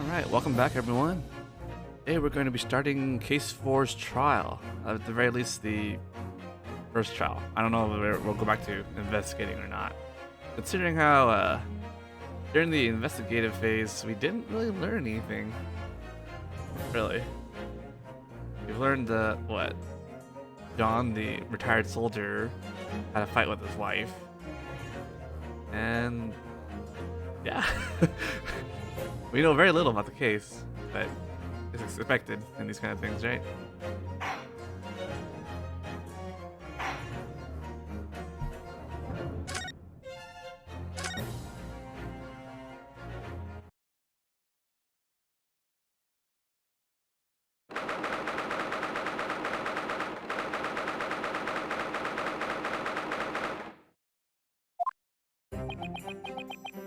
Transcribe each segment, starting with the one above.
Alright, welcome back everyone. Today we're going to be starting Case 4's trial. At the very least, the first trial. I don't know if we'll go back to investigating or not. Considering how, during the investigative phase, we didn't really learn anything. Really. We've learned what? John, the retired soldier, had a fight with his wife. And yeah. We know very little about the case, but it's expected in these kind of things, right?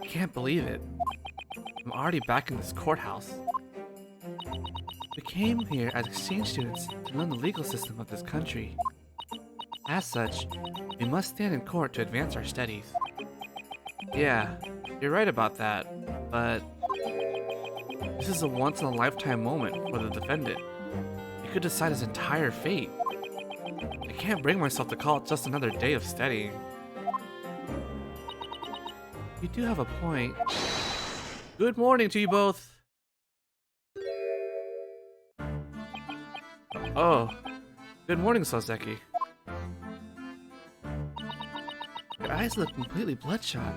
I can't believe it. I'm already back in this courthouse. We came here as exchange students to learn the legal system of this country. As such, we must stand in court to advance our studies. Yeah, you're right about that, but this is a once-in-a-lifetime moment for the defendant. It could decide his entire fate. I can't bring myself to call it just another day of studying. You do have a point. Good morning to you both. Oh, good morning, Soseki. Your eyes look completely bloodshot.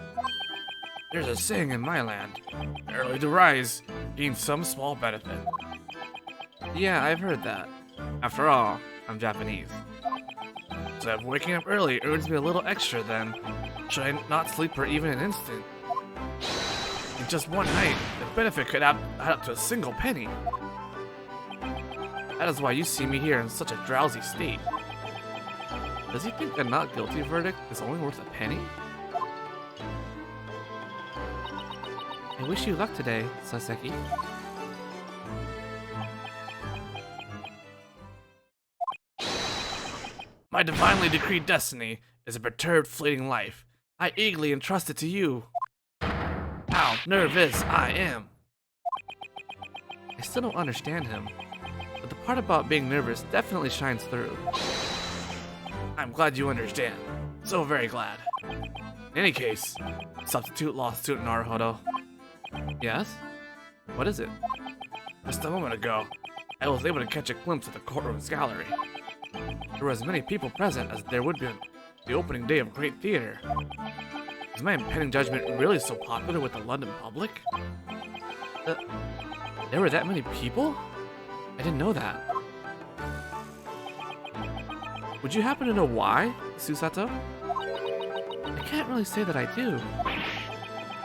There's a saying in my land, early to rise gains some small benefit. Yeah, I've heard that. After all, I'm Japanese. So if waking up early earns me a little extra, then should I not sleep for even an instant? In just one night, the benefit could add up to a single penny. That is why you see me here in such a drowsy state. Does he think a not guilty verdict is only worth a penny? I wish you luck today, Saseki. My divinely decreed destiny is a perturbed, fleeting life. I eagerly entrust it to you. How nervous I am. I still don't understand him, but the part about being nervous definitely shines through. I'm glad you understand. So very glad. In any case, substitute law student Naruhodo. Yes? What is it? Just a moment ago, I was able to catch a glimpse of the courtroom's gallery. There were as many people present as there would be on the opening day of Great Theater. Is my impending judgment really so popular with the London public? There were that many people? I didn't know that. Would you happen to know why, Susato? I can't really say that I do.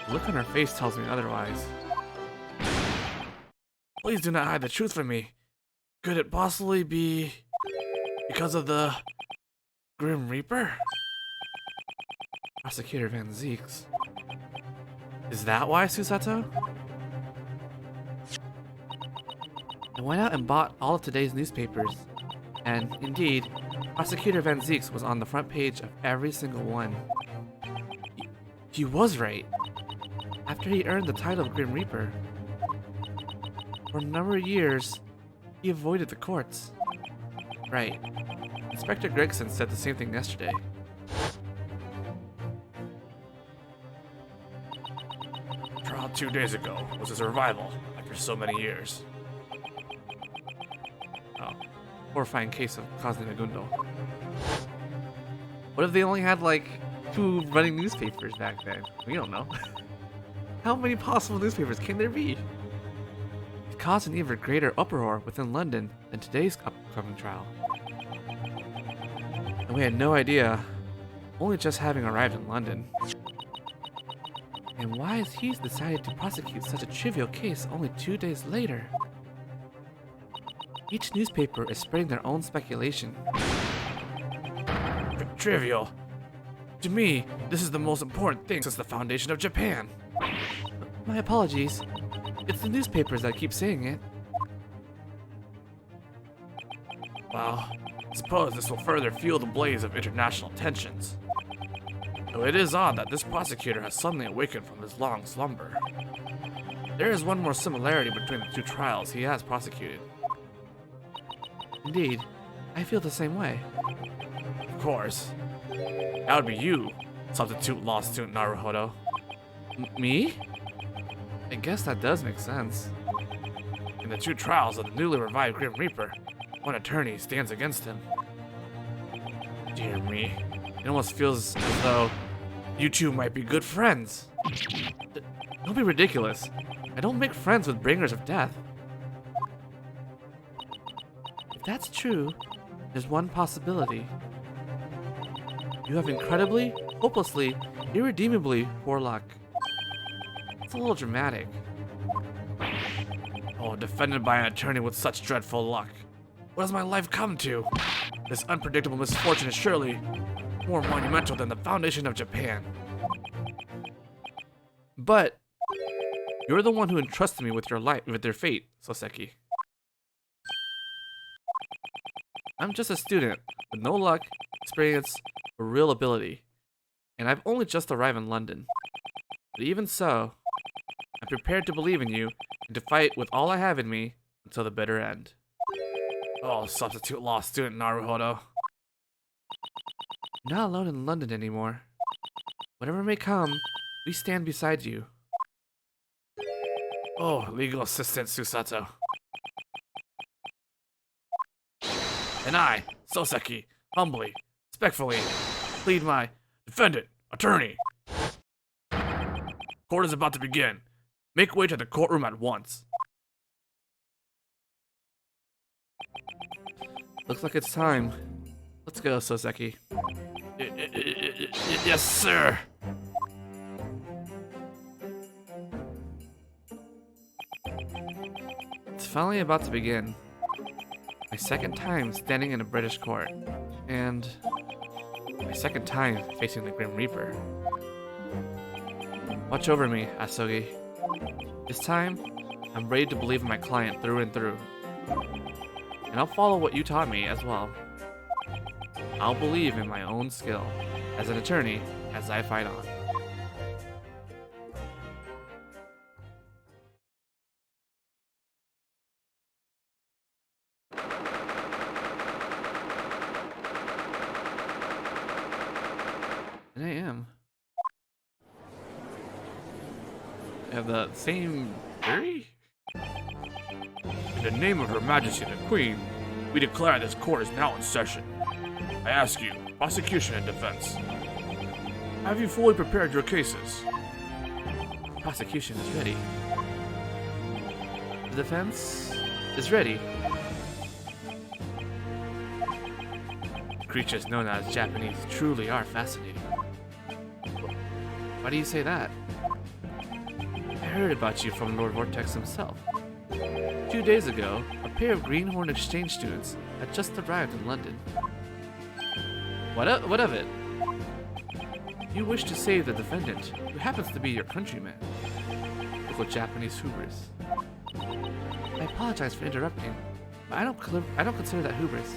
The look on her face tells me otherwise. Please do not hide the truth from me. Could it possibly be because of the Grim Reaper? Prosecutor Van Zeeks. Is that why, Susato? I went out and bought all of today's newspapers, and indeed, Prosecutor Van Zeeks was on the front page of every single one. He was right. After he earned the title of Grim Reaper, for a number of years, he avoided the courts. Right. Inspector Gregson said the same thing yesterday. Trial 2 days ago was his revival after so many years. Oh, horrifying case of Kazne Nagundo. What if they only had like 2 running newspapers back then? We don't know. How many possible newspapers can there be? It caused an even greater uproar within London than today's upcoming trial. And we had no idea, only just having arrived in London. And why has he decided to prosecute such a trivial case only 2 days later? Each newspaper is spreading their own speculation. Trivial? To me, this is the most important thing since the foundation of Japan. My apologies. It's the newspapers that keep saying it. Well, I suppose this will further fuel the blaze of international tensions. Though it is odd that this prosecutor has suddenly awakened from his long slumber. There is one more similarity between the two trials he has prosecuted. Indeed, I feel the same way. Of course. That would be you, substitute law student Naruhodo. Me? I guess that does make sense. In the two trials of the newly revived Grim Reaper, one attorney stands against him. Dear me, it almost feels as though you two might be good friends. Don't be ridiculous. I don't make friends with bringers of death. If that's true, there's one possibility. You have incredibly, hopelessly, irredeemably poor luck. It's a little dramatic. Oh, defended by an attorney with such dreadful luck. What has my life come to? This unpredictable misfortune is surely more monumental than the foundation of Japan. But you're the one who entrusted me with your life, with your fate, Soseki. I'm just a student with no luck, experience, or real ability, and I've only just arrived in London. But even so, I'm prepared to believe in you and to fight with all I have in me until the bitter end. Oh, substitute law student Naruhodo. You're not alone in London anymore. Whatever may come, we stand beside you. Oh, legal assistant Susato. And I, Soseki, humbly, respectfully, plead my defendant, attorney. Court is about to begin. Make way to the courtroom at once. Looks like it's time. Let's go, Soseki. Yes, sir. It's finally about to begin. My second time standing in a British court. And my second time facing the Grim Reaper. Watch over me, Asogi. This time, I'm ready to believe in my client through and through. And I'll follow what you taught me as well. I'll believe in my own skill as an attorney as I fight on. And I am. I have the same jury? In the name of Her Majesty the Queen, we declare this court is now in session. I ask you, prosecution and defense, have you fully prepared your cases? Prosecution is ready. The defense is ready. Creatures known as Japanese truly are fascinating. Why do you say that? I heard about you from Lord Vortex himself. 2 days ago, a pair of Greenhorn exchange students had just arrived in London. What of it? You wish to save the defendant, who happens to be your countryman. Local Japanese hubris. I apologize for interrupting, but I don't consider that hubris.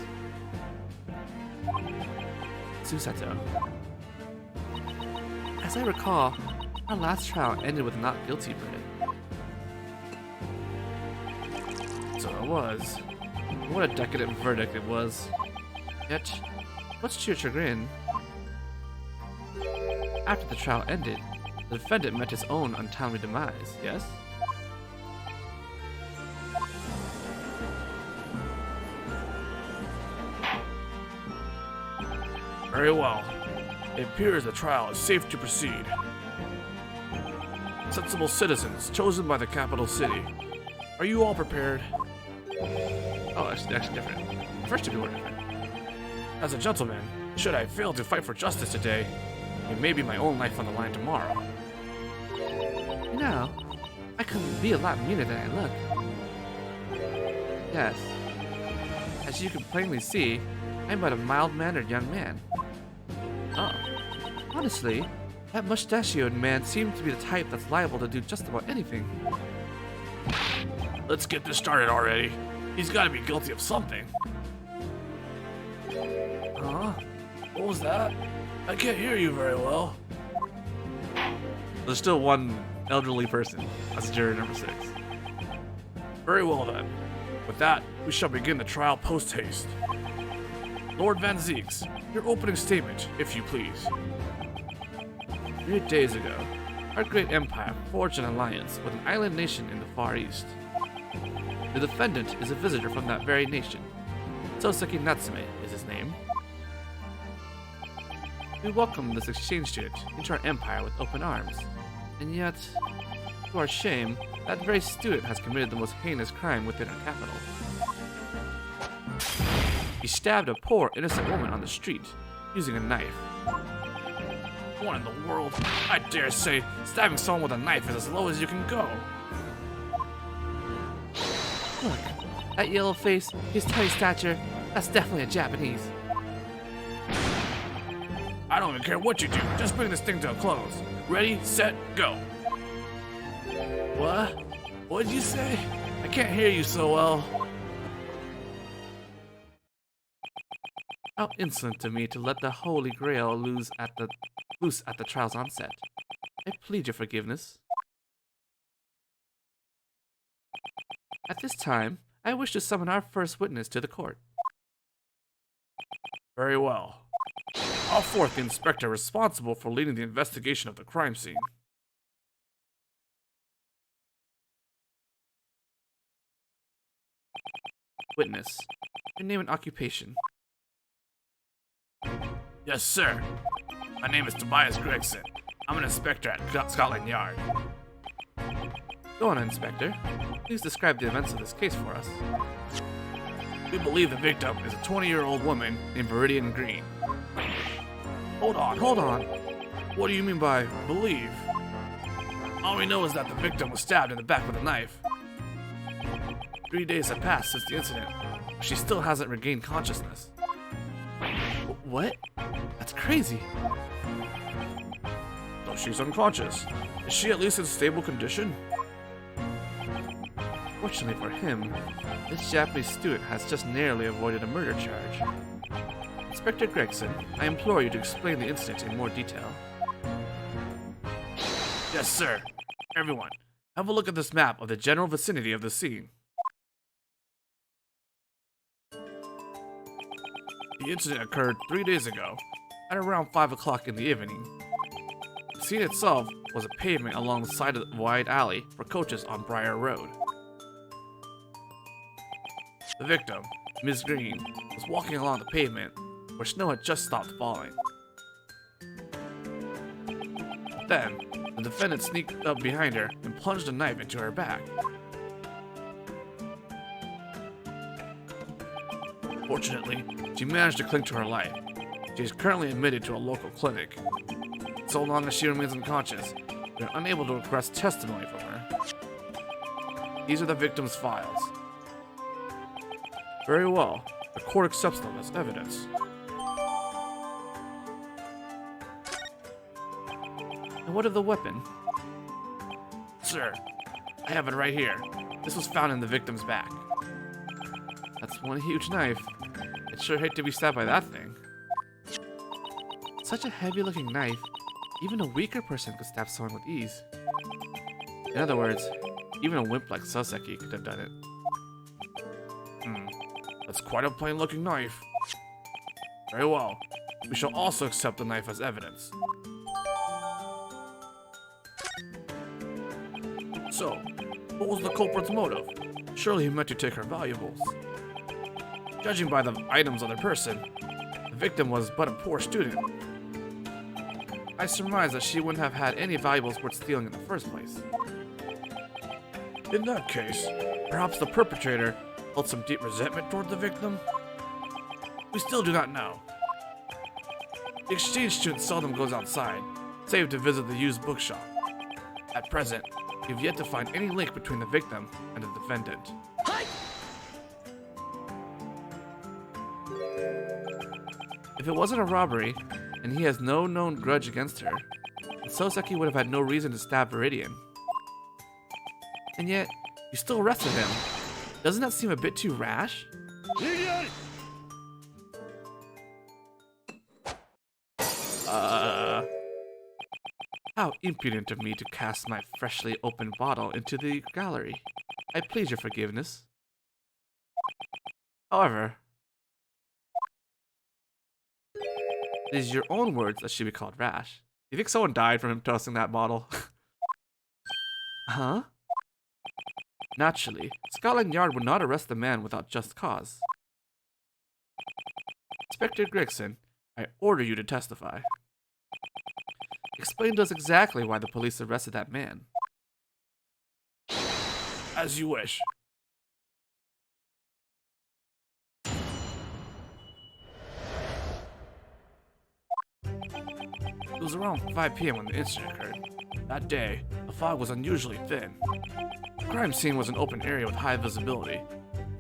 Susato. As I recall, our last trial ended with a not guilty verdict. So it was. What a decadent verdict it was. Yet, much to your chagrin, after the trial ended, the defendant met his own untimely demise, yes? Very well. It appears the trial is safe to proceed. Sensible citizens chosen by the capital city. Are you all prepared? Oh, that's actually different. The first two were different. As a gentleman, should I fail to fight for justice today, it may be my own life on the line tomorrow. No, I could be a lot meaner than I look. Yes. As you can plainly see, I'm but a mild-mannered young man. Oh. Honestly, that mustachioed man seemed to be the type that's liable to do just about anything. Let's get this started already. He's got to be guilty of something. Huh? What was that? I can't hear you very well. There's still one elderly person as juror number 6. Very well then. With that, we shall begin the trial post-haste. Lord Van Zeeks, your opening statement, if you please. 3 days ago, our great empire forged an alliance with an island nation in the Far East. The defendant is a visitor from that very nation. Soseki Natsume is his name. We welcome this exchange student into our empire with open arms, and yet, to our shame, that very student has committed the most heinous crime within our capital. He stabbed a poor, innocent woman on the street, using a knife. What in the world? I dare say, stabbing someone with a knife is as low as you can go. Look, that yellow face, his tiny stature, that's definitely a Japanese. I don't even care what you do, just bring this thing to a close. Ready, set, go. What? What did you say? I can't hear you so well. How insolent of me to let the Holy Grail loose at the trial's onset. I plead your forgiveness. At this time, I wish to summon our first witness to the court. Very well. Call forth the inspector responsible for leading the investigation of the crime scene. Witness, your name and occupation. Yes, sir. My name is Tobias Gregson. I'm an inspector at Scotland Yard. Go on, Inspector. Please describe the events of this case for us. We believe the victim is a 20-year-old woman named Viridian Green. Hold on. What do you mean by believe? All we know is that the victim was stabbed in the back with a knife. 3 days have passed since the incident, but she still hasn't regained consciousness. What? That's crazy. So she's unconscious. Is she at least in stable condition? Fortunately for him, this Japanese student has just narrowly avoided a murder charge. Inspector Gregson, I implore you to explain the incident in more detail. Yes, sir. Everyone, have a look at this map of the general vicinity of the scene. The incident occurred 3 days ago, at around 5 o'clock in the evening. The scene itself was a pavement along the side of the wide alley for coaches on Briar Road. The victim, Ms. Green, was walking along the pavement where snow had just stopped falling. Then, the defendant sneaked up behind her and plunged a knife into her back. Fortunately, she managed to cling to her life. She is currently admitted to a local clinic. So long as she remains unconscious, we are unable to request testimony from her. These are the victim's files. Very well. The court accepts them as evidence. And what of the weapon? Sir, I have it right here. This was found in the victim's back. That's one huge knife. I'd sure hate to be stabbed by that thing. Such a heavy-looking knife, even a weaker person could stab someone with ease. In other words, even a wimp like Soseki could have done it. That's quite a plain-looking knife. Very well. We shall also accept the knife as evidence. So, what was the culprit's motive? Surely he meant to take her valuables. Judging by the items on their person, the victim was but a poor student. I surmise that she wouldn't have had any valuables worth stealing in the first place. In that case, perhaps the perpetrator held some deep resentment toward the victim? We still do not know. The exchange student seldom goes outside, save to visit the used bookshop. At present, we have yet to find any link between the victim and the defendant. If it wasn't a robbery, and he has no known grudge against her, then Soseki would have had no reason to stab Viridian. And yet, you still arrested him. Doesn't that seem a bit too rash? How impudent of me to cast my freshly opened bottle into the gallery. I plead your forgiveness. However, it is your own words that should be called rash. You think someone died from him tossing that bottle? Huh? Naturally, Scotland Yard would not arrest the man without just cause. Inspector Gregson, I order you to testify. Explain to us exactly why the police arrested that man. As you wish. It was around 5 p.m. when the incident occurred. That day, the fog was unusually thin. The crime scene was an open area with high visibility.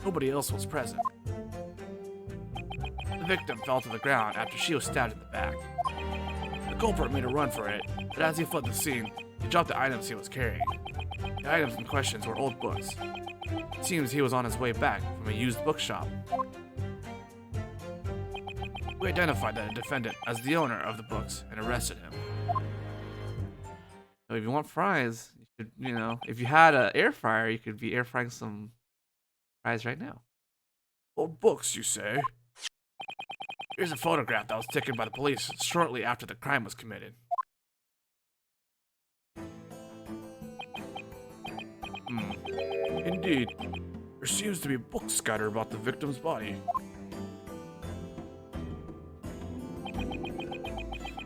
Nobody else was present. The victim fell to the ground after she was stabbed in the back. The culprit made a run for it, but as he fled the scene, he dropped the items he was carrying. The items in question were old books. It seems he was on his way back from a used bookshop. We identified the defendant as the owner of the books and arrested him. So if you want fries, you could, if you had an air fryer, you could be air frying some fries right now. Old books, you say? Here's a photograph that was taken by the police shortly after the crime was committed. Indeed. There seems to be books scattered about the victim's body.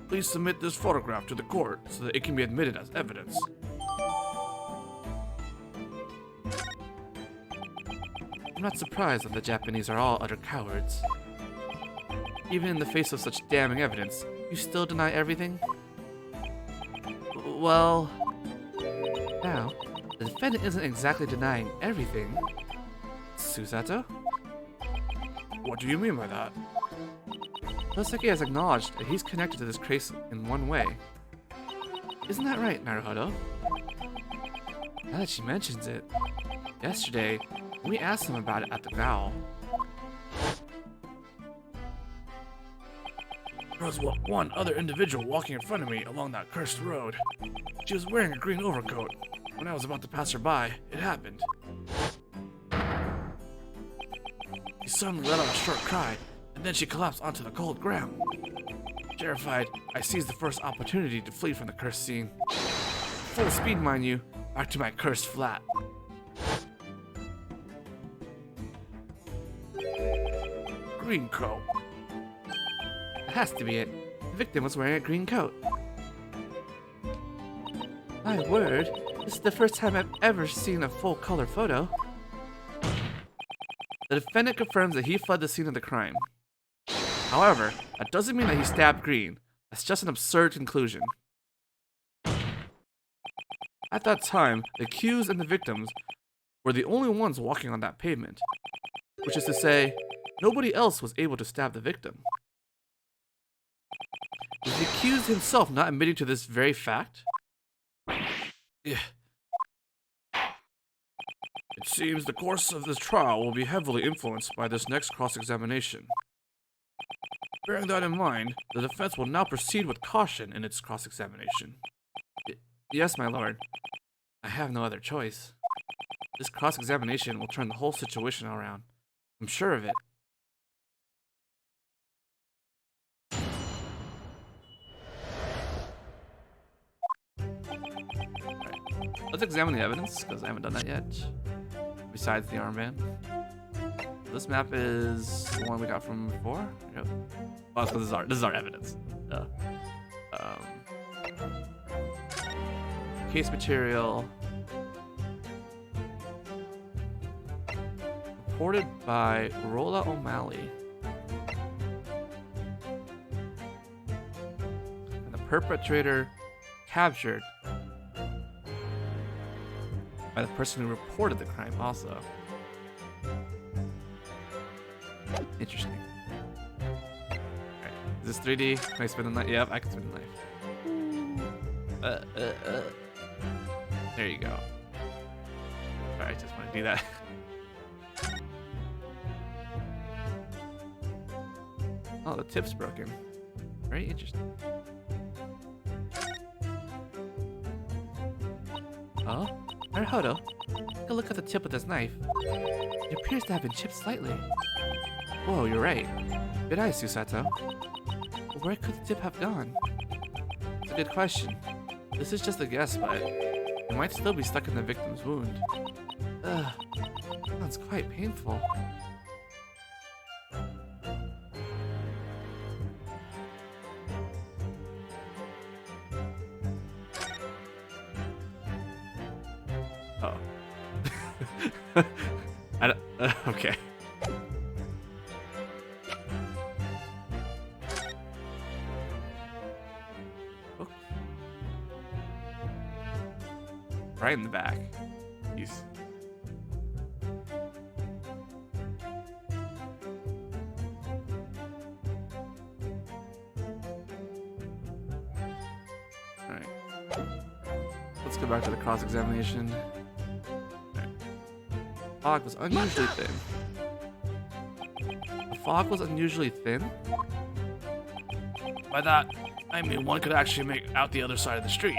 Please submit this photograph to the court so that it can be admitted as evidence. I'm not surprised that the Japanese are all utter cowards. Even in the face of such damning evidence, you still deny everything? Well, now, the defendant isn't exactly denying everything. Susato? What do you mean by that? Looks like he has acknowledged that he's connected to this case in one way. Isn't that right, Naruhodo? Now that she mentions it, yesterday, we asked him about it at the Growl. There was one other individual walking in front of me along that cursed road. She was wearing a green overcoat. When I was about to pass her by, it happened. She suddenly let out a short cry, and then she collapsed onto the cold ground. Terrified, I seized the first opportunity to flee from the cursed scene. Full speed, mind you, back to my cursed flat. Green coat. That has to be it. The victim was wearing a green coat. My word, this is the first time I've ever seen a full color photo. The defendant confirms that he fled the scene of the crime. However, that doesn't mean that he stabbed Green. That's just an absurd conclusion. At that time, the accused and the victims were the only ones walking on that pavement. Which is to say, nobody else was able to stab the victim. Is the accused himself not admitting to this very fact? Yeah. It seems the course of this trial will be heavily influenced by this next cross-examination. Bearing that in mind, the defense will now proceed with caution in its cross-examination. Yes, my lord. I have no other choice. This cross-examination will turn the whole situation around. I'm sure of it. Alright, let's examine the evidence, because I haven't done that yet. Besides the armband. This map is the one we got from before. Yep. Oh, so this is our evidence. Case material. Reported by Rolla O'Malley. And the perpetrator captured by the person who reported the crime also. Interesting. Alright, is this 3D? Can I spin the knife? Yep, I can spin the knife. There you go. Alright, just want to do that. Oh, the tip's broken. Very interesting. Oh? Naruhodo, take a look at the tip of this knife. It appears to have been chipped slightly. Whoa, you're right. Good eyes, Susato. But where could the tip have gone? It's a good question. This is just a guess, but it might still be stuck in the victim's wound. Ugh, sounds quite painful. Oh. Okay. Oh. Right in the back. Jeez. Alright. Let's go back to the cross-examination. Fog was unusually thin. The fog was unusually thin? By that, I mean one could actually make out the other side of the street.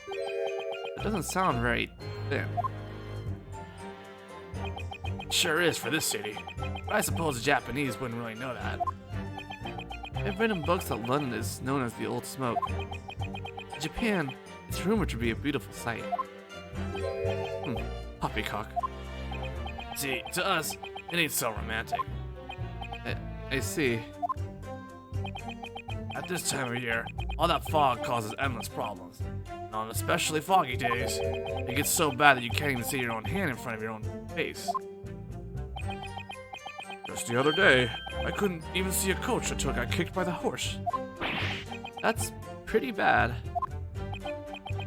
It doesn't sound very thin. It sure is for this city, but I suppose the Japanese wouldn't really know that. I've read in books that London is known as the Old Smoke. In Japan, it's rumored to be a beautiful sight. Poppycock. See, to us, it ain't so romantic. I see. At this time of year, all that fog causes endless problems. And on especially foggy days, it gets so bad that you can't even see your own hand in front of your own face. Just the other day, I couldn't even see a coach until I got kicked by the horse. That's pretty bad.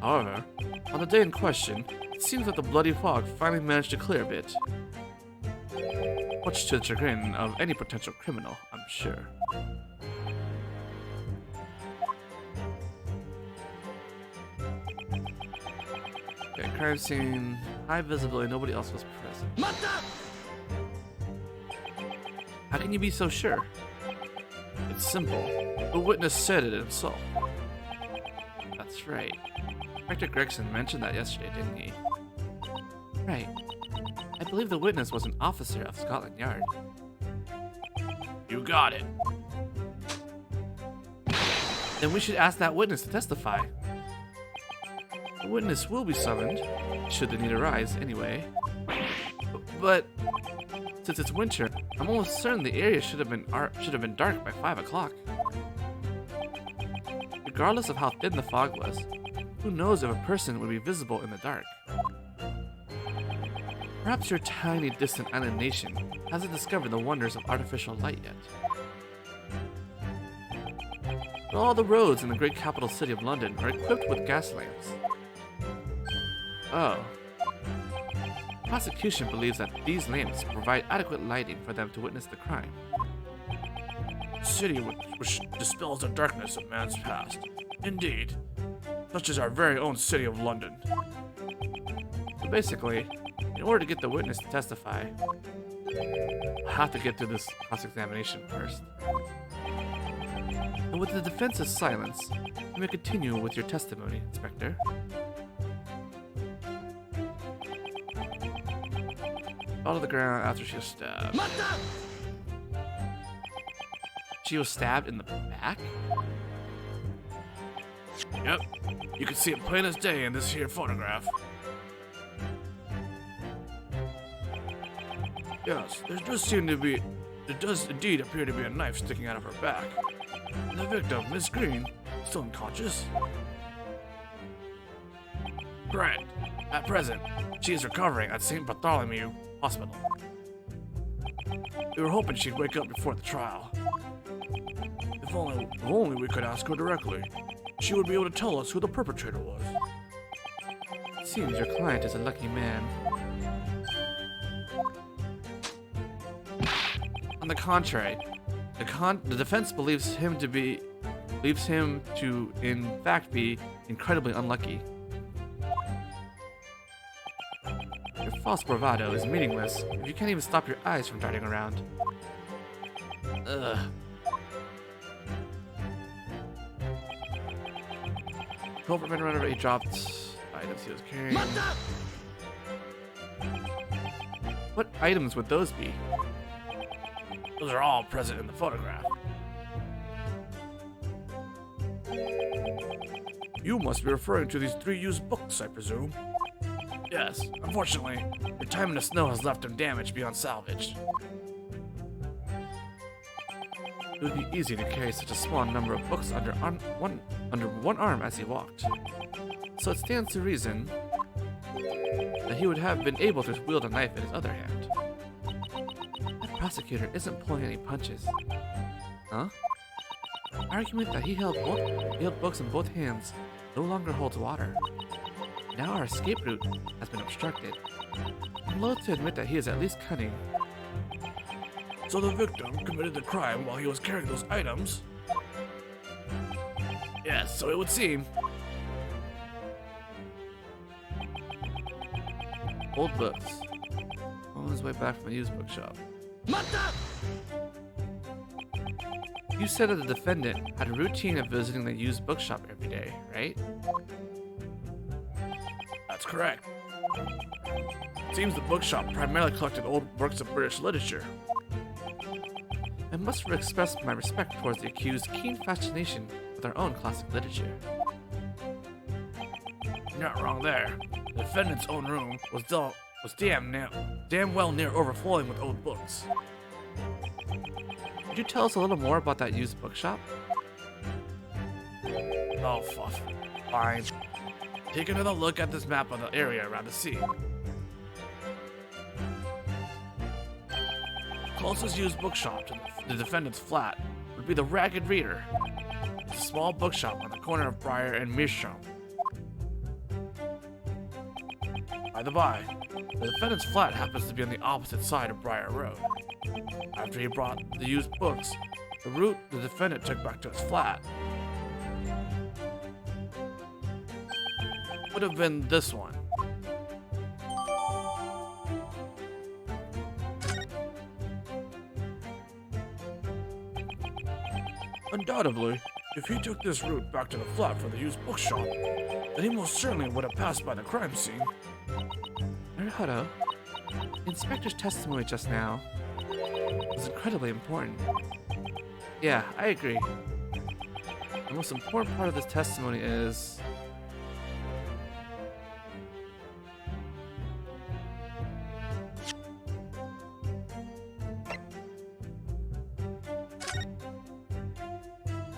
However, on the day in question, it seems that the bloody fog finally managed to clear a bit. Much to the chagrin of any potential criminal, I'm sure. Okay, crime scene, high visibility, nobody else was present. How can you be so sure? It's simple. The witness said it himself. That's right. Inspector Gregson mentioned that yesterday, didn't he? Right. I believe the witness was an officer of Scotland Yard. You got it. Then we should ask that witness to testify. The witness will be summoned, should the need arise, anyway. But since it's winter, I'm almost certain the area should have been dark by 5 o'clock. Regardless of how thin the fog was, who knows if a person would be visible in the dark? Perhaps your tiny, distant island nation hasn't discovered the wonders of artificial light yet. But all the roads in the great capital city of London are equipped with gas lamps. Oh. The prosecution believes that these lamps provide adequate lighting for them to witness the crime. A city which dispels the darkness of man's past. Indeed. Such as our very own city of London. So basically, in order to get the witness to testify, I have to get through this cross-examination first. And with the defense's silence, you may continue with your testimony, Inspector. Fall to the ground after she was stabbed. She was stabbed in the back? Yep, you can see it plain as day in this here photograph. Yes, there does indeed appear to be a knife sticking out of her back. And the victim, Miss Green, still unconscious. Correct. At present, she is recovering at St. Bartholomew Hospital. We were hoping she'd wake up before the trial. If only we could ask her directly. She would be able to tell us who the perpetrator was. It seems your client is a lucky man. On the contrary, the defense believes him to in fact be incredibly unlucky. Your false bravado is meaningless if you can't even stop your eyes from darting around. Ugh. Culprit ran over, he dropped items he was carrying. What items would those be? Those are all present in the photograph. You must be referring to these 3 used books, I presume. Yes, unfortunately, your time in the snow has left them damaged beyond salvage. It would be easy to carry such a small number of books under one arm as he walked. So it stands to reason that he would have been able to wield a knife in his other hand. That prosecutor isn't pulling any punches. Huh? The argument that he held books in both hands no longer holds water. Now our escape route has been obstructed. I'm loath to admit that he is at least cunning. So the victim committed the crime while he was carrying those items? Yes, so it would seem. Old books. On his way back from the used bookshop. You said that the defendant had a routine of visiting the used bookshop every day, right? That's correct. It seems the bookshop primarily collected old works of British literature. I must express my respect towards the accused's keen fascination with our own classic literature. You're not wrong there. The defendant's own room was damn well near overflowing with old books. Could you tell us a little more about that used bookshop? Oh, fine. Take another look at this map of the area around the scene. Closest used bookshop to the defendant's flat would be the Ragged Reader. It's a small bookshop on the corner of Briar and Meerschaum. By the by, the defendant's flat happens to be on the opposite side of Briar Road. After he brought the used books, the route the defendant took back to his flat would have been this one. Undoubtedly, if he took this route back to the flat for the used bookshop, then he most certainly would have passed by the crime scene. Naruto, the inspector's testimony just now was incredibly important. Yeah, I agree. The most important part of this testimony is...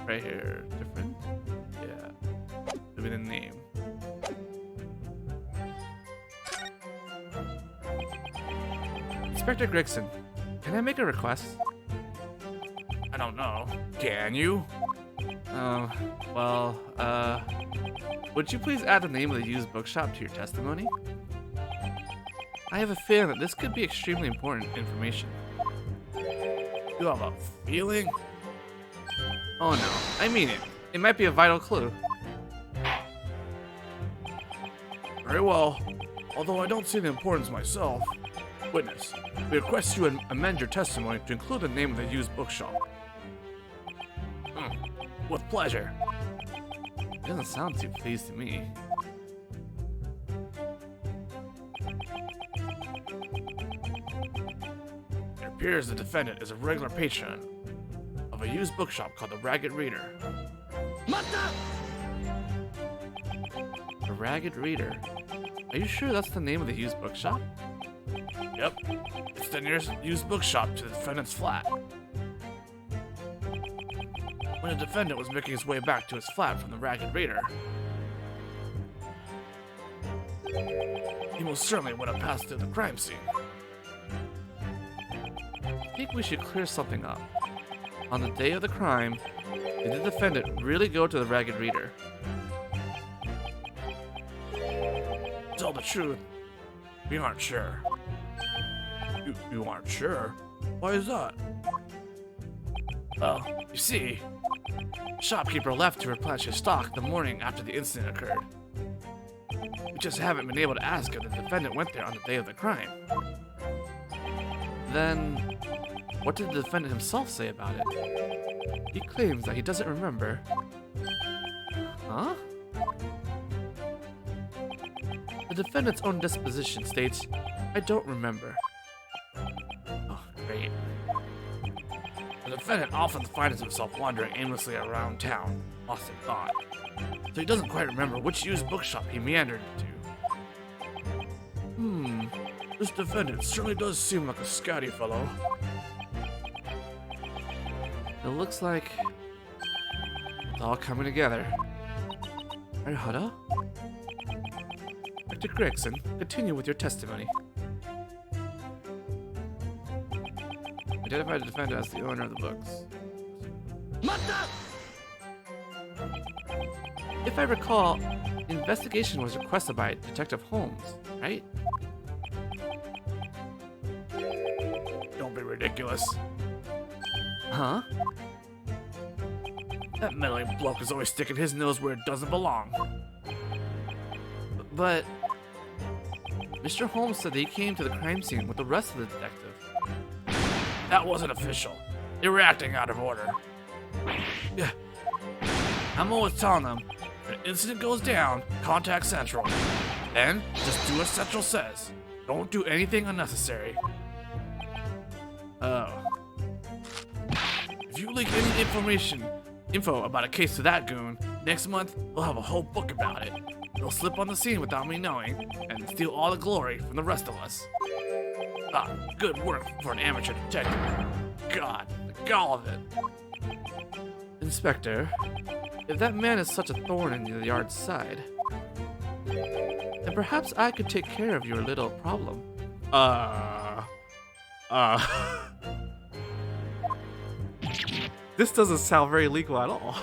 right here, different? Yeah, should be the name. Inspector Gregson, can I make a request? I don't know. Can you? Would you please add the name of the used bookshop to your testimony? I have a feeling that this could be extremely important information. You have a feeling? Oh no, I mean it. It might be a vital clue. Very well. Although I don't see the importance myself. Witness, we request you amend your testimony to include the name of the used bookshop. With pleasure. It doesn't sound too pleased to me. It appears the defendant is a regular patron of a used bookshop called the Ragged Reader. The Ragged Reader? Are you sure that's the name of the used bookshop? Yep, it's the nearest used bookshop to the defendant's flat. When the defendant was making his way back to his flat from the Ragged Reader, he most certainly would have passed through the crime scene. I think we should clear something up. On the day of the crime, did the defendant really go to the Ragged Reader? To tell the truth, we aren't sure. You aren't sure? Why is that? Well, you see, the shopkeeper left to replenish his stock the morning after the incident occurred. We just haven't been able to ask if the defendant went there on the day of the crime. Then, what did the defendant himself say about it? He claims that he doesn't remember. Huh? defendant's own disposition states, I don't remember. Oh, great. The defendant often finds himself wandering aimlessly around town, lost in thought. So he doesn't quite remember which used bookshop he meandered into. This defendant certainly does seem like a scouty fellow. It looks like it's all coming together. Arihara? Dr. Gregson, continue with your testimony. Identify the defendant as the owner of the books. If I recall, the investigation was requested by Detective Holmes, right? Don't be ridiculous. Huh? That meddling bloke is always sticking his nose where it doesn't belong. But Mr. Holmes said that he came to the crime scene with the rest of the detective. That wasn't official. They were acting out of order. Yeah. I'm always telling them, if an incident goes down, contact Central. Then, just do what Central says. Don't do anything unnecessary. Oh. If you leak any info about a case to that goon, next month, we'll have a whole book about it. They'll slip on the scene without me knowing, and steal all the glory from the rest of us. Ah, good work for an amateur detective. God, the gall of it. Inspector, if that man is such a thorn in the yard's side, then perhaps I could take care of your little problem. This doesn't sound very legal at all.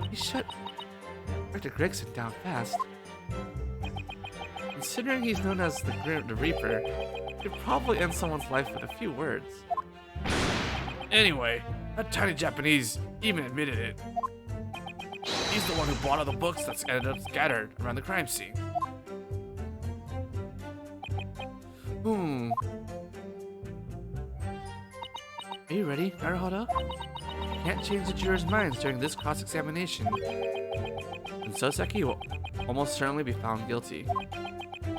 He shut Dr. Gregson down fast. Considering he's known as the Reaper, he'd probably end someone's life with a few words. Anyway, that tiny Japanese even admitted it. He's the one who bought all the books that ended up scattered around the crime scene. Are you ready, Naruhodo? Can't change the jurors' minds during this cross-examination. And Soseki will almost certainly be found guilty.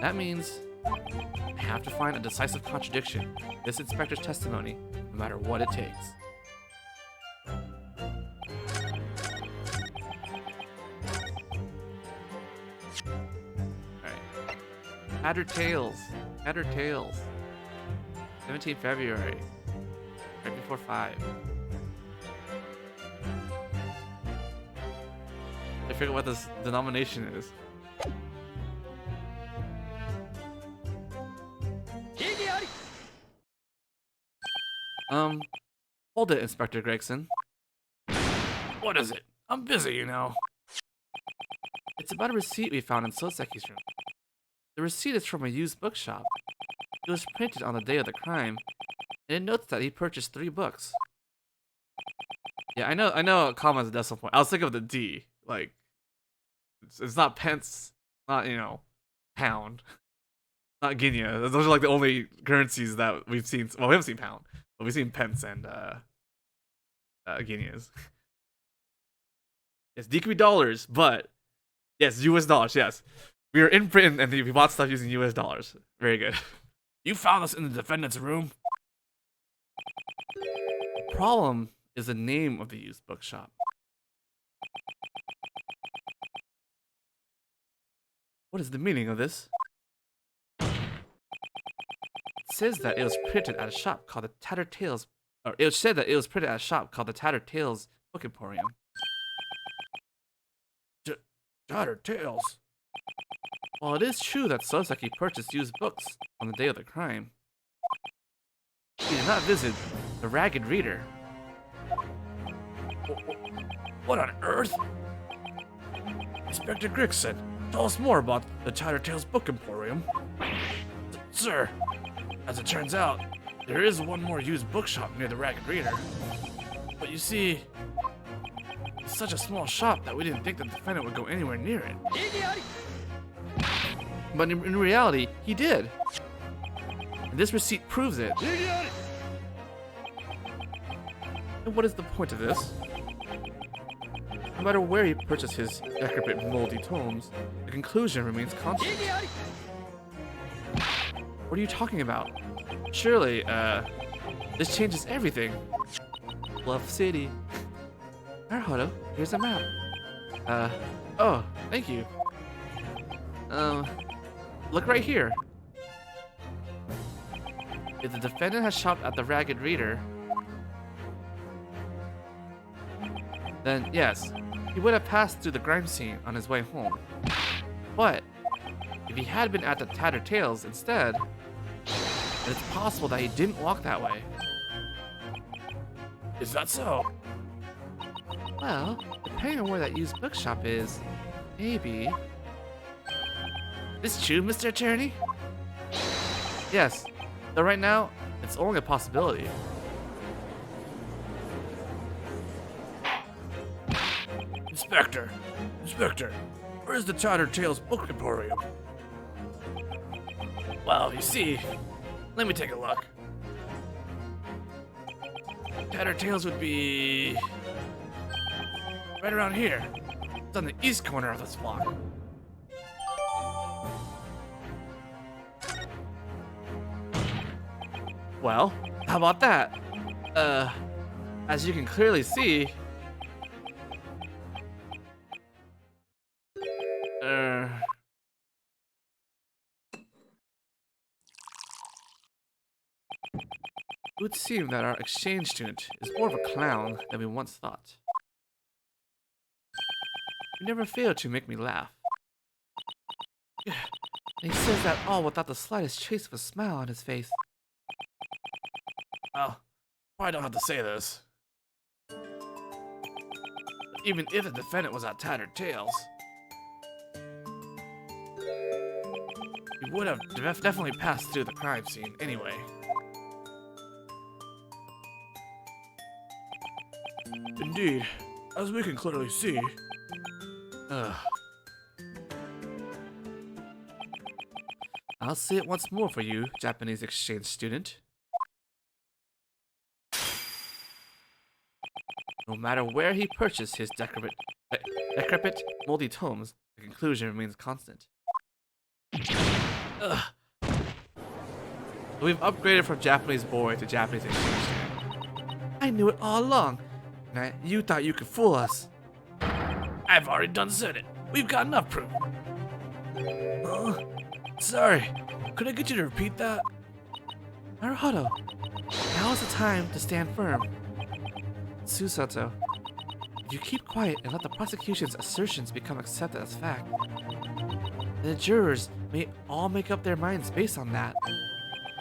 That means I have to find a decisive contradiction in this inspector's testimony, no matter what it takes. Alright. Tattered Tales. 17th February. Right before 5. I forget what this denomination is. Hold it, Inspector Gregson. What is it? I'm busy, you know. It's about a receipt we found in Soseki's room. The receipt is from a used bookshop. It was printed on the day of the crime, and it notes that he purchased 3 books. Yeah, I know comma's a decimal point. I was thinking of the D. Like, it's not pence, not, you know, pound. Not guinea. Those are like the only currencies that we've seen. Well, we haven't seen pound, but we've seen pence and guineas. Yes, D could be dollars, but yes, US dollars, yes. We were in Britain and we bought stuff using US dollars. Very good. You found this in the defendant's room? The problem is the name of the used bookshop. What is the meaning of this? It says that it was printed at a shop called the Tattered Tales, or it said that it was printed at a shop called the Tattered Tales Book Emporium. Tattered Tales? Well, it is true that Soseki purchased used books on the day of the crime. He did not visit the Ragged Reader. What on earth? Inspector Gregson, tell us more about the Tattered Tales Book Emporium. Sir, as it turns out, there is one more used bookshop near the Ragged Reader. But you see, it's such a small shop that we didn't think the defendant would go anywhere near it. But in reality, he did. And this receipt proves it. And what is the point of this? No matter where he purchased his decrepit moldy tomes, the conclusion remains constant. What are you talking about? Surely, this changes everything. Bluff City. Naruhodo, here's a map. Oh, thank you. Look right here. If the defendant has shopped at the Ragged Reader, then yes, he would have passed through the crime scene on his way home. But if he had been at the Tattered Tales instead, then it's possible that he didn't walk that way. Is that so? Well, depending on where that used bookshop is, maybe. This true, Mr. Attorney? Yes, though right now, it's only a possibility. Inspector, where's the Tattered Tales Book Emporium? Well, you see, let me take a look. Tattered Tales would be right around here. It's on the east corner of this block. Well, how about that? As you can clearly see, it would seem that our exchange student is more of a clown than we once thought. You never fail to make me laugh. And he says that all without the slightest trace of a smile on his face. Well, I don't have to say this. But even if the defendant was at Tattered Tales, he would have definitely passed through the crime scene anyway. Indeed, as we can clearly see. I'll say it once more for you, Japanese exchange student. No matter where he purchased his decrepit, moldy tomes, the conclusion remains constant. We've upgraded from Japanese boy to Japanese exchange student. I knew it all along. You thought you could fool us. I've already done said it. We've got enough proof. Sorry. Could I get you to repeat that? Naruhodo, now is the time to stand firm. Susato, if you keep quiet and let the prosecution's assertions become accepted as fact, then the jurors may all make up their minds based on that.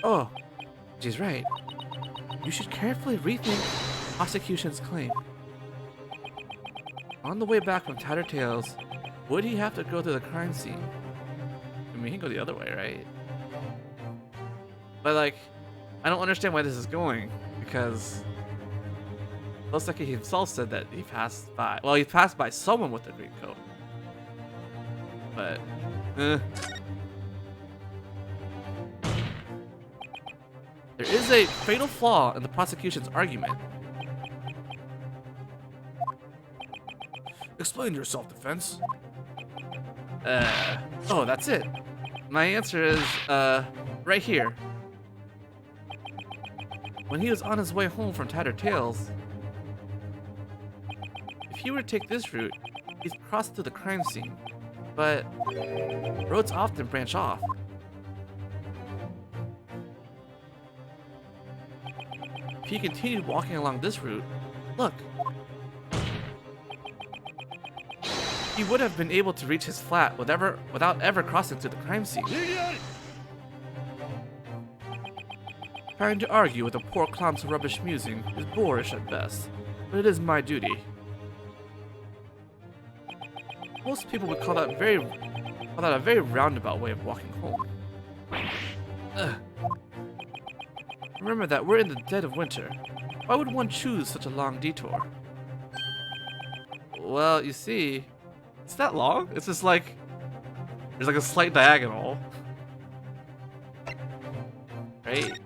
Oh, she's right. You should carefully rethink the prosecution's claim. On the way back from Tattered Tales, would he have to go to the crime scene? I mean, he can go the other way, right? But like, I don't understand why this is going, because looks like he himself said that he passed by. Well, he passed by someone with a green coat. But, There is a fatal flaw in the prosecution's argument. Explain your self-defense. Oh, that's it. My answer is, right here. When he was on his way home from Tattered Tales, if he were to take this route, he's crossed to the crime scene. But roads often branch off. If he continued walking along this route, look, he would have been able to reach his flat without ever crossing to the crime scene. Trying to argue with a poor clown's rubbish musing is boorish at best, but it is my duty. Most people would call that a very roundabout way of walking home. Remember that we're in the dead of winter. Why would one choose such a long detour? Well, you see, it's that long. It's just like there's like a slight diagonal, right?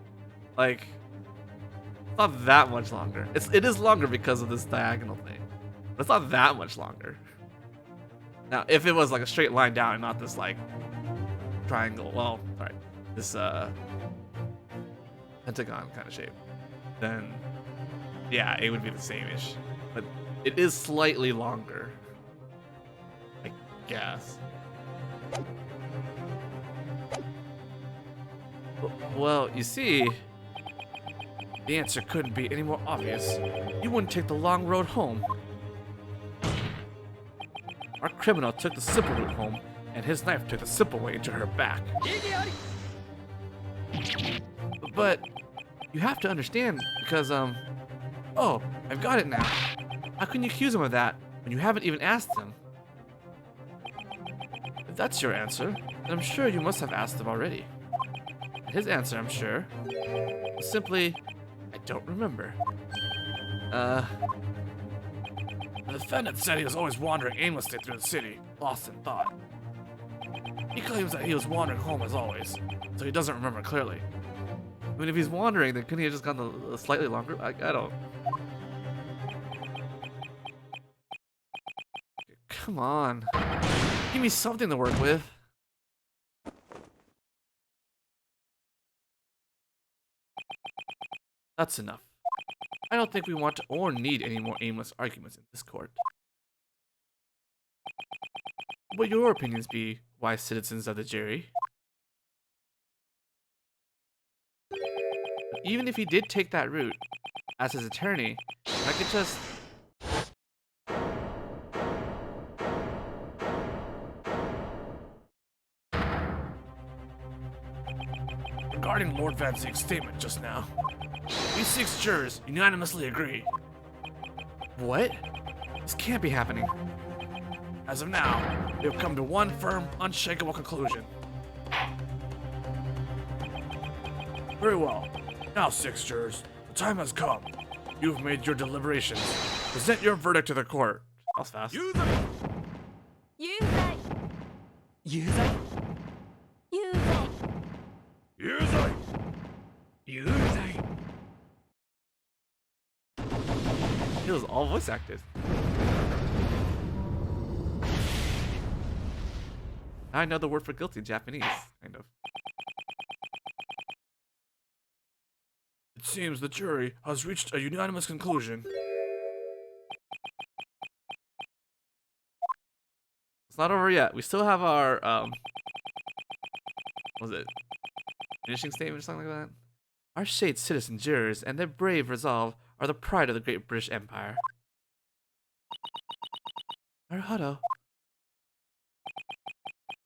Like, it's not that much longer. It is longer because of this diagonal thing. It's not that much longer. Now, if it was like a straight line down and not this like triangle, well, sorry, this pentagon kind of shape, then yeah, it would be the same-ish. But it is slightly longer, I guess. Well, you see, the answer couldn't be any more obvious. You wouldn't take the long road home. Our criminal took the simple route home, and his knife took the simple way into her back. But you have to understand, because, oh, I've got it now. How can you accuse him of that when you haven't even asked him? If that's your answer, then I'm sure you must have asked him already. And his answer, I'm sure, was simply, I don't remember. The defendant said he was always wandering aimlessly through the city, lost in thought. He claims that he was wandering home as always, so he doesn't remember clearly. I mean, if he's wandering, then couldn't he have just gone the slightly longer? I don't. Come on. Give me something to work with. That's enough. I don't think we want to or need any more aimless arguments in this court. What would your opinions be, wise citizens of the jury? But even if he did take that route, as his attorney, I could just... Regarding Lord Van Ziek's statement just now, we 6 jurors unanimously agree. What? This can't be happening. As of now, we have come to one firm, unshakable conclusion. Very well. Now, 6 jurors, the time has come. You've made your deliberations. Present your verdict to the court. That was fast. It was all voice acted. Now I know the word for guilty in Japanese, kind of. It seems the jury has reached a unanimous conclusion. It's not over yet. We still have our, what was it? Finishing statement or something like that? Our shade citizen jurors and their brave resolve are the pride of the great British Empire. Naruhodo.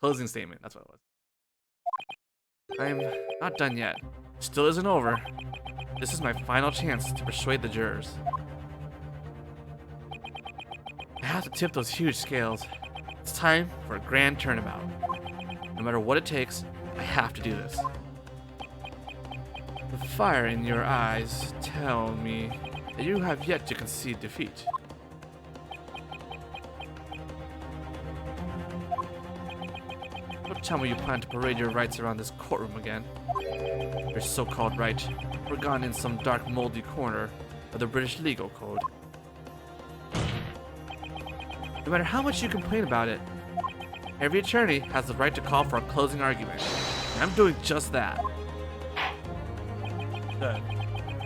Closing statement, that's what it was. I'm not done yet. Still isn't over. This is my final chance to persuade the jurors. I have to tip those huge scales. It's time for a grand turnabout. No matter what it takes, I have to do this. The fire in your eyes tell me that you have yet to concede defeat. Don't tell me you plan to parade your rights around this courtroom again. Your so-called right, forgotten in some dark, moldy corner of the British legal code. No matter how much you complain about it, every attorney has the right to call for a closing argument, and I'm doing just that. Then,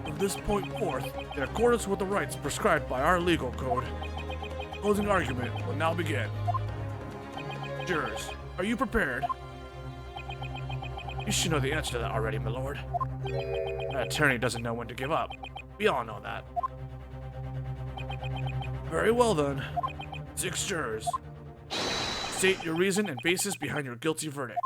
from this point forth, in accordance with the rights prescribed by our legal code, closing argument will now begin. Jurors, are you prepared? You should know the answer to that already, my lord. That attorney doesn't know when to give up. We all know that. Very well then. 6 jurors. State your reason and basis behind your guilty verdict.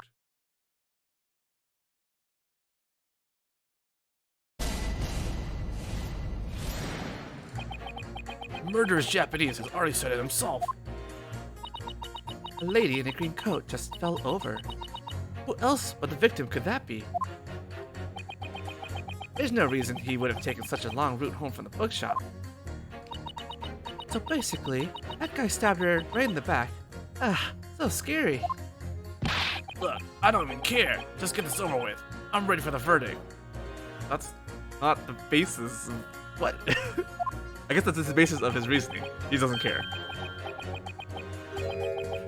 The murderous Japanese has already said it himself. A lady in a green coat just fell over. Who else but the victim could that be? There's no reason he would have taken such a long route home from the bookshop. So basically, that guy stabbed her right in the back. Ah, so scary. Look, I don't even care. Just get this over with. I'm ready for the verdict. That's not the basis of what? I guess that's the basis of his reasoning. He doesn't care.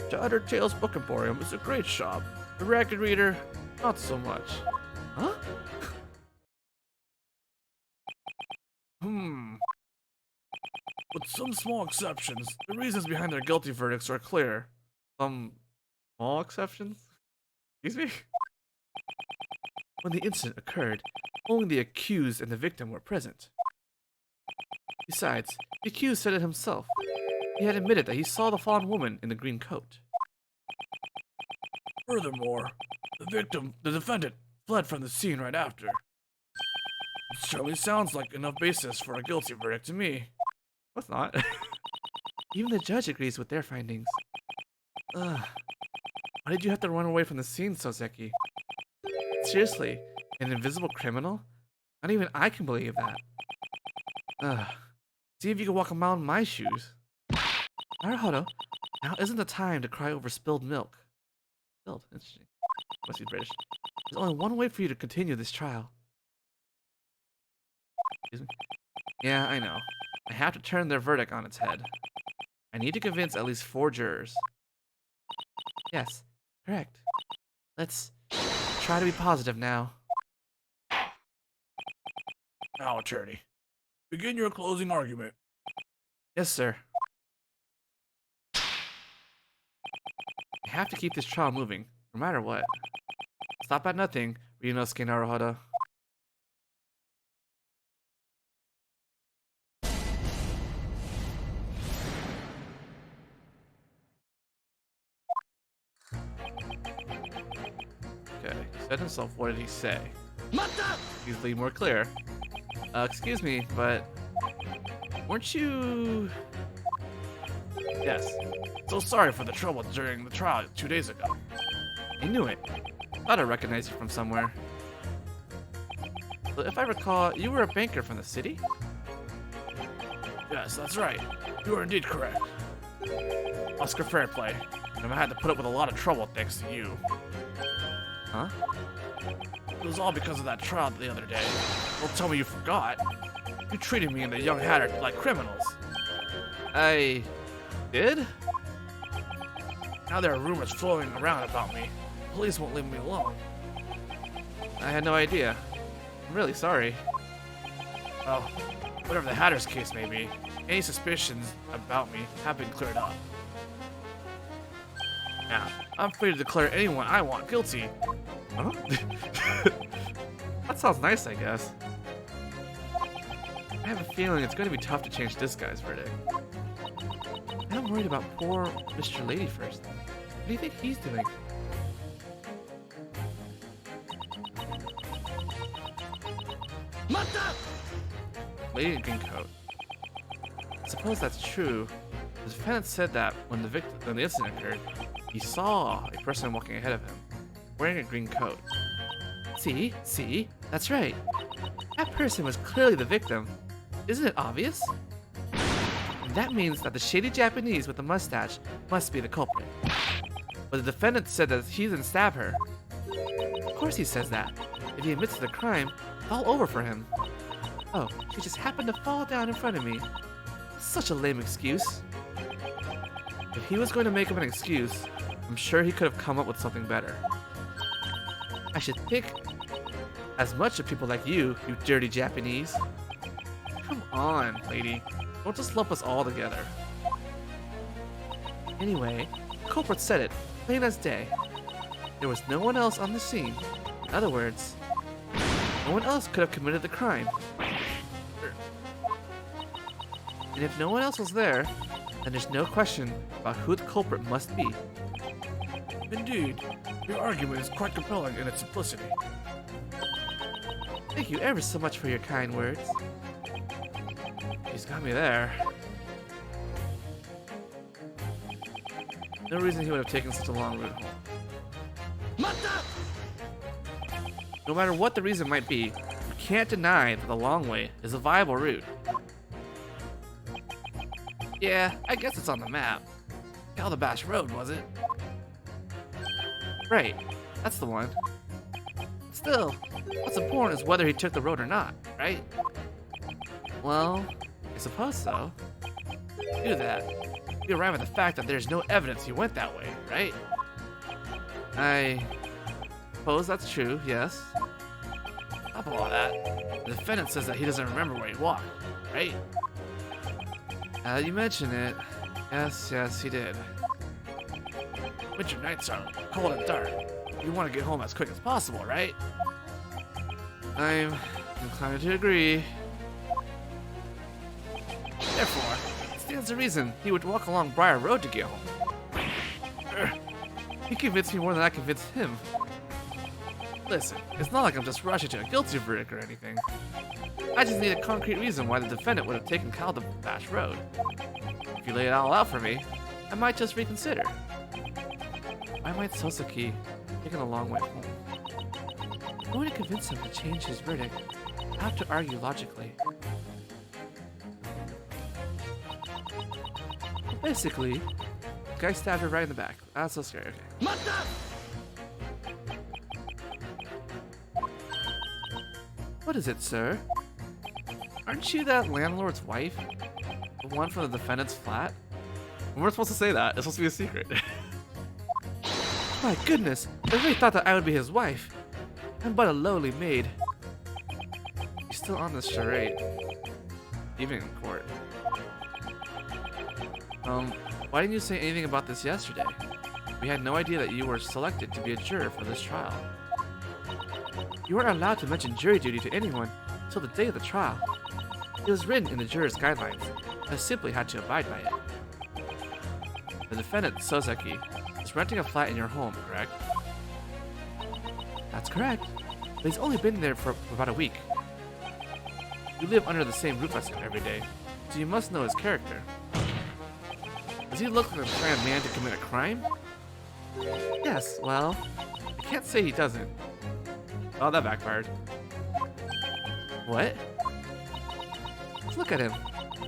Shattered Tales Book Emporium is a great shop. The Ragged Reader, not so much. Huh? With some small exceptions, the reasons behind their guilty verdicts are clear. Some small exceptions? Excuse me? When the incident occurred, only the accused and the victim were present. Besides, the accused said it himself. He had admitted that he saw the fallen woman in the green coat. Furthermore, the defendant, fled from the scene right after. It certainly sounds like enough basis for a guilty verdict to me. That's not. Even the judge agrees with their findings. Ugh. Why did you have to run away from the scene, Soseki? Seriously, an invisible criminal? Not even I can believe that. Ugh. See if you can walk a mile in my shoes. Naruhodo, now isn't the time to cry over spilled milk. Spilled? Interesting. Must be British. There's only one way for you to continue this trial. Excuse me? Yeah, I know. I have to turn their verdict on its head. I need to convince at least 4 jurors. Yes, correct. Let's try to be positive now. Now, attorney. Begin your closing argument. Yes, sir. I have to keep this trial moving, no matter what. Stop at nothing, Ryunosuke Naruhodo. Okay, he said himself, what did he say? He's being more clear. Excuse me, but weren't you... Yes. So sorry for the trouble during the trial 2 days ago. I knew it. Thought I recognized you from somewhere. But if I recall, you were a banker from the city? Yes, that's right. You are indeed correct. Oscar Fairplay. And I had to put up with a lot of trouble thanks to you. Huh? It was all because of that trial the other day. Don't tell me you forgot. You treated me and the young hatter like criminals. I... did? Now there are rumors flowing around about me. Police won't leave me alone. I had no idea. I'm really sorry. Well, whatever the Hatter's case may be, any suspicions about me have been cleared up. Now, I'm free to declare anyone I want guilty. Huh? That sounds nice, I guess. I have a feeling it's going to be tough to change this guy's verdict. I'm worried about poor Mr. Lady first. What do you think he's doing? Lady in green coat. I suppose that's true. The defendant said that when the incident occurred, he saw a person walking ahead of him, wearing a green coat. See? That's right. That person was clearly the victim. Isn't it obvious? And that means that the shady Japanese with the mustache must be the culprit. But the defendant said that he didn't stab her. Of course he says that. If he admits to the crime, it's all over for him. Oh, she just happened to fall down in front of me. Such a lame excuse. If he was going to make up an excuse, I'm sure he could have come up with something better. I should think as much of people like you dirty Japanese. Come on, lady. Don't just lump us all together. Anyway, the culprit said it, plain as day. There was no one else on the scene. In other words, no one else could have committed the crime. And if no one else was there, then there's no question about who the culprit must be. Indeed, your argument is quite compelling in its simplicity. Thank you ever so much for your kind words. He's got me there. No reason he would have taken such a long route home. No matter what the reason might be, you can't deny that the long way is a viable route. Yeah, I guess it's on the map. Calabash Road, was it? Right, that's the one. Still, what's important is whether he took the road or not, right? Well, I suppose so. To do that, you arrive at the fact that there's no evidence you went that way, right? I suppose that's true, yes. On top of all that, the defendant says that he doesn't remember where he walked, right? You mention it. Yes, he did. Winter nights are cold and dark. You want to get home as quick as possible, right? I'm inclined to agree. Therefore, it stands to reason he would walk along Briar Road to get home. He convinced me more than I convinced him. Listen, it's not like I'm just rushing to a guilty verdict or anything. I just need a concrete reason why the defendant would have taken Calabash Road. If you lay it all out for me, I might just reconsider. Why might Soseki take a long way home? I'm going to convince him to change his verdict. I have to argue logically. Basically, the guy stabbed her right in the back. That's so scary. Okay. What is it, sir? Aren't you that landlord's wife? The one from the defendant's flat? We're supposed to say that. It's supposed to be a secret. My goodness, I really thought that I would be his wife. I'm but a lowly maid. You're still on this charade. Even in court. Why didn't you say anything about this yesterday? We had no idea that you were selected to be a juror for this trial. You weren't allowed to mention jury duty to anyone until the day of the trial. It was written in the juror's guidelines. I simply had to abide by it. The defendant, Soseki, is renting a flat in your home, correct? That's correct, but he's only been there for about a week. You live under the same roof as him every day, so you must know his character. Does he look like a planned man to commit a crime? Yes, well, I can't say he doesn't. Oh, that backfired. What? Look at him.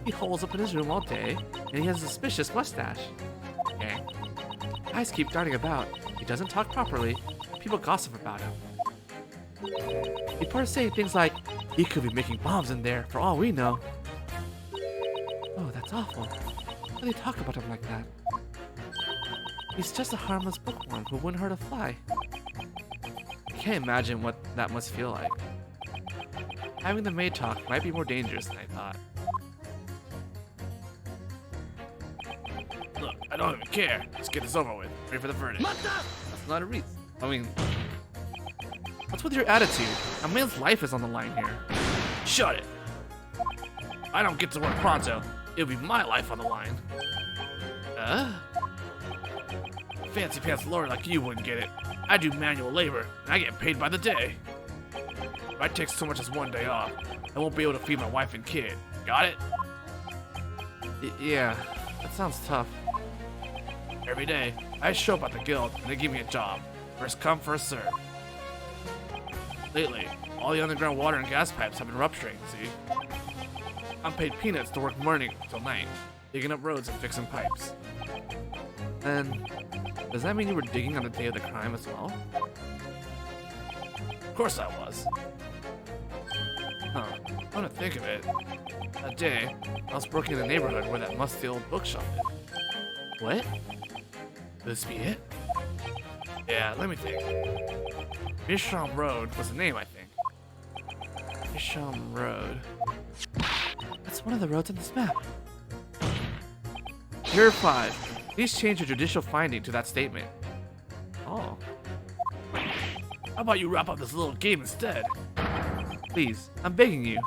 He holes up in his room all day, and he has a suspicious mustache. Okay. Guys keep darting about. He doesn't talk properly. People gossip about him. People are saying things like, he could be making bombs in there, for all we know. Oh, that's awful. Why do they talk about him like that? He's just a harmless bookworm who wouldn't hurt a fly. I can't imagine what that must feel like. Having the maid talk might be more dangerous than I thought. Look, I don't even care. Let's get this over with. Ready for the verdict. That's not a reason. I mean, what's with your attitude? A man's life is on the line here. Shut it. I don't get to work pronto. It'll be my life on the line. Fancy pants lawyer like you wouldn't get it. I do manual labor, and I get paid by the day. If I take so much as one day off, I won't be able to feed my wife and kid. Got it? Yeah, that sounds tough. Every day, I show up at the guild, and they give me a job. First come, first serve. Lately, all the underground water and gas pipes have been rupturing, see? I'm paid peanuts to work morning till night, digging up roads and fixing pipes. And does that mean you were digging on the day of the crime as well? Of course I was. Huh, come to think of it, that day, I was working in the neighborhood where that musty old bookshop is. What? Could this be it? Yeah, let me think. Mishram Road was the name, I think. Mishram Road. That's one of the roads on this map. Juror 5. Please change your judicial finding to that statement. Oh. How about you wrap up this little game instead? Please, I'm begging you.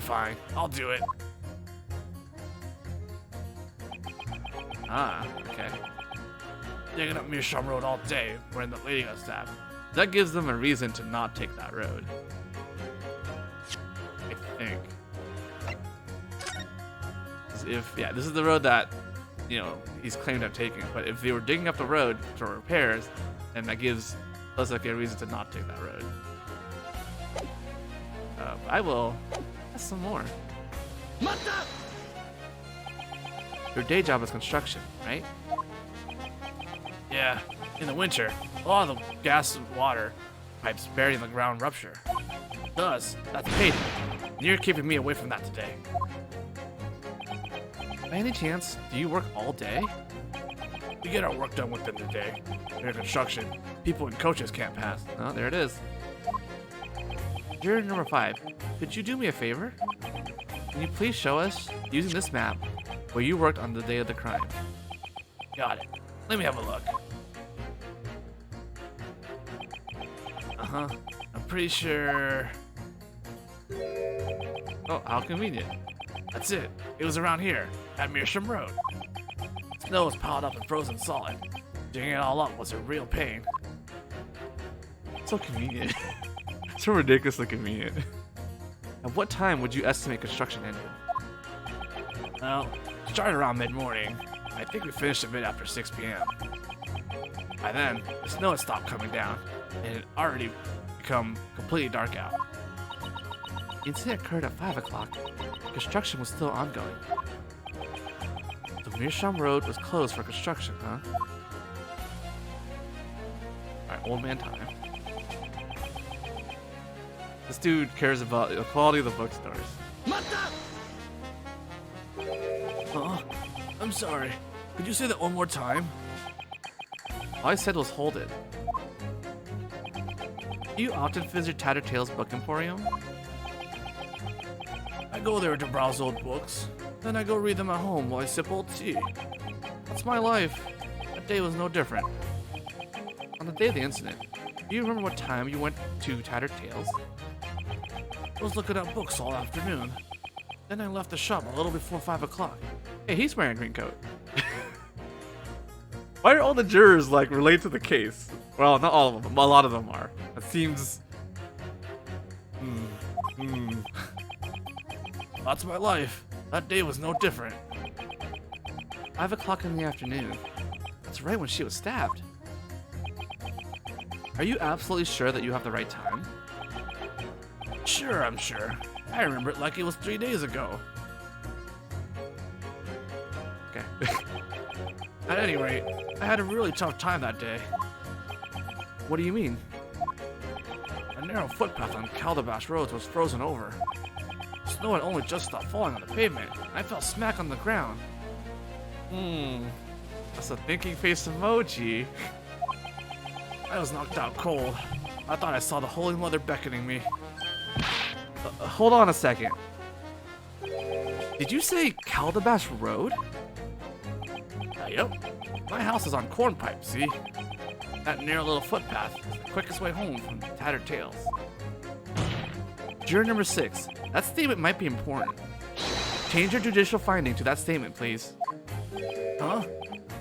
Fine. I'll do it. Ah, okay. Digging up Mishram Road all day when the lady got stabbed. That gives them a reason to not take that road. I think. Yeah, this is the road that, he's claimed to have taken. But if they were digging up the road for repairs, then that gives us like a reason to not take that road. I will ask some more. Your day job is construction, right? Yeah, in the winter, a lot of the gas and water pipes buried in the ground rupture. Thus, that's paid. You're keeping me away from that today. By any chance, do you work all day? We get our work done within the day. During construction, people and coaches can't pass. Oh, there it is. Juror number 5, could you do me a favor? Can you please show us, using this map, where you worked on the day of the crime? Got it. Let me have a look. Uh-huh. I'm pretty sure... Oh, how convenient. That's it. It was around here, at Meerschaum Road. Snow was piled up and frozen solid. Digging it all up was a real pain. So convenient. So ridiculously convenient. At what time would you estimate construction ended? Well, it started around mid-morning. I think we finished a bit after 6 p.m. By then, the snow had stopped coming down, and it had already become completely dark out. The incident occurred at 5 o'clock. Construction was still ongoing. The Meerschaum Road was closed for construction, huh? Alright, old man time. This dude cares about the quality of the bookstores. I'm sorry. Could you say that one more time? All I said was hold it. Do you often visit Tattertail's Book Emporium? I go there to browse old books. Then I go read them at home while I sip old tea. That's my life. That day was no different. On the day of the incident, do you remember what time you went to Tattertail's? I was looking at books all afternoon. Then I left the shop a little before 5 o'clock. Hey, he's wearing a green coat. Why are all the jurors like related to the case? Well, not all of them, but a lot of them are. It seems... That's my life. That day was no different. 5 o'clock in the afternoon. That's right when she was stabbed. Are you absolutely sure that you have the right time? Sure, I'm sure. I remember it like it was 3 days ago. Okay. At any rate, I had a really tough time that day. What do you mean? A narrow footpath on Calabash roads was frozen over. Snow had only just stopped falling on the pavement, and I fell smack on the ground. That's a thinking face emoji. I was knocked out cold. I thought I saw the Holy Mother beckoning me. Hold on a second. Did you say Calabash Road? Yep. My house is on Cornpipe, see? That narrow little footpath is the quickest way home from Tattertail's. Juror number 6. That statement might be important. Change your judicial finding to that statement, please. Huh?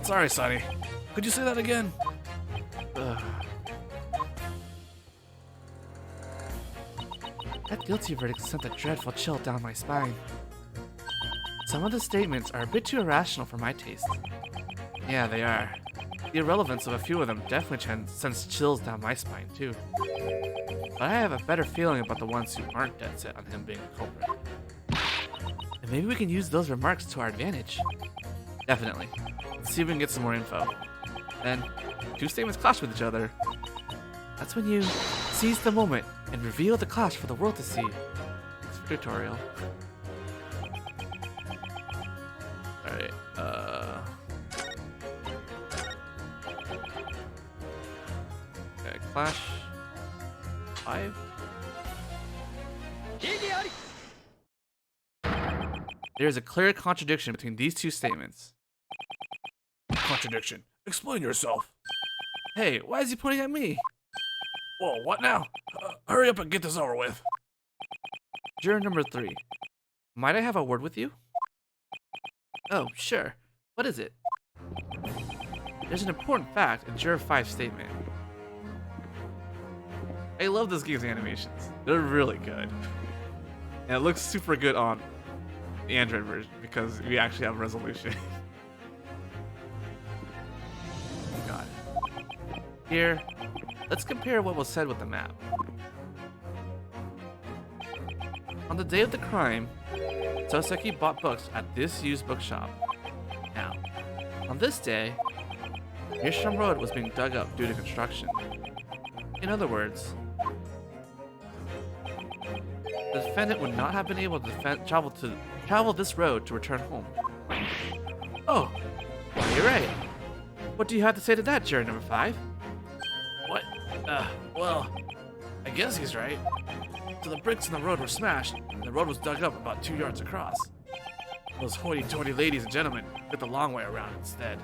Sorry, Sonny. Could you say that again? That guilty verdict sent a dreadful chill down my spine. Some of the statements are a bit too irrational for my taste. Yeah, they are. The irrelevance of a few of them definitely sends chills down my spine, too. But I have a better feeling about the ones who aren't dead set on him being a culprit. And maybe we can use those remarks to our advantage. Definitely. Let's see if we can get some more info. Then, 2 statements clash with each other. That's when you seize the moment and reveal the clash for the world to see. Thanks for tutorial. Alright, okay, clash 5. There is a clear contradiction between these 2 statements. Contradiction. Explain yourself. Hey, why is he pointing at me? Whoa, what now? Hurry up and get this over with. Juror number 3. Might I have a word with you? Oh, sure. What is it? There's an important fact in Juror 5's statement. I love this game's animations. They're really good. And it looks super good on the Android version because we actually have resolution. Got it. Here, let's compare what was said with the map. On the day of the crime, Soseki bought books at this used bookshop. Now, on this day, Meerschaum Road was being dug up due to construction. In other words, the defendant would not have been able to travel this road to return home. Oh, well, you're right. What do you have to say to that, juror number 5? What? Well, I guess he's right. So the bricks in the road were smashed, and the road was dug up about 2 yards across. Those hoity-toity ladies and gentlemen took the long way around instead.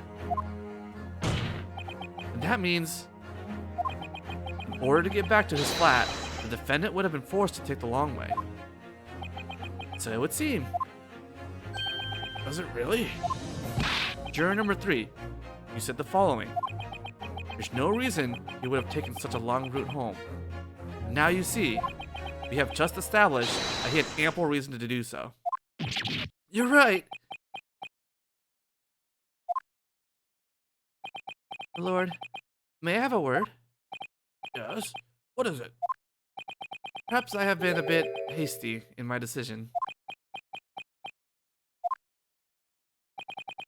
And that means, in order to get back to his flat, the defendant would have been forced to take the long way. So it would seem. Does it really? Juror number 3, you said the following. There's no reason he would have taken such a long route home. Now you see, we have just established that he had ample reason to do so. You're right. Lord, may I have a word? Yes? What is it? Perhaps I have been a bit hasty in my decision.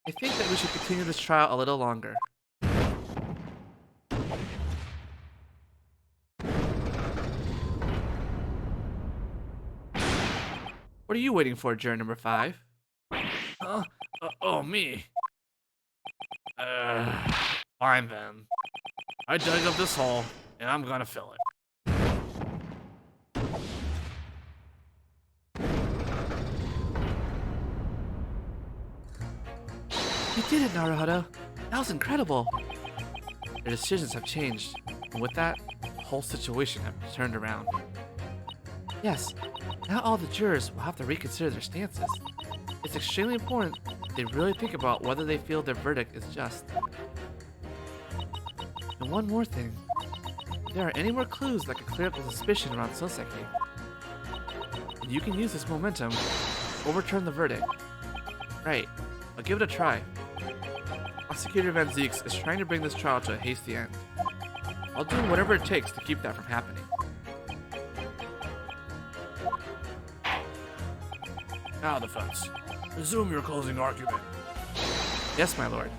I think that we should continue this trial a little longer. What are you waiting for, juror number 5? Huh? Oh, me. Fine then. I dug up this hole, and I'm gonna fill it. You did it, Naruhodo. That was incredible. Their decisions have changed, and with that, the whole situation has turned around. Yes, now all the jurors will have to reconsider their stances. It's extremely important that they really think about whether they feel their verdict is just. And one more thing. If there are any more clues that could clear up the suspicion around Soseki, you can use this momentum to overturn the verdict. Right, but give it a try. Prosecutor Van Zieks is trying to bring this trial to a hasty end. I'll do whatever it takes to keep that from happening. Now, defense. Resume your closing argument. Yes, my lord.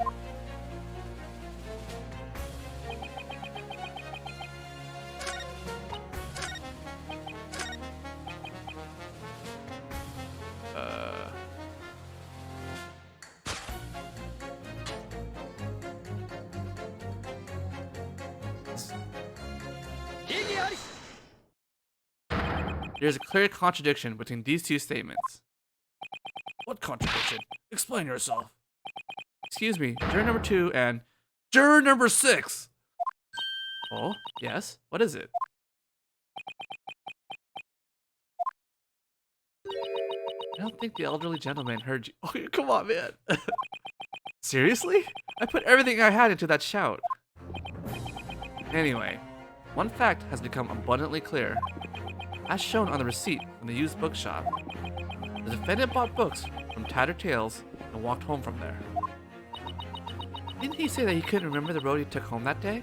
There's a clear contradiction between these two statements. What contradiction? Explain yourself. Excuse me, juror number 2 and juror number 6! Oh, yes? What is it? I don't think the elderly gentleman heard you. Oh, come on, man. Seriously? I put everything I had into that shout. Anyway, one fact has become abundantly clear. As shown on the receipt from the used bookshop, the defendant bought books from Tattered Tales and walked home from there. Didn't he say that he couldn't remember the road he took home that day?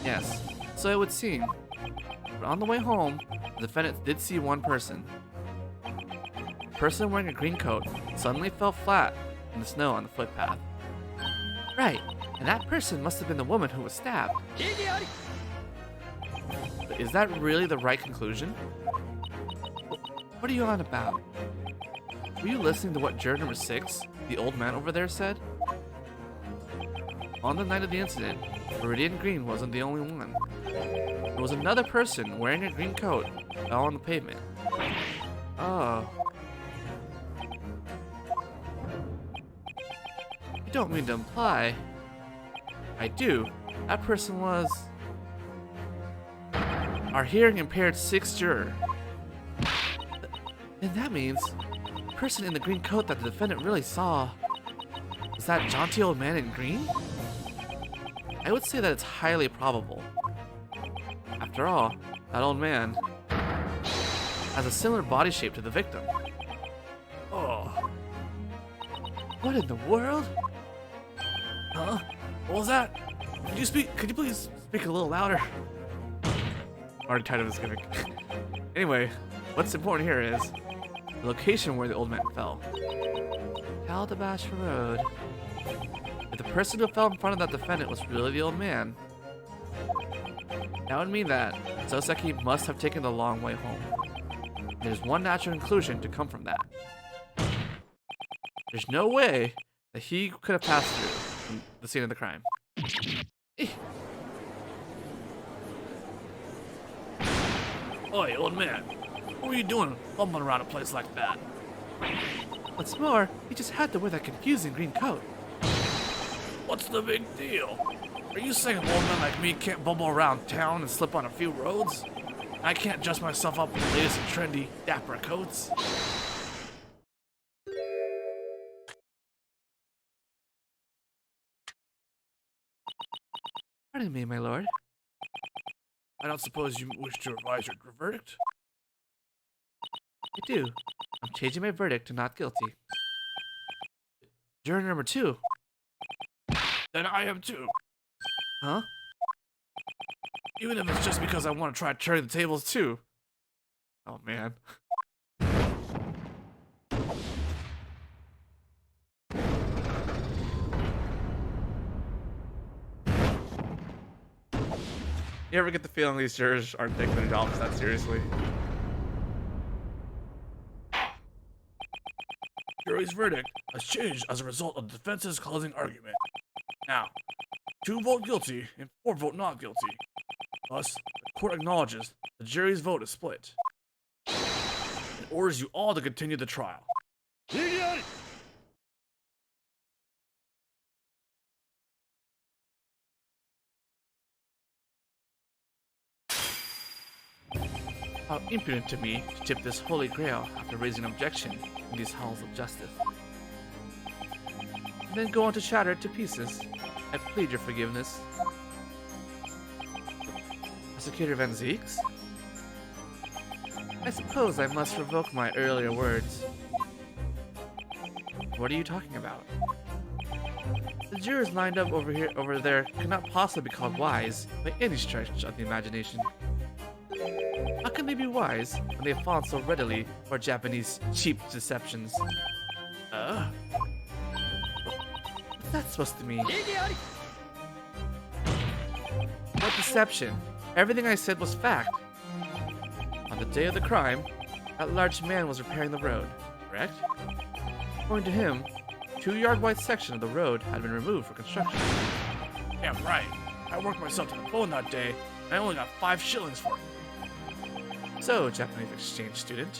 Yes, so it would seem. But on the way home, the defendant did see one person. The person wearing a green coat suddenly fell flat in the snow on the footpath. Right, and that person must have been the woman who was stabbed. But is that really the right conclusion? What are you on about? Were you listening to what juror number 6, the old man over there, said? On the night of the incident, Meridian Green wasn't the only one. There was another person wearing a green coat fell on the pavement. Oh. You don't mean to imply. I do. That person was our hearing impaired 6th juror. And that means the person in the green coat that the defendant really saw was that jaunty old man in green? I would say that it's highly probable. After all, that old man has a similar body shape to the victim. Oh. What in the world? Huh? What was that? Could you please speak a little louder? I'm already tired of this gimmick. Anyway, what's important here is the location where the old man fell. Calabash Road. If the person who fell in front of that defendant was really the old man, that would mean that Soseki must have taken the long way home. There's one natural conclusion to come from that. There's no way that he could have passed through the scene of the crime. Eh. Oi, old man. What were you doing bumbling around a place like that? What's more, he just had to wear that confusing green coat. What's the big deal? Are you saying an old man like me can't bumble around town and slip on a few roads? I can't dress myself up in the latest and trendy, dapper coats? Pardon me, my lord. I don't suppose you wish to revise your verdict? I do. I'm changing my verdict to not guilty. Juror number 2. Then I am too. Huh? Even if it's just because I want to try turning the tables too. Oh man. You ever get the feeling these jurors aren't taking their jobs that seriously? Jury's verdict has changed as a result of the defense's closing argument. Now, 2 vote guilty and 4 vote not guilty. Thus, the court acknowledges the jury's vote is split. It orders you all to continue the trial. How impudent to me to tip this holy grail after raising an objection in these halls of justice. And then go on to shatter it to pieces. I plead your forgiveness. Prosecutor Van Zieks? I suppose I must revoke my earlier words. What are you talking about? The jurors lined up over there cannot possibly be called wise by any stretch of the imagination. How can they be wise when they fall so readily for Japanese cheap deceptions? What's that supposed to mean? What deception? Everything I said was fact. On the day of the crime, that large man was repairing the road, correct? According to him, a 2-yard wide section of the road had been removed for construction. Yeah, right. I worked myself to the bone that day, and I only got 5 shillings for it. So, Japanese exchange student,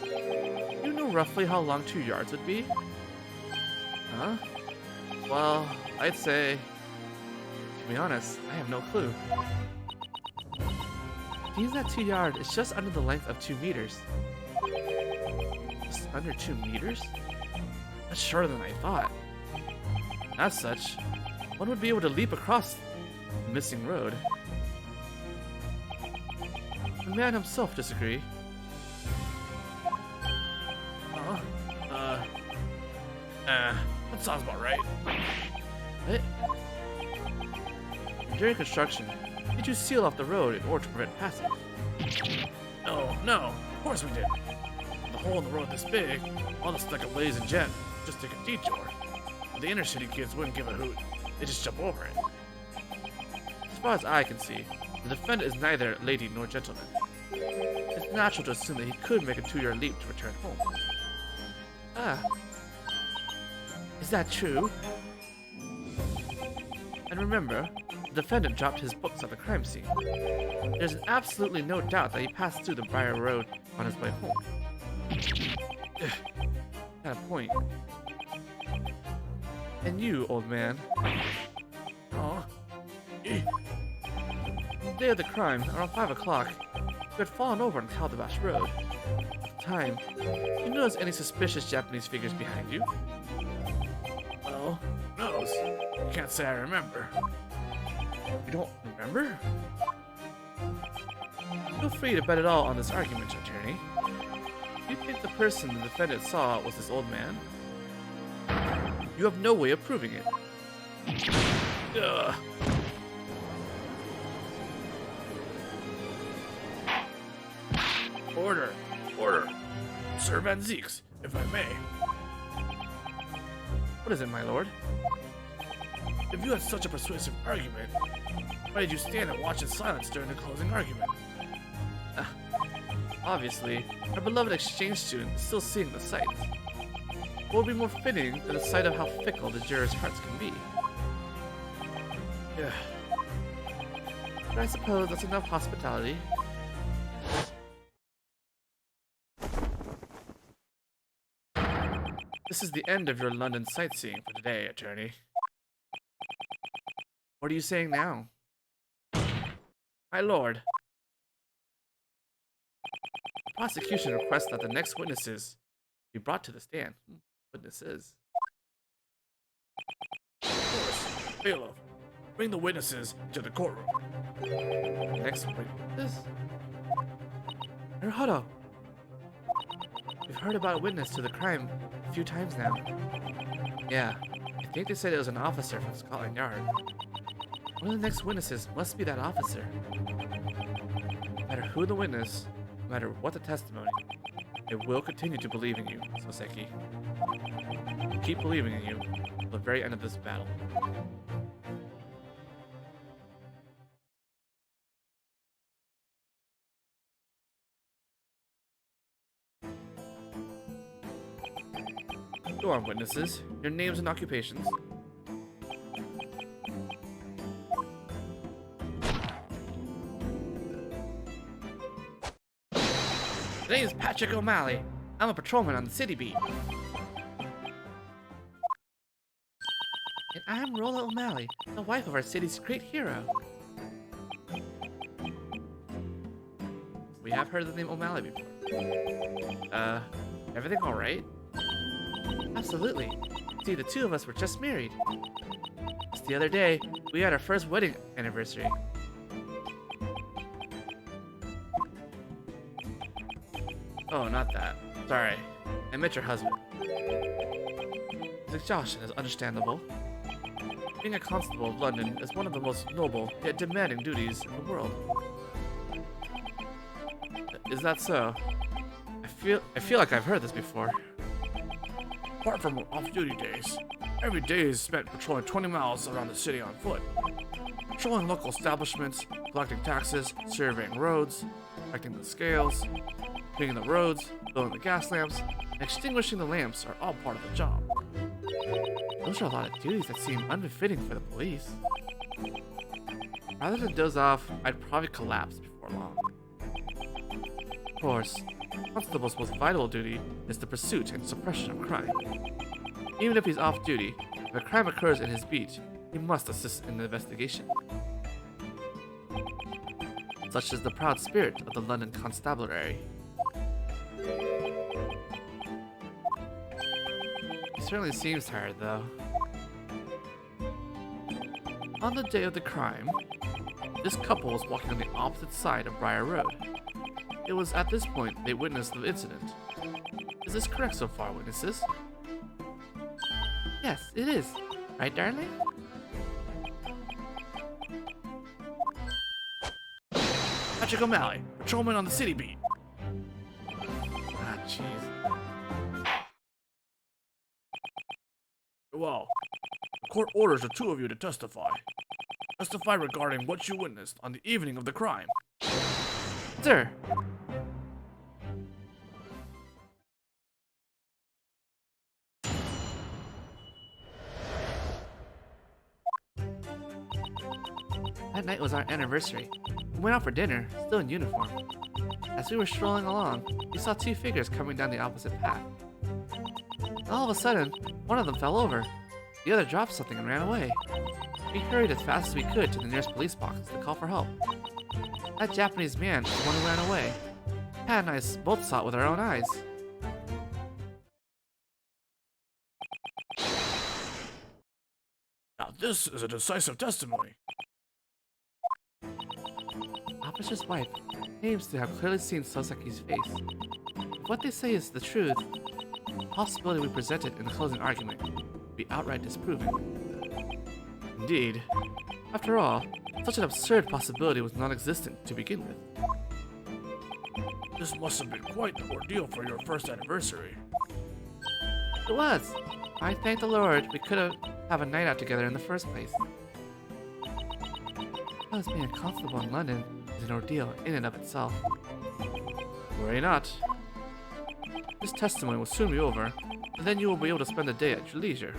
you know roughly how long 2 yards would be? Huh? Well, I'd say, to be honest, I have no clue. Means that 2 yard is just under the length of 2 meters. Just under 2 meters? That's shorter than I thought. As such, one would be able to leap across the missing road. The man himself disagree. That sounds about right. What? During construction, did you seal off the road in order to prevent passage? No, of course we did. With a hole in the road this big, all the stuck ablaze and jet, just take a detour. But the inner city kids wouldn't give a hoot. They just jump over it. As far as I can see, the defendant is neither lady nor gentleman. It's natural to assume that he could make a 2-yard leap to return home. Ah. Is that true? And remember, the defendant dropped his books at the crime scene. There's absolutely no doubt that he passed through the Briar Road on his way home. At a point. And you, old man. On the day of the crime, around 5 o'clock, you had fallen over on Caldabash Road. At the time, you notice any suspicious Japanese figures behind you? Well, who knows? I can't say I remember. You don't remember? Feel free to bet it all on this argument, attorney. Do you think the person the defendant saw was this old man? You have no way of proving it. Ugh. Order. Sir Van Zieks, if I may. What is it, my lord? If you had such a persuasive argument, why did you stand and watch in silence during the closing argument? Obviously, our beloved exchange student is still seeing the sights. What would be more fitting than the sight of how fickle the jurors' hearts can be? Yeah. But I suppose that's enough hospitality. This is the end of your London sightseeing for today, attorney. What are you saying now? My lord. The prosecution requests that the next witnesses be brought to the stand. Witnesses. Of course, bailiff. Bring the witnesses to the courtroom. Next witness? Naruhodo. We've heard about a witness to the crime a few times now. Yeah, I think they said it was an officer from Scotland Yard. One of the next witnesses must be that officer. No matter who the witness, no matter what the testimony, I will continue to believe in you, Soseki. Keep believing in you till the very end of this battle. Go on, witnesses. Your names and occupations. My name is Patrick O'Malley. I'm a patrolman on the city beat. And I'm Rolla O'Malley, the wife of our city's great hero. We have heard the name O'Malley before. Everything alright? Absolutely. See, the two of us were just married. Just the other day, we had our first wedding anniversary. Oh, not that. Sorry. I met your husband. His exhaustion is understandable. Being a constable of London is one of the most noble, yet demanding duties in the world. Is that so? I feel like I've heard this before. Apart from off-duty days, every day is spent patrolling 20 miles around the city on foot. Patrolling local establishments, collecting taxes, surveying roads, correcting the scales, cleaning the roads, filling the gas lamps, and extinguishing the lamps are all part of the job. Those are a lot of duties that seem unbefitting for the police. Rather than doze off, I'd probably collapse before long. Of course, Constable's most vital duty is the pursuit and suppression of crime. Even if he's off duty, if a crime occurs in his beat, he must assist in the investigation. Such is the proud spirit of the London Constabulary. He certainly seems tired, though. On the day of the crime, this couple was walking on the opposite side of Briar Road. It was at this point they witnessed the incident. Is this correct so far, witnesses? Yes, it is. Right, darling? Patrick O'Malley, patrolman on the city beat. Ah, jeez. Well, the court orders the two of you to testify. Testify regarding what you witnessed on the evening of the crime. Sir. That night was our anniversary. We went out for dinner, still in uniform. As we were strolling along, we saw two figures coming down the opposite path. All of a sudden, one of them fell over. The other dropped something and ran away. We hurried as fast as we could to the nearest police box to call for help. That Japanese man was the one who ran away. Pat and I both saw it with our own eyes. Now this is a decisive testimony. Officer's wife claims to have clearly seen Soseki's face. If what they say is the truth, the possibility we presented in the closing argument would be outright disproven. Indeed. After all, such an absurd possibility was non-existent to begin with. This must have been quite the ordeal for your first anniversary. It was. I thank the Lord we could have a night out together in the first place. As being a constable in London is an ordeal in and of itself. Worry not. This testimony will soon be over, and then you will be able to spend the day at your leisure.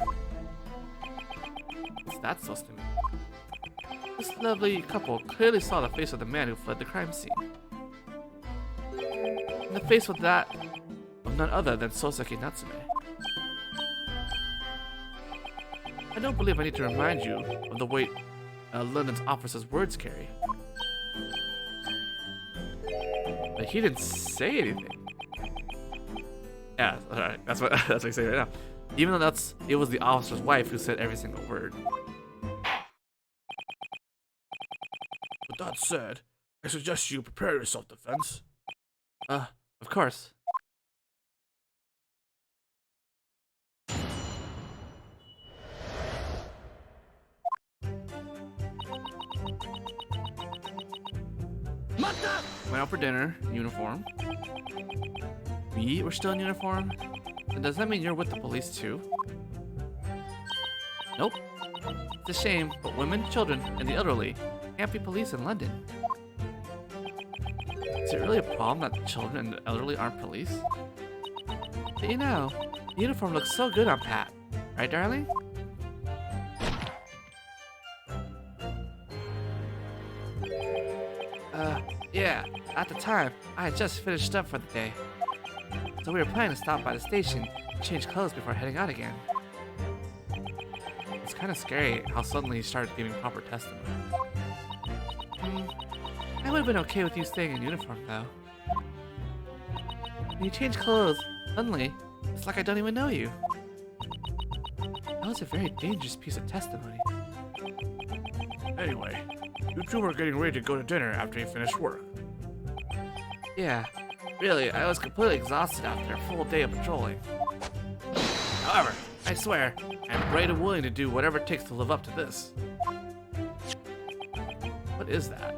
What's that supposed to mean? This lovely couple clearly saw the face of the man who fled the crime scene. And the face was that of none other than Soseki Natsume. I don't believe I need to remind you of the weight London's officer's words carry. But he didn't say anything. Yeah, alright, that's what he's saying right now. Even though it was the officer's wife who said every single word. With that said, I suggest you prepare your self-defense. Of course. Went out for dinner, uniform. We were still in uniform? And does that mean you're with the police too? Nope. It's a shame, but women, children, and the elderly can't be police in London. Is it really a problem that children and the elderly aren't police? But you know, the uniform looks so good on Pat. Right, darling? Yeah. At the time, I had just finished up for the day. So we were planning to stop by the station and change clothes before heading out again. It's kind of scary how suddenly he started giving proper testimony. I would have been okay with you staying in uniform, though. When you change clothes, suddenly, it's like I don't even know you. That was a very dangerous piece of testimony. Anyway, you two were getting ready to go to dinner after you finished work. Yeah, really, I was completely exhausted after a full day of patrolling. However, I swear, I'm ready and willing to do whatever it takes to live up to this. What is that?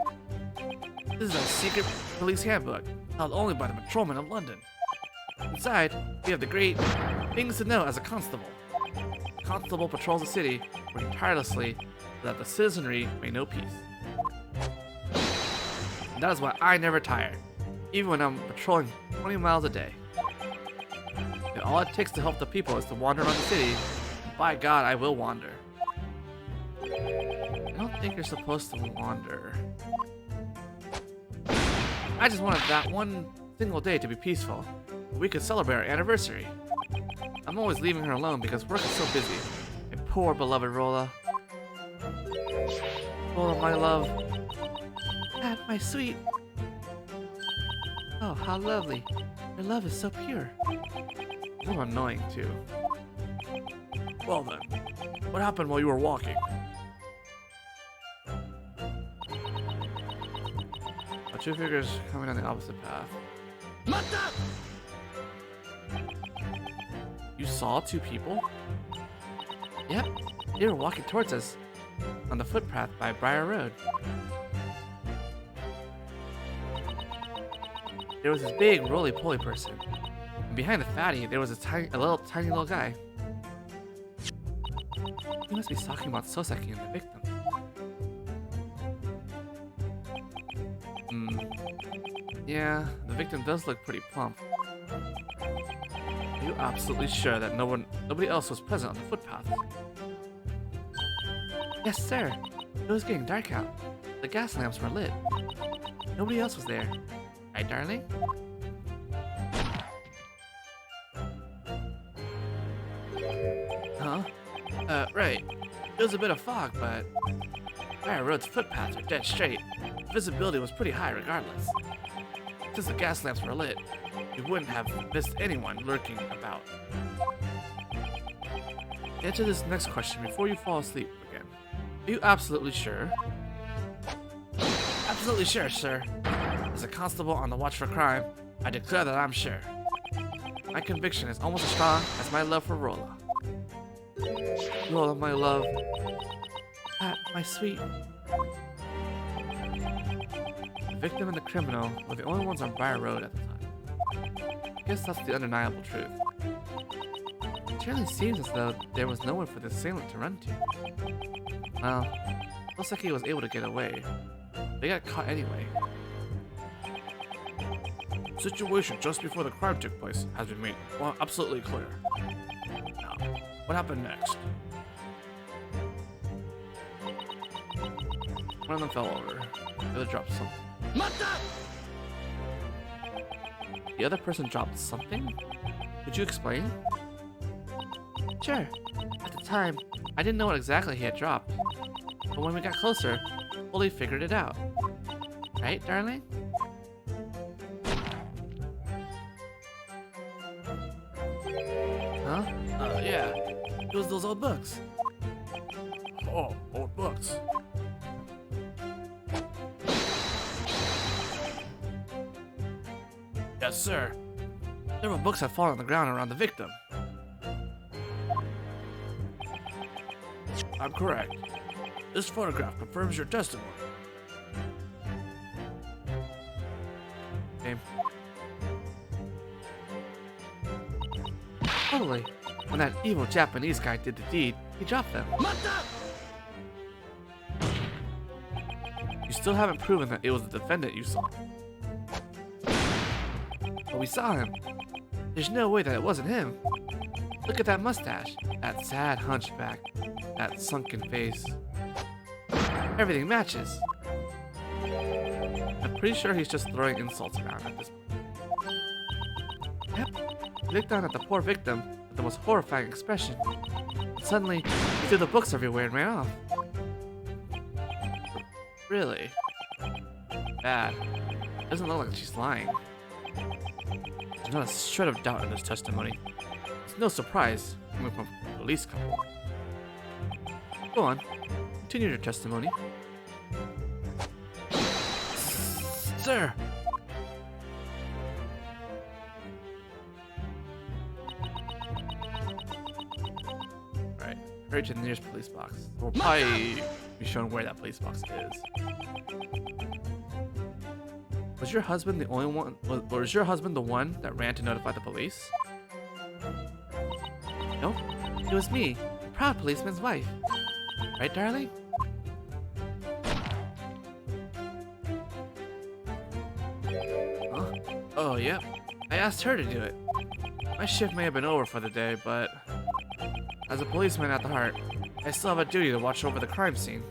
This is a secret police handbook, held only by the patrolmen of London. Inside, we have the great things to know as a constable. The constable patrols the city, working tirelessly so that the citizenry may know peace. And that is why I never tire, even when I'm patrolling 20 miles a day. And all it takes to help the people is to wander around the city, and by God, I will wander. I don't think you're supposed to wander. I just wanted that one single day to be peaceful. We could celebrate our anniversary. I'm always leaving her alone because work is so busy. My poor beloved Rolla. Rolla, my love. Pat, my sweet. Oh, how lovely. Your love is so pure. A little annoying, too. Well then, what happened while you were walking? Two figures coming on the opposite path. You saw two people? Yep, they were walking towards us on the footpath by Briar Road. There was this big roly-poly person, and behind the fatty, there was a tiny little guy. He must be talking about Soseki and the victim. Yeah, the victim does look pretty plump. Are you absolutely sure that nobody else was present on the footpath? Yes, sir. It was getting dark out. The gas lamps were lit. Nobody else was there. Right, darling? Huh? Right. There was a bit of fog, but Briar Road's footpaths are dead straight. Visibility was pretty high regardless. Since the gas lamps were lit, you wouldn't have missed anyone lurking about. Answer this next question before you fall asleep again. Are you absolutely sure? Absolutely sure, sir. As a constable on the watch for crime, I declare that I'm sure. My conviction is almost as strong as my love for Rolla. Rolla, my love. Pat, my sweet. The victim and the criminal were the only ones on Briar Road at the time. I guess that's the undeniable truth. It certainly seems as though there was no one for the assailant to run to. Well, looks like he was able to get away. They got caught anyway. The situation just before the crime took place has been made absolutely clear. Now, what happened next? One of them fell over. The other dropped something. The other person dropped something? Could you explain? Sure. At the time, I didn't know what exactly he had dropped. But when we got closer, fully figured it out. Right, darling? Huh? Yeah. It was those old books. Oh, old books. Yes, sir. Several books have fallen on the ground around the victim. I'm correct. This photograph confirms your testimony. Okay. Totally. When that evil Japanese guy did the deed, he dropped them. You still haven't proven that it was the defendant you saw. But we saw him. There's no way that it wasn't him. Look at that mustache, that sad hunchback, that sunken face. Everything matches. I'm pretty sure he's just throwing insults around at this point. Yep. He looked down at the poor victim with the most horrifying expression. And suddenly, he threw the books everywhere and ran off. Really? Bad. Doesn't look like she's lying. There's not a shred of doubt in this testimony. It's no surprise coming from a police couple. Go on. Continue your testimony. Sir! Alright, hurry to the nearest police box. We'll probably be shown where that police box is. Was your husband the only one? Was your husband the one that ran to notify the police? No, it was me, the proud policeman's wife. Right, darling? Huh? Oh, yep. I asked her to do it. My shift may have been over for the day, but as a policeman at the heart, I still have a duty to watch over the crime scene.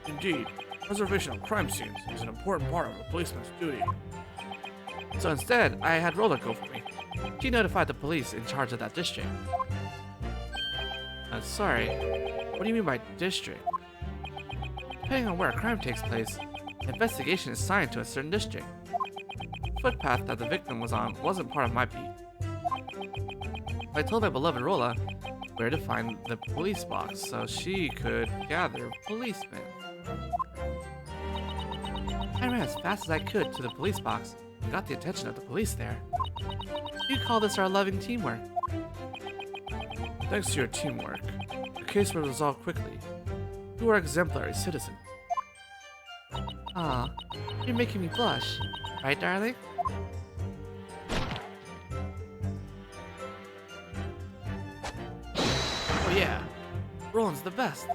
Indeed, preservation of crime scenes is an important part of a policeman's duty. So instead, I had Roller go for me. She notified the police in charge of that district. I'm sorry, what do you mean by district? Depending on where a crime takes place, the investigation is assigned to a certain district. The footpath that the victim was on wasn't part of my beat. I told my beloved Rolla where to find the police box so she could gather policemen. I ran as fast as I could to the police box and got the attention of the police there. You call this our loving teamwork. Thanks to your teamwork, the case was resolved quickly. You are exemplary citizen. Aw, you're making me blush. Right, darling? Oh yeah, Roland's the best.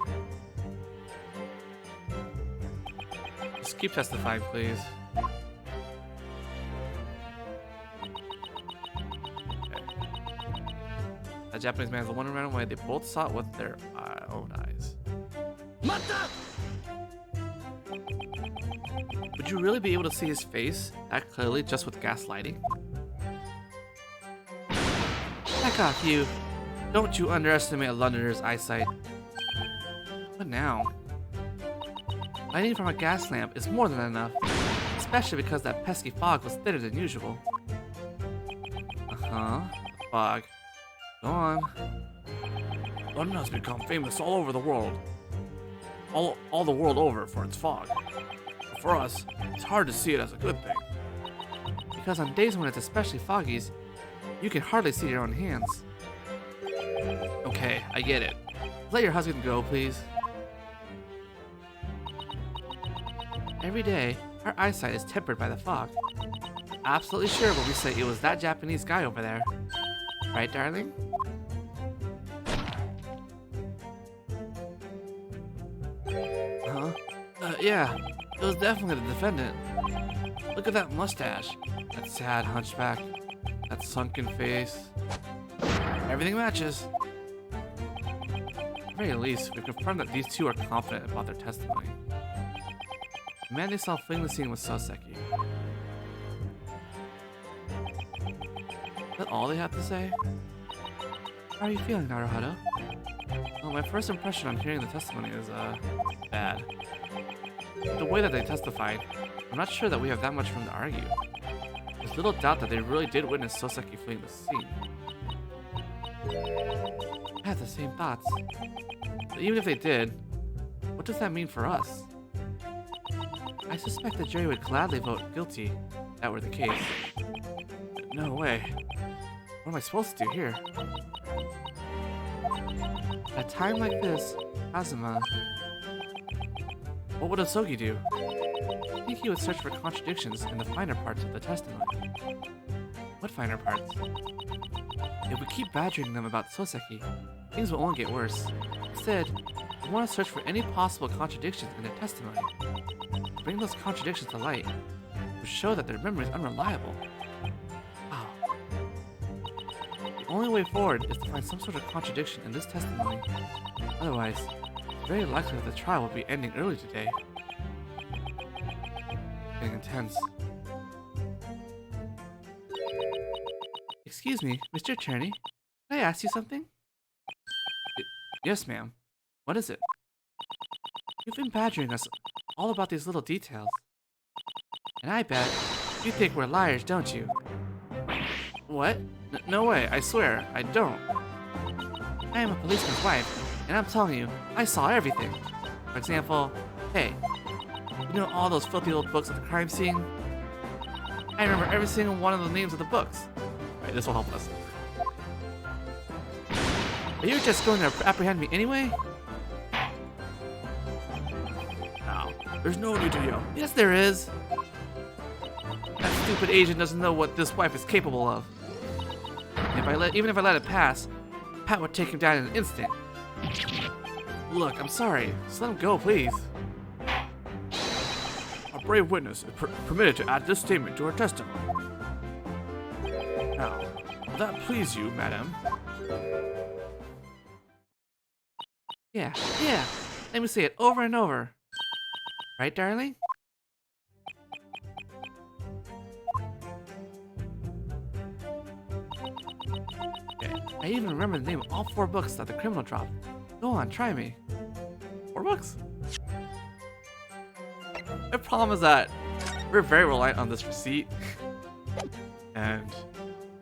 Just keep testifying, please. That Japanese man's the one who ran away. They both saw it with their own eyes. Would you really be able to see his face that clearly just with gaslighting? Back off, you. Don't you underestimate a Londoner's eyesight. What now? Lighting from a gas lamp is more than enough, especially because that pesky fog was thinner than usual. Uh-huh, fog. Go on. London has become famous all over the world. All the world over for its fog. But for us, it's hard to see it as a good thing. Because on days when it's especially foggy, you can hardly see your own hands. Okay, I get it. Let your husband go, please. Every day, our eyesight is tempered by the fog. Absolutely sure when we say it was that Japanese guy over there. Right, darling? Huh? Yeah, it was definitely the defendant. Look at that mustache. That sad hunchback. That sunken face. Everything matches. At the very least, we've confirmed that these two are confident about their testimony. The man they saw fleeing the scene was Soseki. Is that all they have to say? How are you feeling, Naruhodo? Well, my first impression on hearing the testimony is, bad. The way that they testified, I'm not sure that we have that much room to argue. There's little doubt that they really did witness Soseki fleeing the scene. I have the same thoughts. But even if they did, what does that mean for us? I suspect the jury would gladly vote guilty if that were the case. No way. What am I supposed to do here? At a time like this, Kazuma... What would Osogi do? I think he would search for contradictions in the finer parts of the testimony. What finer parts? If we keep badgering them about Soseki, things will only get worse. Instead, we want to search for any possible contradictions in their testimony. Bring those contradictions to light, which show that their memory is unreliable. Wow. The only way forward is to find some sort of contradiction in this testimony. Otherwise, it's very likely that the trial will be ending early today. Getting intense. Excuse me, Mr. Attorney. Can I ask you something? Yes, ma'am. What is it? You've been badgering us all about these little details. And I bet you think we're liars, don't you? What? No way, I swear, I don't. I am a policeman's wife, and I'm telling you, I saw everything. For example, hey, you know all those filthy old books at the crime scene? I remember every single one of the names of the books. Right, this will help us. Are you just going to apprehend me anyway? No, there's no need to yell. Yes, there is. That stupid agent doesn't know what this wife is capable of. Even if I let it pass, Pat would take him down in an instant. Look, I'm sorry. Just let him go, please. A brave witness is permitted to add this statement to her testimony. Now, will that please you, madam? Yeah. Let me say it over and over. Right, darling? Okay. I even remember the name of all 4 books that the criminal dropped. Go on, try me. 4 books? The problem is that we're very reliant on this receipt. And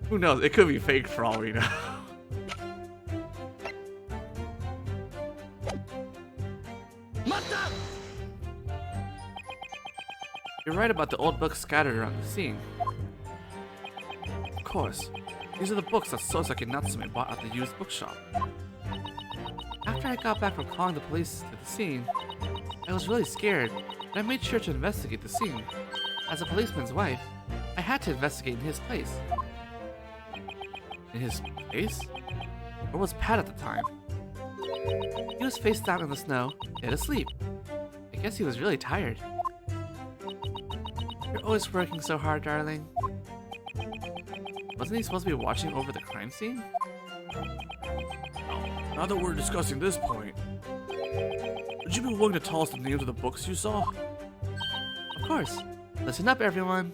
who knows, it could be faked for all we know. You're right about the old books scattered around the scene. Of course, these are the books that Soseki Natsume bought at the used bookshop. After I got back from calling the police to the scene, I was really scared, but I made sure to investigate the scene. As a policeman's wife, I had to investigate in his place. In his place? Where was Pat at the time? He was face down in the snow, dead asleep. I guess he was really tired. You're always working so hard, darling. Wasn't he supposed to be watching over the crime scene? Now that we're discussing this point, would you be willing to tell us the names of the books you saw? Of course. Listen up, everyone.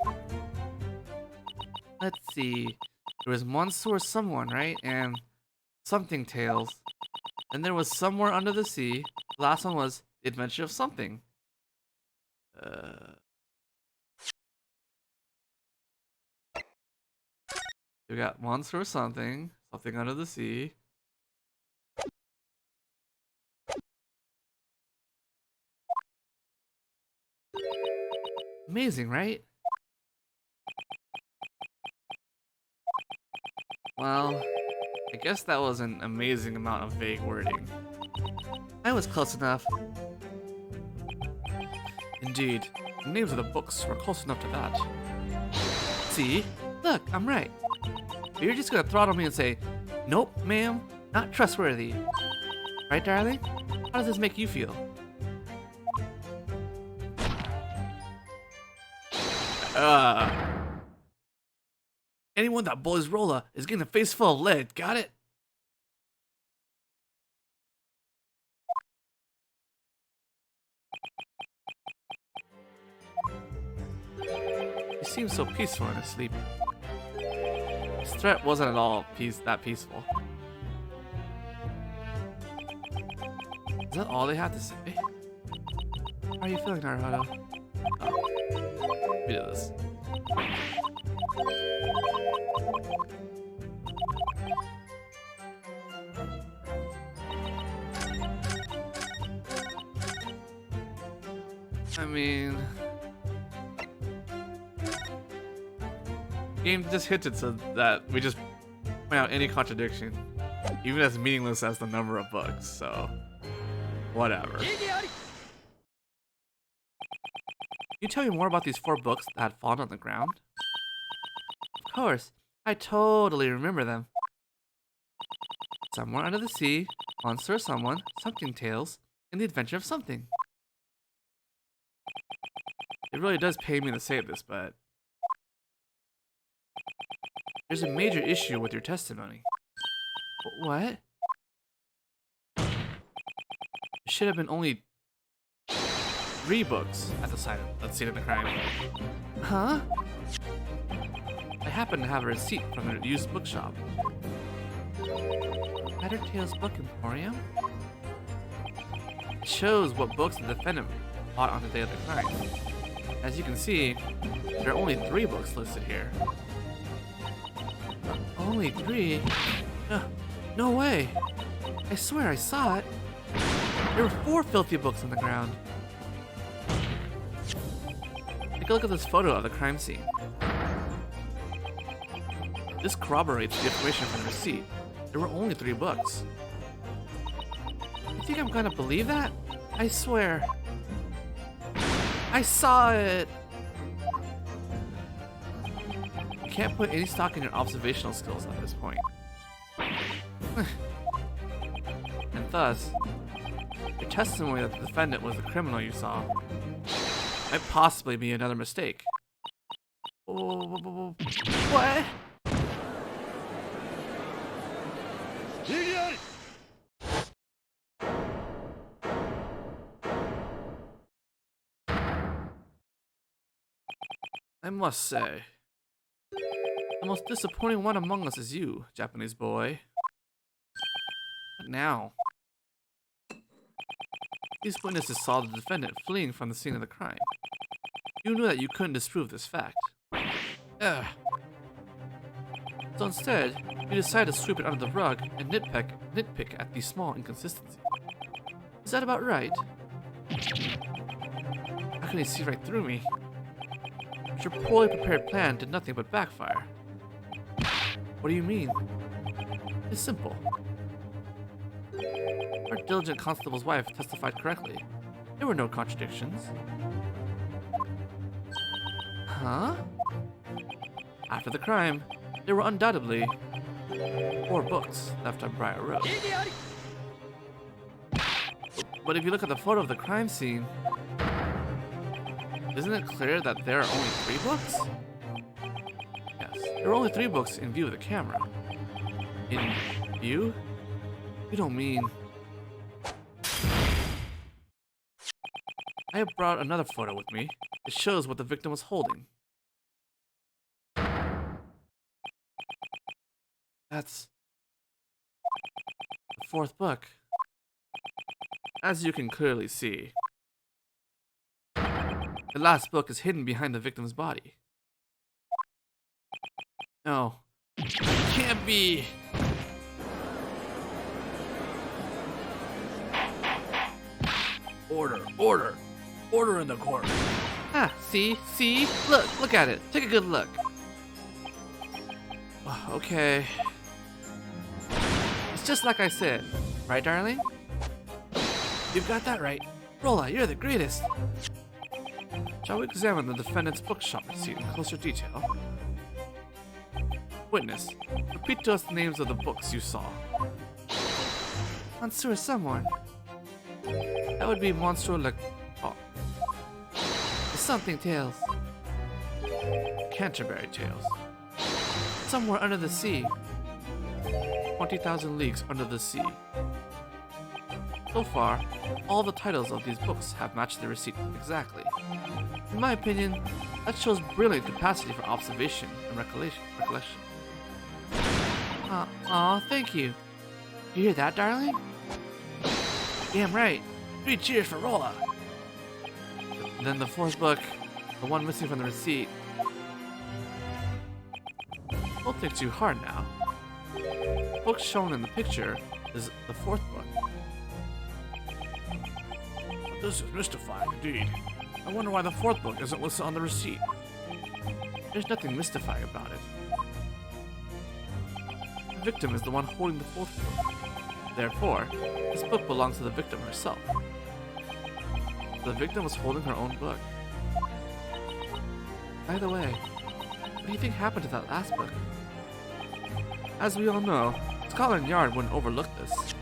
Let's see. There was Monsieur Someone, right? And Something Tales. Then there was Somewhere Under the Sea. The last one was The Adventure of Something. We got Monster or Something. Something Under the Sea. Amazing, right? Well, I guess that was an amazing amount of vague wording. I was close enough. Indeed, the names of the books were close enough to that. See? Look, I'm right. But you're just gonna throttle me and say, nope, ma'am, not trustworthy. Right, darling? How does this make you feel? Anyone that bullies Rolla is getting a face full of lead. Got it? He seems so peaceful in his sleep. His threat wasn't at all that peaceful. Is that all they had to say? How are you feeling, Naruto? Oh. We do this. I mean... game just hits it so that we just point out any contradiction, even as meaningless as the number of books, so whatever. Can you tell me more about these 4 books that had fallen on the ground? Of course, I totally remember them. Somewhere Under the Sea, Monster of Someone, Something Tales, and The Adventure of Something. It really does pay me to say this, but there's a major issue with your testimony. What? It should have been only 3 books at the scene of the crime. Huh? I happen to have a receipt from the used bookshop. Tales Book Emporium? It shows what books the defendant bought on the day of the crime. As you can see, there are only 3 books listed here. Only 3? No way! I swear I saw it. There were 4 filthy books on the ground. Take a look at this photo of the crime scene. This corroborates the information from the receipt. There were only 3 books. You think I'm gonna believe that? I swear. I saw it! You can't put any stock in your observational skills at this point. And thus, your testimony that the defendant was the criminal you saw might possibly be another mistake. What? I must say, the most disappointing one among us is you, Japanese boy. But now, these witnesses saw the defendant fleeing from the scene of the crime. You knew that you couldn't disprove this fact. Ugh. So instead, you decided to sweep it under the rug and nitpick at these small inconsistencies. Is that about right? How can you see right through me? Your poorly prepared plan did nothing but backfire. What do you mean? It's simple. Our diligent constable's wife testified correctly. There were no contradictions. Huh? After the crime, there were undoubtedly 4 books left on Briar Road. But if you look at the photo of the crime scene, isn't it clear that there are only 3 books? Yes, there are only 3 books in view of the camera. In view? You don't mean... I have brought another photo with me. It shows what the victim was holding. That's... the 4th book. As you can clearly see, the last book is hidden behind the victim's body. No. It can't be! Order, order! Order in the court! Ah, see? Look at it! Take a good look! Okay. It's just like I said. Right, darling? You've got that right. Rolla, you're the greatest! Shall we examine the defendant's bookshop receipt in closer detail? Witness, repeat to us the names of the books you saw. Monster of Someone. That would be Monster like... oh. The Something Tales. Canterbury Tales. Somewhere under the sea. 20,000 leagues under the sea. So far, all the titles of these books have matched the receipt exactly. In my opinion, that shows brilliant capacity for observation and recollection. Aw, thank you. You hear that, darling? Damn right. 3 cheers for Rolla. Then the 4th book, the one missing from the receipt. Don't think too hard now. The book shown in the picture is the 4th book. But this is mystifying indeed. I wonder why the 4th book isn't listed on the receipt. There's nothing mystifying about it. The victim is the one holding the 4th book. Therefore, this book belongs to the victim herself. The victim was holding her own book. By the way, what do you think happened to that last book? As we all know, Scotland Yard wouldn't overlook this.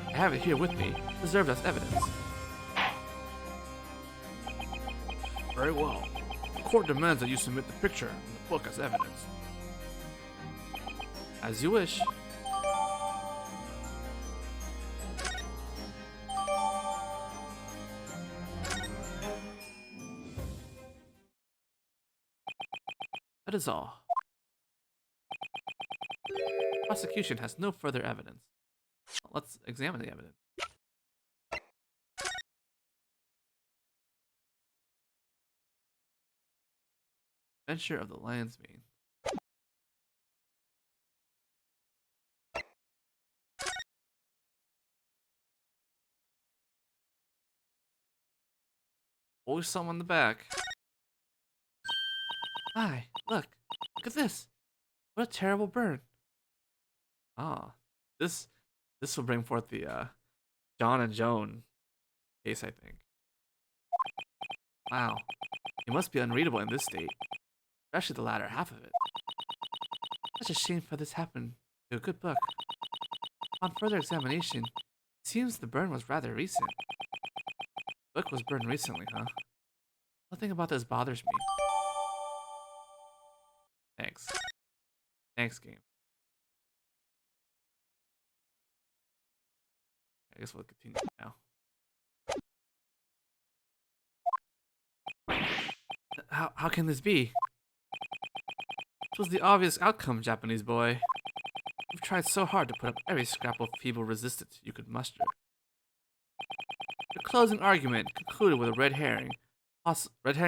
I have it here with me, reserved as evidence. Very well. The court demands that you submit the picture and the book as evidence. As you wish. That is all. Prosecution has no further evidence. Let's examine the evidence. Adventure of the Lion's Mane. Always something on the back. Hi, look at this. What a terrible burn. Ah, this will bring forth the John and Joan case, I think. Wow, it must be unreadable in this state, especially the latter half of it. Such a shame for this happened to a good book. On further examination, it seems the burn was rather recent. The book was burned recently, huh? Nothing about this bothers me. Thanks. Thanks, game. I guess we'll continue now. How can this be? This was the obvious outcome, Japanese boy. You've tried so hard to put up every scrap of feeble resistance you could muster. Your closing argument concluded with a red herring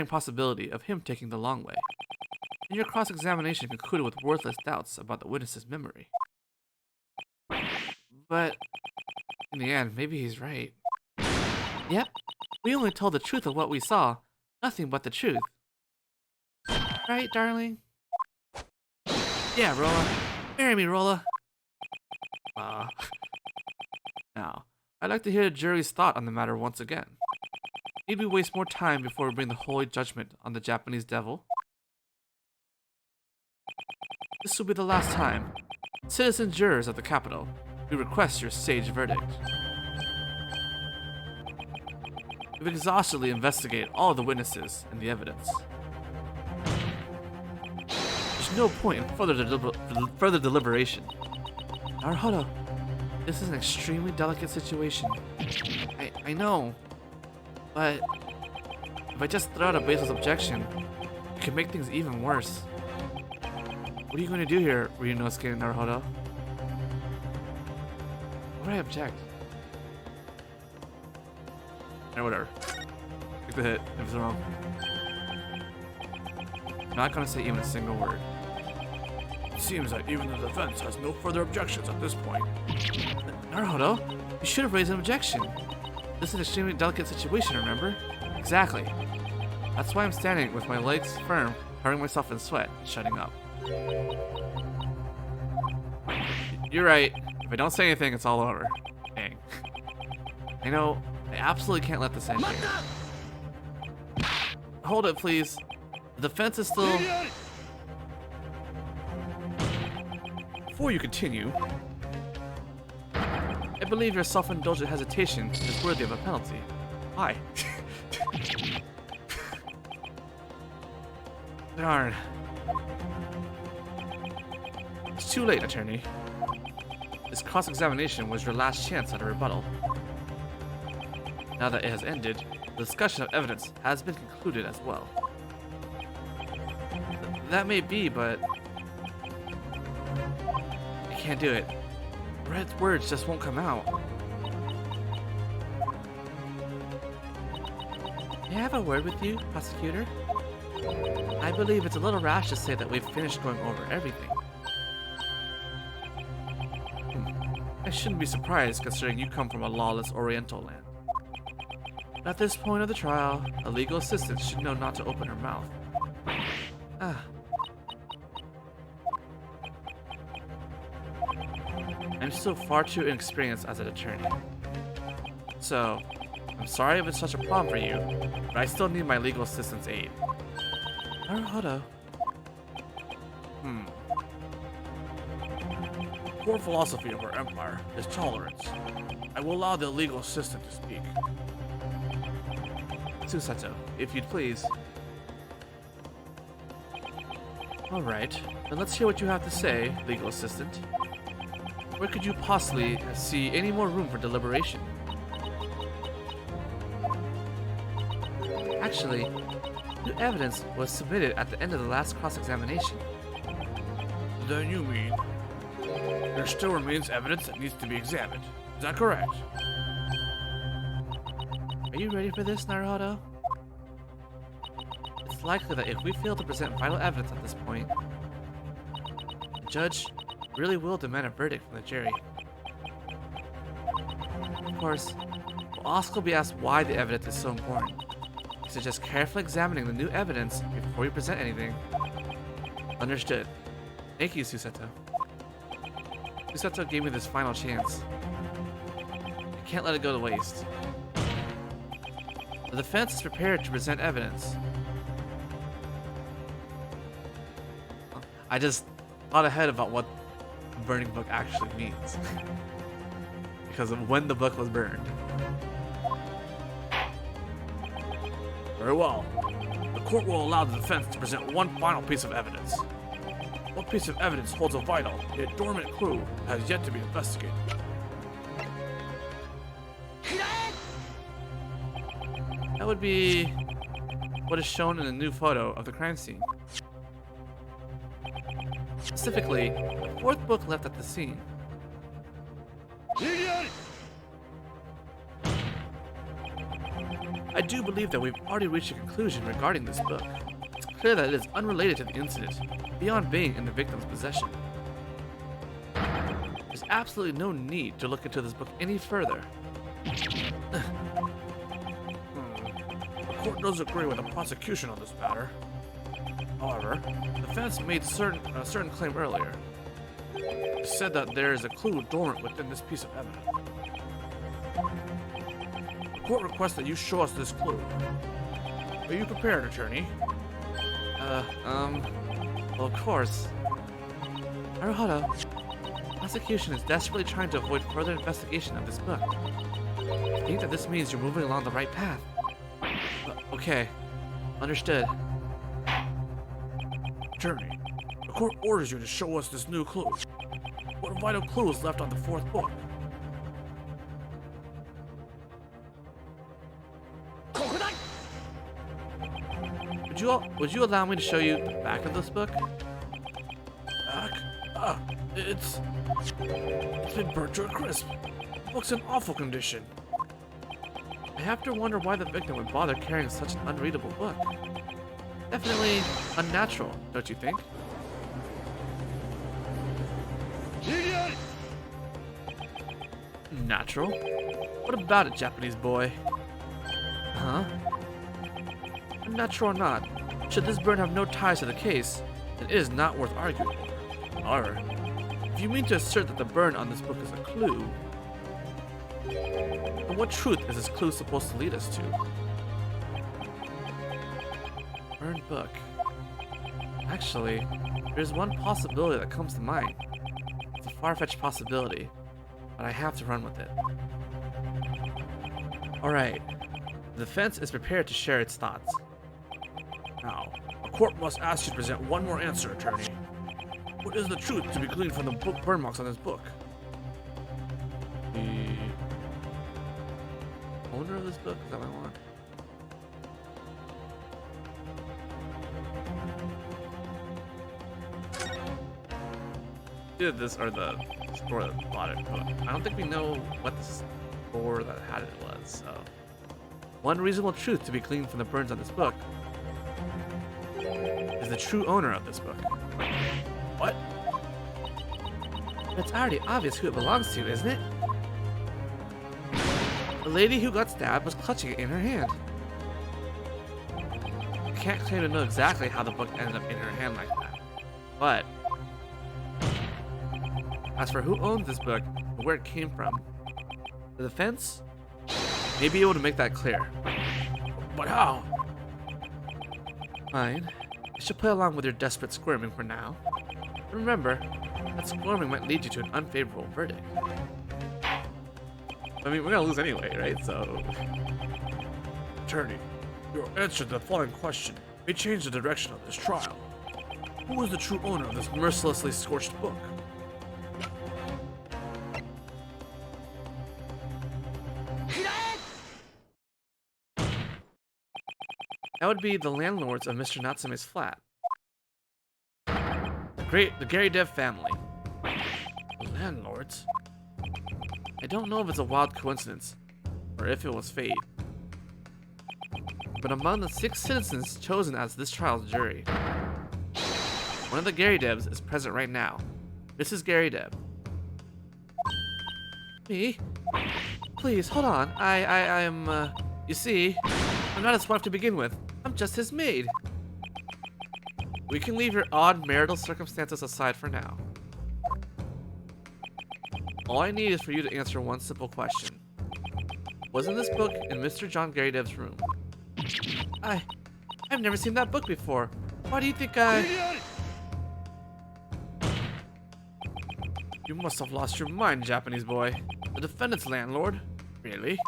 possibility of him taking the long way. And your cross-examination concluded with worthless doubts about the witness's memory. But in the end, maybe he's right. Yep, we only told the truth of what we saw, nothing but the truth. Right, darling? Yeah, Rolla. Marry me, Rolla. Now, I'd like to hear the jury's thought on the matter once again. Need we waste more time before we bring the holy judgment on the Japanese devil? This will be the last time. Citizen jurors of the capital, we request your sage verdict. We've exhaustively investigated all the witnesses and the evidence. There's no point in further deliberation. Naruhodo, this is an extremely delicate situation. I know, but if I just throw out a baseless objection, it could make things even worse. What are you going to do here, Ryunosuke and Naruhodo? Why would I object? Whatever. Take the hit if it's wrong. I'm not going to say even a single word. It seems that even the defense has no further objections at this point. Naruhodo, you should have raised an objection. This is an extremely delicate situation, remember? Exactly. That's why I'm standing with my legs firm, covering myself in sweat, and shutting up. You're right. If I don't say anything, it's all over. Dang. I know, I absolutely can't let this end here. Hold it, please. The defense is still... Before you continue, I believe your self-indulgent hesitation is worthy of a penalty. Why? Darn. It's too late, attorney. This cross-examination was your last chance at a rebuttal. Now that it has ended, the discussion of evidence has been concluded as well. That may be, but I can't do it. Red's words just won't come out. May I have a word with you, prosecutor? I believe it's a little rash to say that we've finished going over everything. I shouldn't be surprised considering you come from a lawless Oriental land. At this point of the trial, a legal assistant should know not to open her mouth. I'm still far too inexperienced as an attorney. So, I'm sorry if it's such a problem for you, but I still need my legal assistant's aid. Naruhodo. Core philosophy of our empire is tolerance. I will allow the legal assistant to speak. Susato, if you'd please. Alright, then let's hear what you have to say, legal assistant. Where could you possibly see any more room for deliberation? Actually, new evidence was submitted at the end of the last cross-examination. Then you mean there still remains evidence that needs to be examined. Is that correct? Are you ready for this, Naruhodo? It's likely that if we fail to present vital evidence at this point, the judge really will demand a verdict from the jury. Of course, we'll also be asked why the evidence is so important. We suggest carefully examining the new evidence before we present anything. Understood. Thank you, Susato. Susato gave me this final chance. I can't let it go to waste. The defense is prepared to present evidence. I just thought ahead about what the burning book actually means. Because of when the book was burned. Very well. The court will allow the defense to present one final piece of evidence. What piece of evidence holds a vital, yet dormant clue that has yet to be investigated? That would be what is shown in the new photo of the crime scene. Specifically, the fourth book left at the scene. I do believe that we've already reached a conclusion regarding this book. It's clear that it is unrelated to the incident, beyond being in the victim's possession. There's absolutely no need to look into this book any further. The court does agree with the prosecution on this matter. However, the defense made a certain claim earlier. It said that there is a clue dormant within this piece of evidence. The court requests that you show us this clue. Are you prepared, attorney? Well, of course. Naruhodo, the prosecution is desperately trying to avoid further investigation of this book. I think that this means you're moving along the right path. Okay, understood. Attorney, the court orders you to show us this new clue. What vital clue is left on the fourth book? Would you allow me to show you the back of this book? Back? It's been burnt to a crisp. The book's in awful condition. I have to wonder why the victim would bother carrying such an unreadable book. Definitely unnatural, don't you think? Natural? What about it, Japanese boy? Huh? Natural or not, should this burn have no ties to the case, then it is not worth arguing over. However, if you mean to assert that the burn on this book is a clue, then what truth is this clue supposed to lead us to? Burned book. Actually, there's one possibility that comes to mind. It's a far-fetched possibility, but I have to run with it. Alright, the defense is prepared to share its thoughts. Now, court must ask you to present one more answer, attorney. What is the truth to be gleaned from the book burn marks on this book? The owner of this book? Is that what I want? Did this or the store that bought it, but I don't think we know what the store that had it was, so. One reasonable truth to be gleaned from the burns on this book is the true owner of this book. What? It's already obvious who it belongs to, isn't it? The lady who got stabbed was clutching it in her hand. I can't claim to know exactly how the book ended up in her hand like that, but as for who owns this book and where it came from, the defense may be able to make that clear. But how? Fine. I should play along with your desperate squirming for now. Remember, that squirming might lead you to an unfavorable verdict. I mean, we're gonna lose anyway, right? So... Attorney, your answer to the following question may change the direction of this trial. Who is the true owner of this mercilessly scorched book? That would be the landlords of Mr. Natsume's flat. The Gary Dev family. The landlords? I don't know if it's a wild coincidence, or if it was fate. But among the 6 citizens chosen as this trial's jury, one of the Gary Devs is present right now. Mrs. Gary Dev. Me? Please, hold on. I'm, you see, I'm not his wife to begin with. I'm just his maid. We can leave your odd marital circumstances aside for now. All I need is for you to answer one simple question. Wasn't this book in Mr. John Gary Dev's room? I've never seen that book before. Why do you think You must have lost your mind, Japanese boy. The defendant's landlord? Really?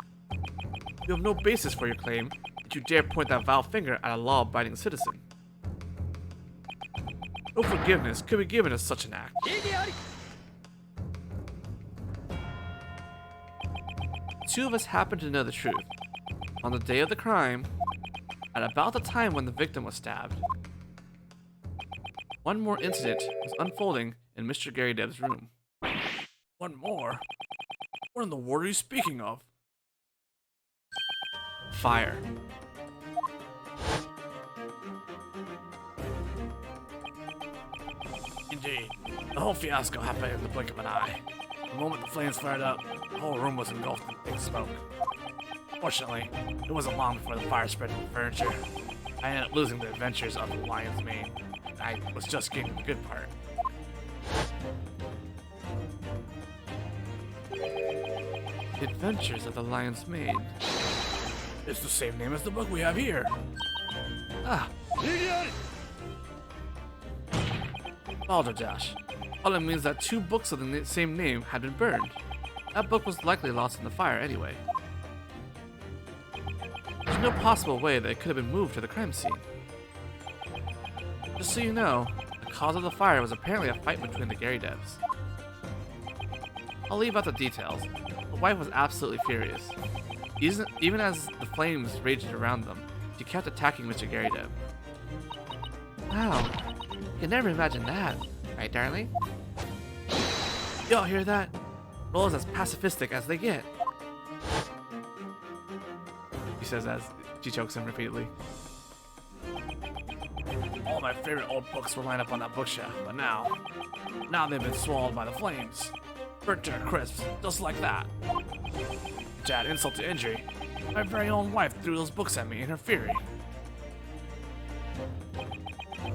You have no basis for your claim, yet you dare point that vile finger at a law-abiding citizen. No forgiveness could be given to such an act. Two of us happen to know the truth. On the day of the crime, at about the time when the victim was stabbed, one more incident was unfolding in Mr. Gary Dev's room. One more? What in the world are you speaking of? Fire. Indeed. The whole fiasco happened in the blink of an eye. The moment the flames fired up, the whole room was engulfed in thick smoke. Fortunately, it wasn't long before the fire spread to the furniture. I ended up losing the adventures of the lion's mane. I was just getting the good part. The Adventures of the Lion's Mane. It's the same name as the book we have here. Ah. Balderdash. All it means that 2 books of the same name had been burned. That book was likely lost in the fire anyway. There's no possible way that it could have been moved to the crime scene. Just so you know, the cause of the fire was apparently a fight between the Gary Devs. I'll leave out the details. The wife was absolutely furious. Even as the flames raged around them, she kept attacking Mr. Gary Dev. Wow, you can never imagine that, right, darling? Y'all hear that? Roll is as pacifistic as they get. He says as she chokes him repeatedly. All my favorite old books were lined up on that bookshelf, but now they've been swallowed by the flames. Burnt to a crisp, just like that. To add insult to injury, my very own wife threw those books at me in her fury.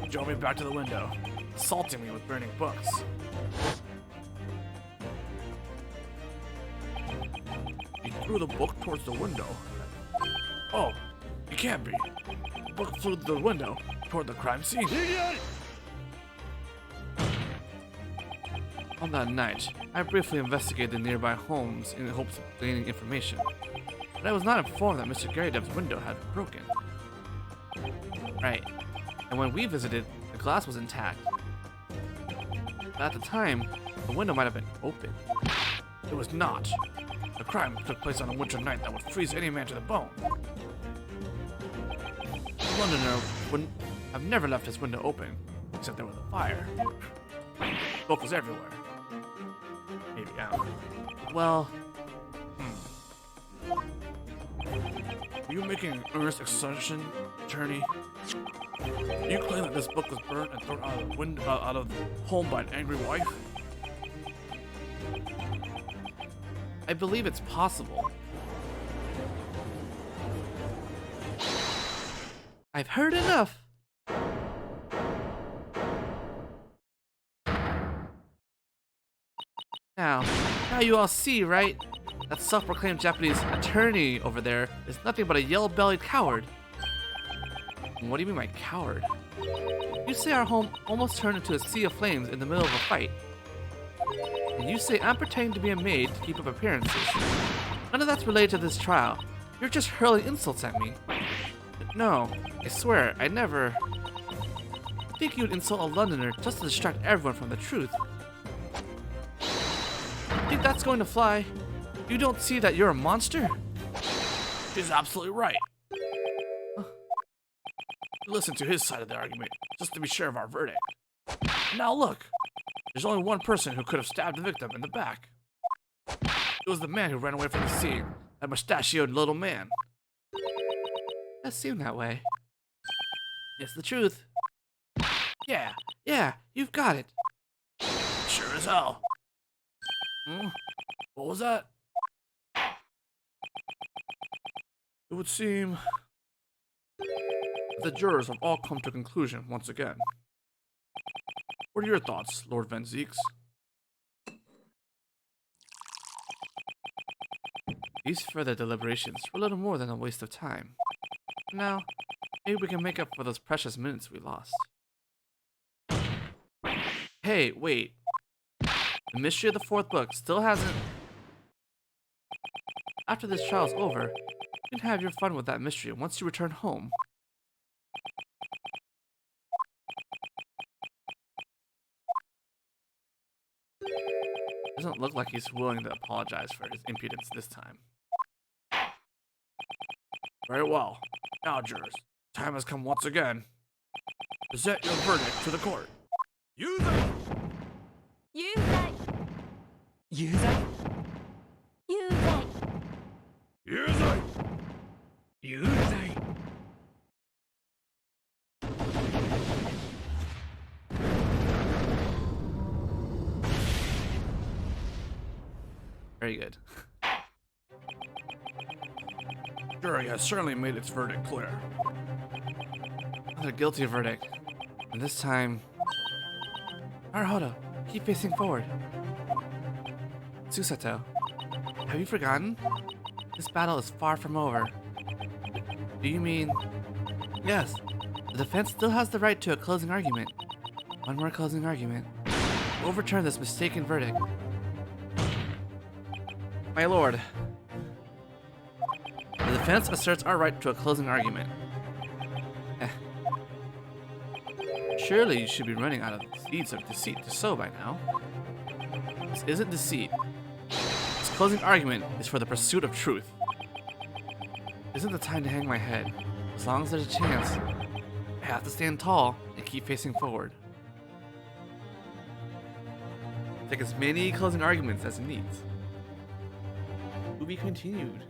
She drove me back to the window, assaulting me with burning books. He threw the book towards the window. Oh, it can't be. The book flew through the window toward the crime scene. On that night, I briefly investigated the nearby homes in the hopes of gaining information, but I was not informed that Mr. Gary Dev's window had been broken. Right. and when we visited, the glass was intact. But at the time, the window might have been open. It was not. The crime took place on a winter night that would freeze any man to the bone. The Londoner wouldn't have never left his window open, except there was a fire. Smoke was everywhere. Maybe, I don't know. Well, Are you making an earnest assertion, attorney? You claim that this book was burnt and thrown out of the window, out of the home by an angry wife? I believe it's possible. I've heard enough. Now you all see, right? That self-proclaimed Japanese attorney over there is nothing but a yellow-bellied coward. What do you mean by coward? You say our home almost turned into a sea of flames in the middle of a fight. And you say I'm pretending to be a maid to keep up appearances. None of that's related to this trial. You're just hurling insults at me. No, I swear, I never... I think you'd insult a Londoner just to distract everyone from the truth. Think that's going to fly? You don't see that you're a monster? She's absolutely right. Listen to his side of the argument, just to be sure of our verdict. Now look, there's only one person who could have stabbed the victim in the back. It was the man who ran away from the scene, that mustachioed little man. That seemed that way. It's the truth. Yeah, you've got it. Sure as hell. What was that? It would seem the jurors have all come to a conclusion once again. What are your thoughts, Lord Van Zeeks? These further deliberations were little more than a waste of time. Now, maybe we can make up for those precious minutes we lost. Hey, wait. The mystery of the fourth book still hasn't... After this trial's over, you can have your fun with that mystery once you return home. Doesn't look like he's willing to apologize for his impudence this time. Very well. Now, jurors, time has come once again. Present your verdict to the court. Yuzai! Yuzai! Yuzai! Yuzai! Yuzai! Yuzai! Very good. Jury has certainly made its verdict clear. Another guilty verdict. And this time... Naruhodo, keep facing forward. Susato, have you forgotten? This battle is far from over. Do you mean... Yes, the defense still has the right to a closing argument. One more closing argument. Overturn this mistaken verdict. My lord, the defense asserts our right to a closing argument. Surely you should be running out of seeds of deceit to sow by now. This isn't deceit. This closing argument is for the pursuit of truth. Isn't the time to hang my head. As long as there's a chance, I have to stand tall and keep facing forward. Take as many closing arguments as it needs. To be continued.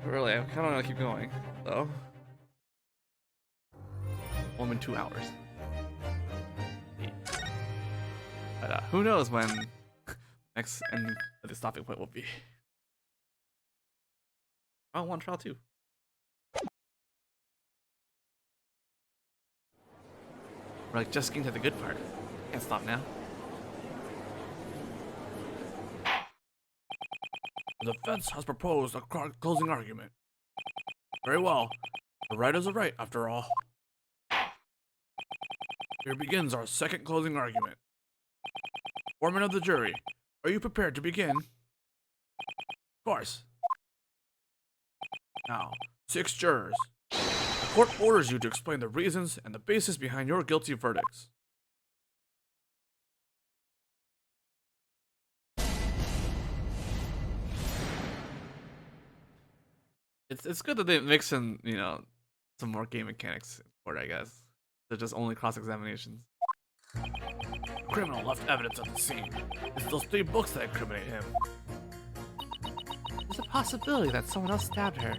Really, I kind of want to keep going, though. 1 and 2 hours. But who knows when next and the stopping point will be. Trial 1, Trial 2. We're like just getting to the good part. Can't stop now. The defense has proposed a closing argument. Very well. The right is a right, after all. Here begins our second closing argument. Foreman of the jury, are you prepared to begin? Of course. Now, 6 jurors. The court orders you to explain the reasons and the basis behind your guilty verdicts. It's good that they mix in, some more game mechanics in court, I guess. They're just only cross-examinations. The criminal left evidence at the scene. It's those 3 books that incriminate him. There's a possibility that someone else stabbed her.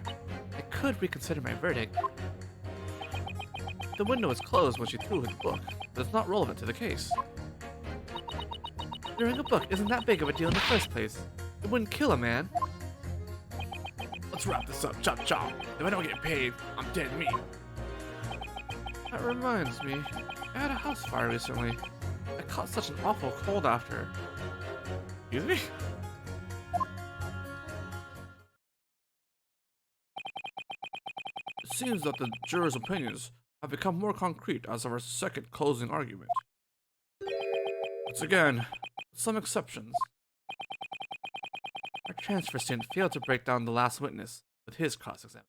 I could reconsider my verdict. The window was closed when she threw his book, but it's not relevant to the case. Throwing a book isn't that big of a deal in the first place. It wouldn't kill a man. Let's wrap this up, chop chop. If I don't get paid, I'm dead meat. That reminds me, I had a house fire recently. I caught such an awful cold after. Excuse me? It seems that the jurors' opinions have become more concrete as of our second closing argument. Once again, with some exceptions. Our transfer student failed to break down the last witness with his cross-examination.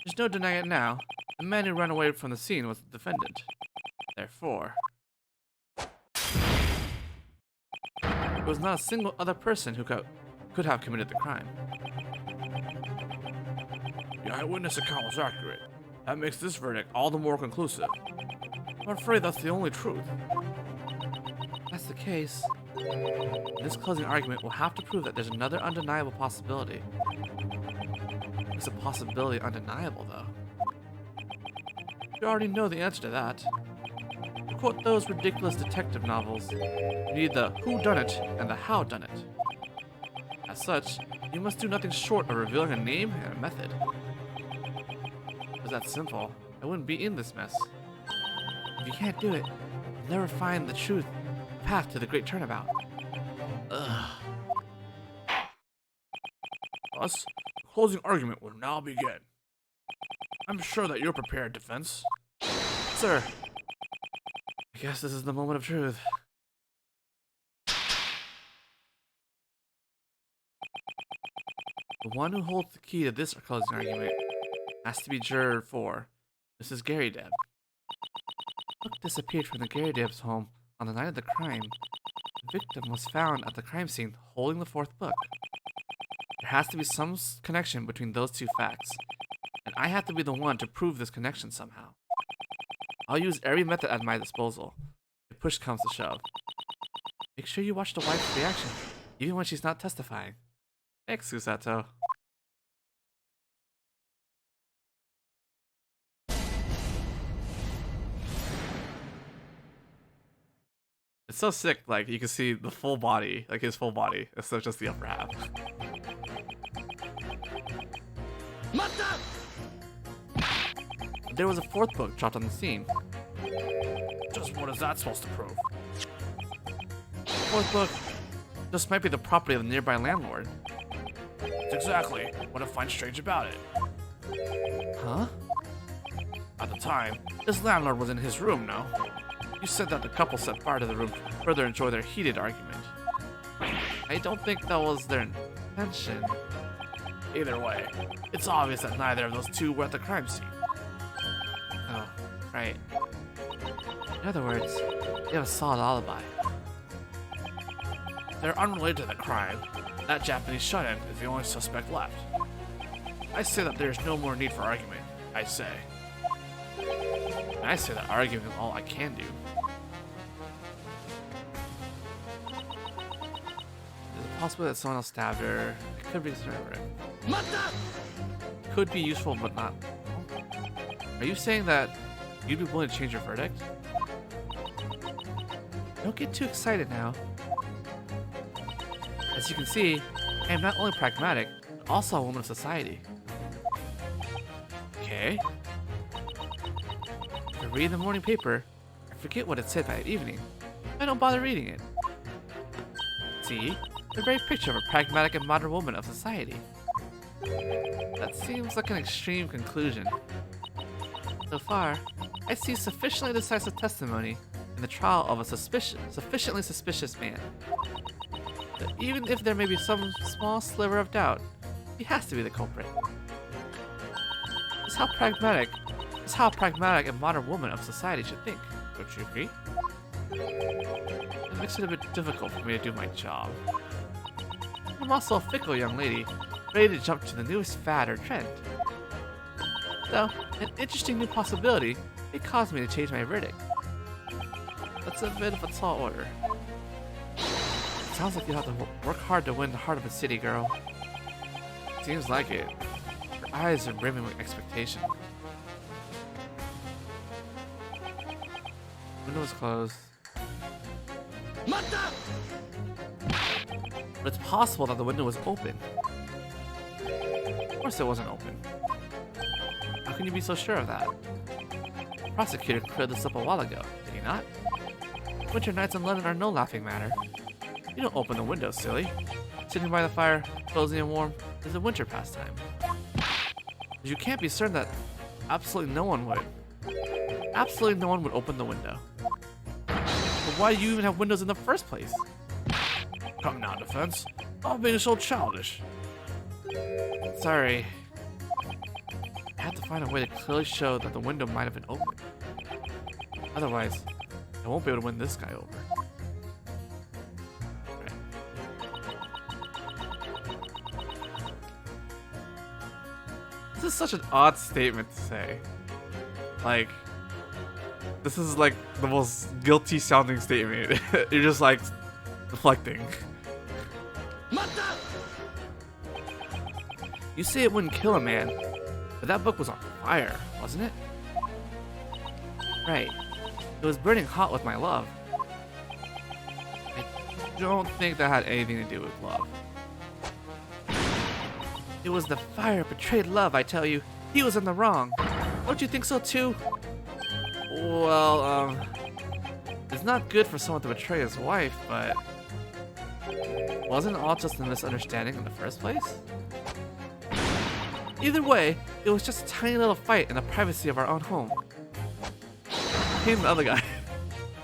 There's no denying it now. The man who ran away from the scene was the defendant. Therefore, there was not a single other person who could have committed the crime. The eyewitness account was accurate. That makes this verdict all the more conclusive. I'm afraid that's the only truth. If that's the case, this closing argument will have to prove that there's another undeniable possibility. Is a possibility undeniable, though? You already know the answer to that. To quote those ridiculous detective novels, you need the whodunit and the howdunit. As such, you must do nothing short of revealing a name and a method. If it was that simple, I wouldn't be in this mess. If you can't do it, you'll never find the truth, the path to the great turnabout. Ugh. Thus, the closing argument will now begin. I'm sure that you're prepared, defense. Sir, I guess this is the moment of truth. The one who holds the key to this closing argument has to be Juror 4, Mrs. Gary Deb. The book disappeared from the Gary Deb's home on the night of the crime. The victim was found at the crime scene holding the 4th book. There has to be some connection between those 2 facts, and I have to be the one to prove this connection somehow. I'll use every method at my disposal, if push comes to shove. Make sure you watch the wife's reaction, even when she's not testifying. Thanks, Susato. It's so sick, like, you can see the full body, like his full body, instead of just the upper half. There was a 4th book dropped on the scene. Just what is that supposed to prove? 4th book just might be the property of the nearby landlord. That's exactly what I find strange about it. Huh? At the time, this landlord was in his room, no? You said that the couple set fire to the room to further enjoy their heated argument. I don't think that was their intention. Either way, it's obvious that neither of those 2 were at the crime scene. Oh, right. In other words, they have a solid alibi. They're unrelated to the crime. That Japanese shut-in is the only suspect left. I say that there's no more need for argument, I say. And I say that arguing is all I can do. Is it possible that someone else stabbed her? It could be could be useful, but not. Are you saying that you'd be willing to change your verdict? Don't get too excited now. As you can see, I am not only pragmatic, but also a woman of society. Okay. If I read the morning paper, I forget what it said by evening. I don't bother reading it. See? The very picture of a pragmatic and modern woman of society. That seems like an extreme conclusion. So far, I see sufficiently decisive testimony in the trial of a sufficiently suspicious man. That even if there may be some small sliver of doubt, he has to be the culprit. It's how pragmatic a modern woman of society should think. Don't you agree? It makes it a bit difficult for me to do my job. I'm also a fickle young lady, ready to jump to the newest fad or trend. Though, an interesting new possibility may cause me to change my verdict. That's a bit of a tall order. Sounds like you have to work hard to win the heart of a city girl. Seems like it. Her eyes are brimming with expectation. Window is closed. But it's possible that the window was open. Of course it wasn't open. How can you be so sure of that? The prosecutor cleared this up a while ago, did he not? Winter nights in London are no laughing matter. You don't open the window, silly. Sitting by the fire, cozy and warm, is a winter pastime. But you can't be certain that absolutely no one would. Absolutely no one would open the window. But why do you even have windows in the first place? Come now, Defense. I'm being so childish. Sorry. I had to find a way to clearly show that the window might have been open. Otherwise, I won't be able to win this guy over. Right. This is such an odd statement to say. Like, this is like the most guilty sounding statement. You're just like deflecting. You say it wouldn't kill a man, but that book was on fire, wasn't it? Right. It was burning hot with my love. I don't think that had anything to do with love. It was the fire of betrayed love, I tell you. He was in the wrong. Don't you think so too? Well, it's not good for someone to betray his wife, but wasn't it all just a misunderstanding in the first place? Either way, it was just a tiny little fight in the privacy of our own home. Him, the other guy.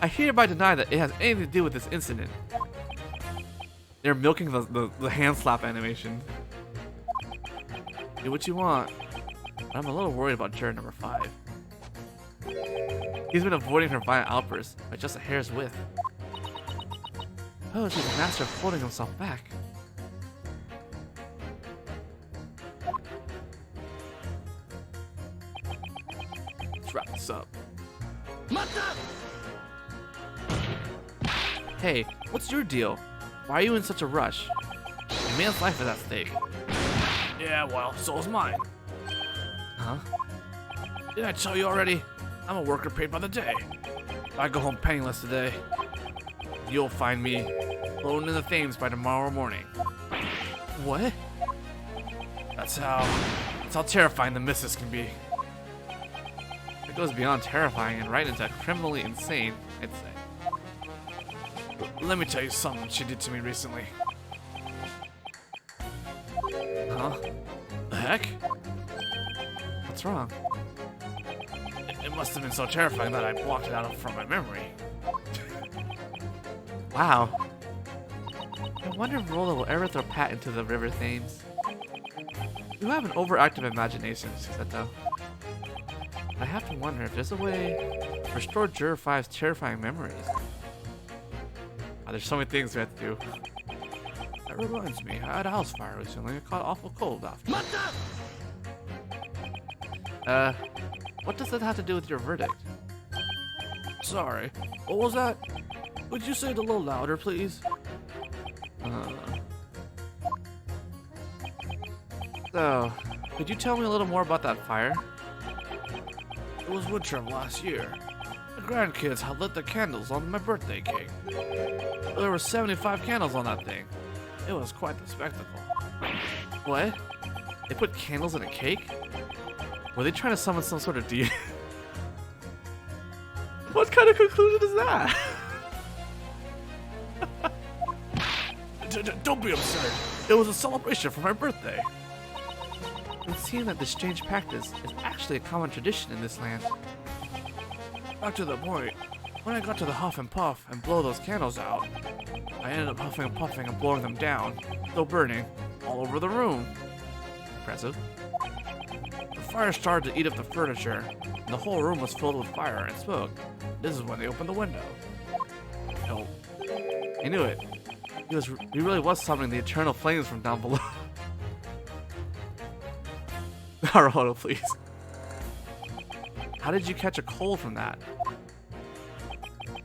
I hereby deny that it has anything to do with this incident. They're milking the hand slap animation. Do what you want, but I'm a little worried about juror number 5. He's been avoiding her violent outbursts by just a hair's width. Oh, she's a master of holding himself back. Let's wrap this up. Hey, what's your deal? Why are you in such a rush? A man's life is at stake. Yeah, well, so's mine. Huh? Didn't I tell you already? I'm a worker paid by the day. If I go home penniless today, you'll find me floating in the Thames by tomorrow morning. What? That's how terrifying the missus can be. It goes beyond terrifying and right into criminally insane, I'd say. Let me tell you something she did to me recently. Huh? The heck? What's wrong? It must have been so terrifying that I blocked it out from my memory. Wow. I wonder if Rolla will ever throw Pat into the river Thames. You have an overactive imagination, she said though. I have to wonder if there's a way to restore Juror 5's terrifying memories. There's so many things we have to do. That reminds me, I had a house fire recently. It caught awful cold after. What does that have to do with your verdict? Sorry, what was that? Would you say it a little louder, please? So, could you tell me a little more about that fire? It was winter of last year. The grandkids had lit the candles on my birthday cake. There were 75 candles on that thing. It was quite the spectacle. What? They put candles in a cake? Were they trying to summon some sort of deity? What kind of conclusion is that? Don't be absurd. It was a celebration for my birthday. It seems that this strange practice is actually a common tradition in this land. Back to the point, when I got to the huff and puff and blow those candles out, I ended up huffing and puffing and blowing them down, still burning, all over the room. impressive. The fire started to eat up the furniture, and the whole room was filled with fire and smoke. This is when they opened the window. Oh, I knew it. He really was summoning the eternal flames from down below. Naruto, please. How did you catch a cold from that?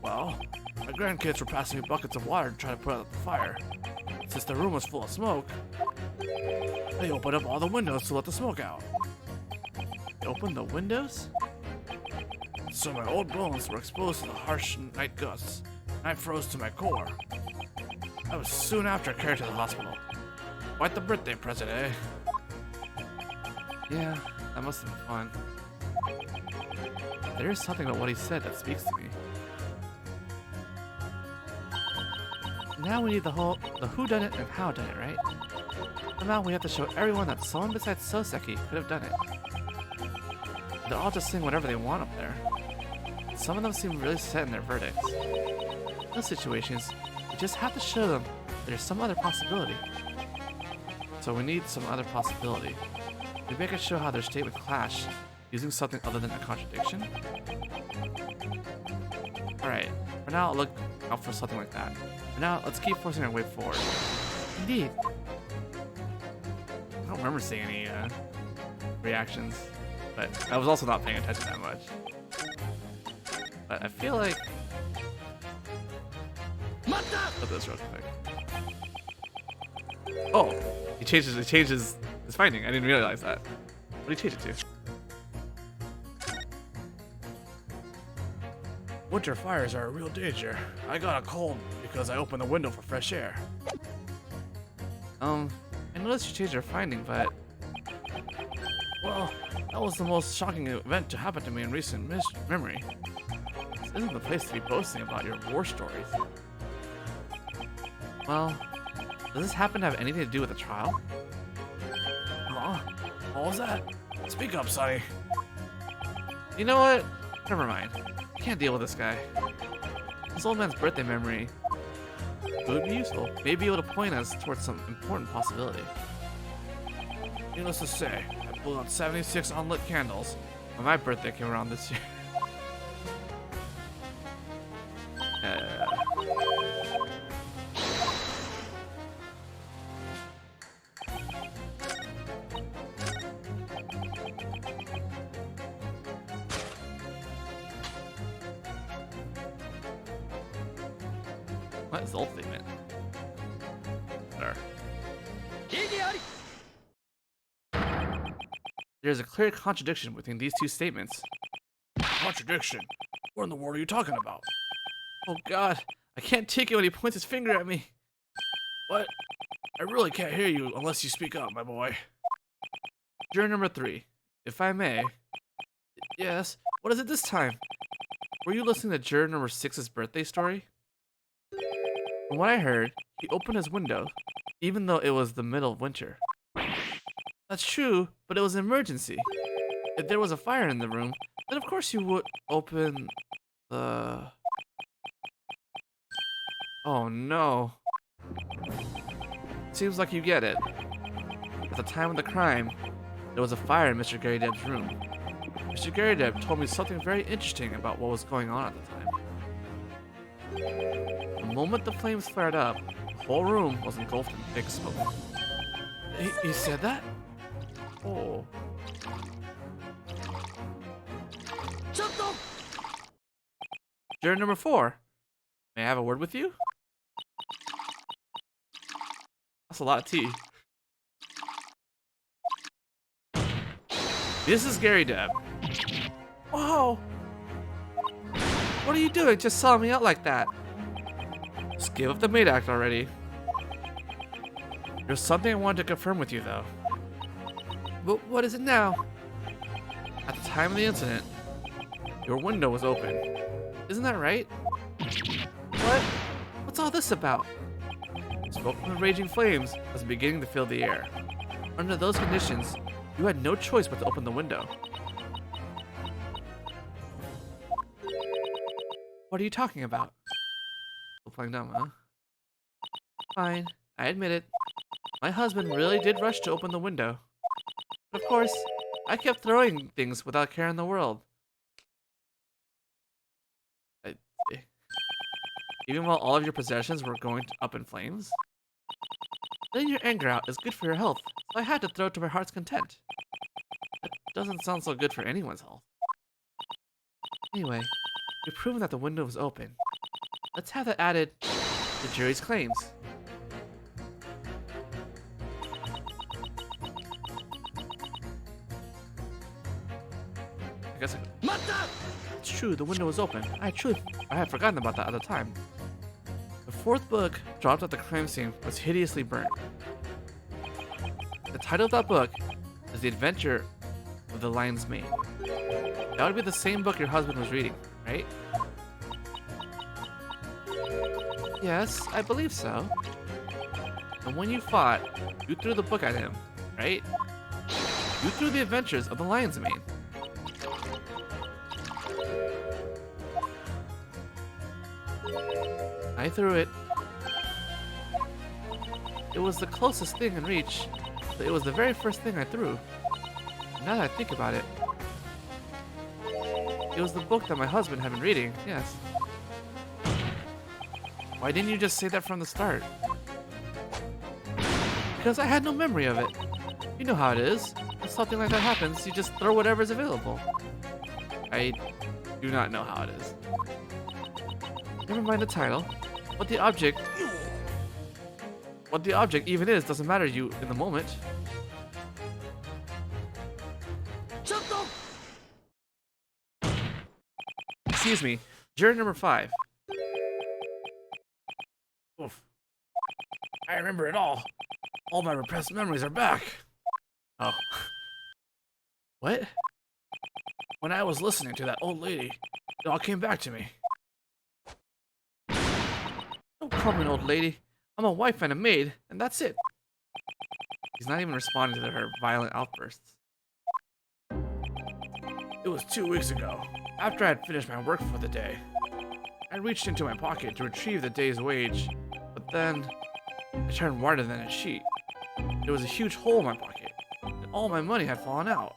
Well, my grandkids were passing me buckets of water to try to put out the fire. Since the room was full of smoke, they opened up all the windows to let the smoke out. They opened the windows? So my old bones were exposed to the harsh night gusts, and I froze to my core. That was soon after carried to the hospital. Quite the birthday present, eh? Yeah, that must have been fun. There is something about what he said that speaks to me. Now we need the who-done-it and how-done-it, right? Somehow we have to show everyone that someone besides Soseki could have done it. They'll all just sing whatever they want up there. Some of them seem really set in their verdicts. In those situations, we just have to show them there's some other possibility. So we need some other possibility. Maybe I could show how their statement clash using something other than a contradiction? Alright, for now I'll look out for something like that. For now, let's keep forcing our way forward. Indeed. I don't remember seeing any reactions, but I was also not paying attention that much. But I feel like... Look at this real quick. Oh! He changes his finding. I didn't realize that. What did he change it to? Winter fires are a real danger. I got a cold because I opened the window for fresh air. I noticed you changed your finding, but... Well, that was the most shocking event to happen to me in recent memory. This isn't the place to be boasting about your war stories. Well, does this happen to have anything to do with the trial? Huh? What was that? Speak up, Sonny. You know what? Never mind. Can't deal with this guy. This old man's birthday memory. It would be useful. Maybe able to point us towards some important possibility. Needless to say, I blew out 76 unlit candles when my birthday came around this year. What is the old statement? There. There's a clear contradiction between these two statements. Contradiction? What in the world are you talking about? Oh god, I can't take it when he points his finger at me. What? I really can't hear you unless you speak up, my boy. Juror number 3, if I may. Yes, what is it this time? Were you listening to juror number 6's birthday story? From what I heard, he opened his window, even though it was the middle of winter. That's true, but it was an emergency. If there was a fire in the room, then of course you would open the... Oh no. Seems like you get it. At the time of the crime, there was a fire in Mr. Gary Deb's room. Mr. Gary Deb told me something very interesting about what was going on at the time. The moment the flames flared up, the whole room was engulfed in thick smoke. He said that? Oh. Juror number 4. May I have a word with you? That's a lot of tea. This is Gary Deb. Whoa! What are you doing? Just selling me out like that? Just give up the maid act already. There's something I wanted to confirm with you, though. But what is it now? At the time of the incident, your window was open. Isn't that right? What? What's all this about? Smoke from the raging flames was beginning to fill the air. Under those conditions, you had no choice but to open the window. What are you talking about? Still playing dumb, huh? Fine, I admit it. My husband really did rush to open the window. But of course, I kept throwing things without care in the world. I, eh, Even while all of your possessions were going up in flames? Letting your anger out is good for your health, so I had to throw it to my heart's content. That doesn't sound so good for anyone's health. Anyway, you've proven that the window was open. Let's have that added to the jury's claims. I guess it's true, the window was open. I had forgotten about that at the time. The fourth book dropped at the crime scene was hideously burnt. The title of that book is The Adventure of the Lion's Mane. That would be the same book your husband was reading, right? Yes, I believe so. And when you fought, you threw the book at him, right? You threw The Adventures of the Lion's Mane. I threw it. It was the closest thing in reach, but it was the very first thing I threw. Now that I think about it, it was the book that my husband had been reading, yes. Why didn't you just say that from the start? Because I had no memory of it. You know how it is. When something like that happens, you just throw whatever's available. I do not know how it is. Never mind the title. What the object even is doesn't matter to you in the moment. Excuse me, juror number 5. Oof. I remember it all. All my repressed memories are back. Oh. What? When I was listening to that old lady, it all came back to me. Don't call me an old lady. I'm a wife and a maid, and that's it. He's not even responding to her violent outbursts. It was 2 weeks ago, after I had finished my work for the day. I reached into my pocket to retrieve the day's wage, but then it turned whiter than a sheet. There was a huge hole in my pocket, and all my money had fallen out.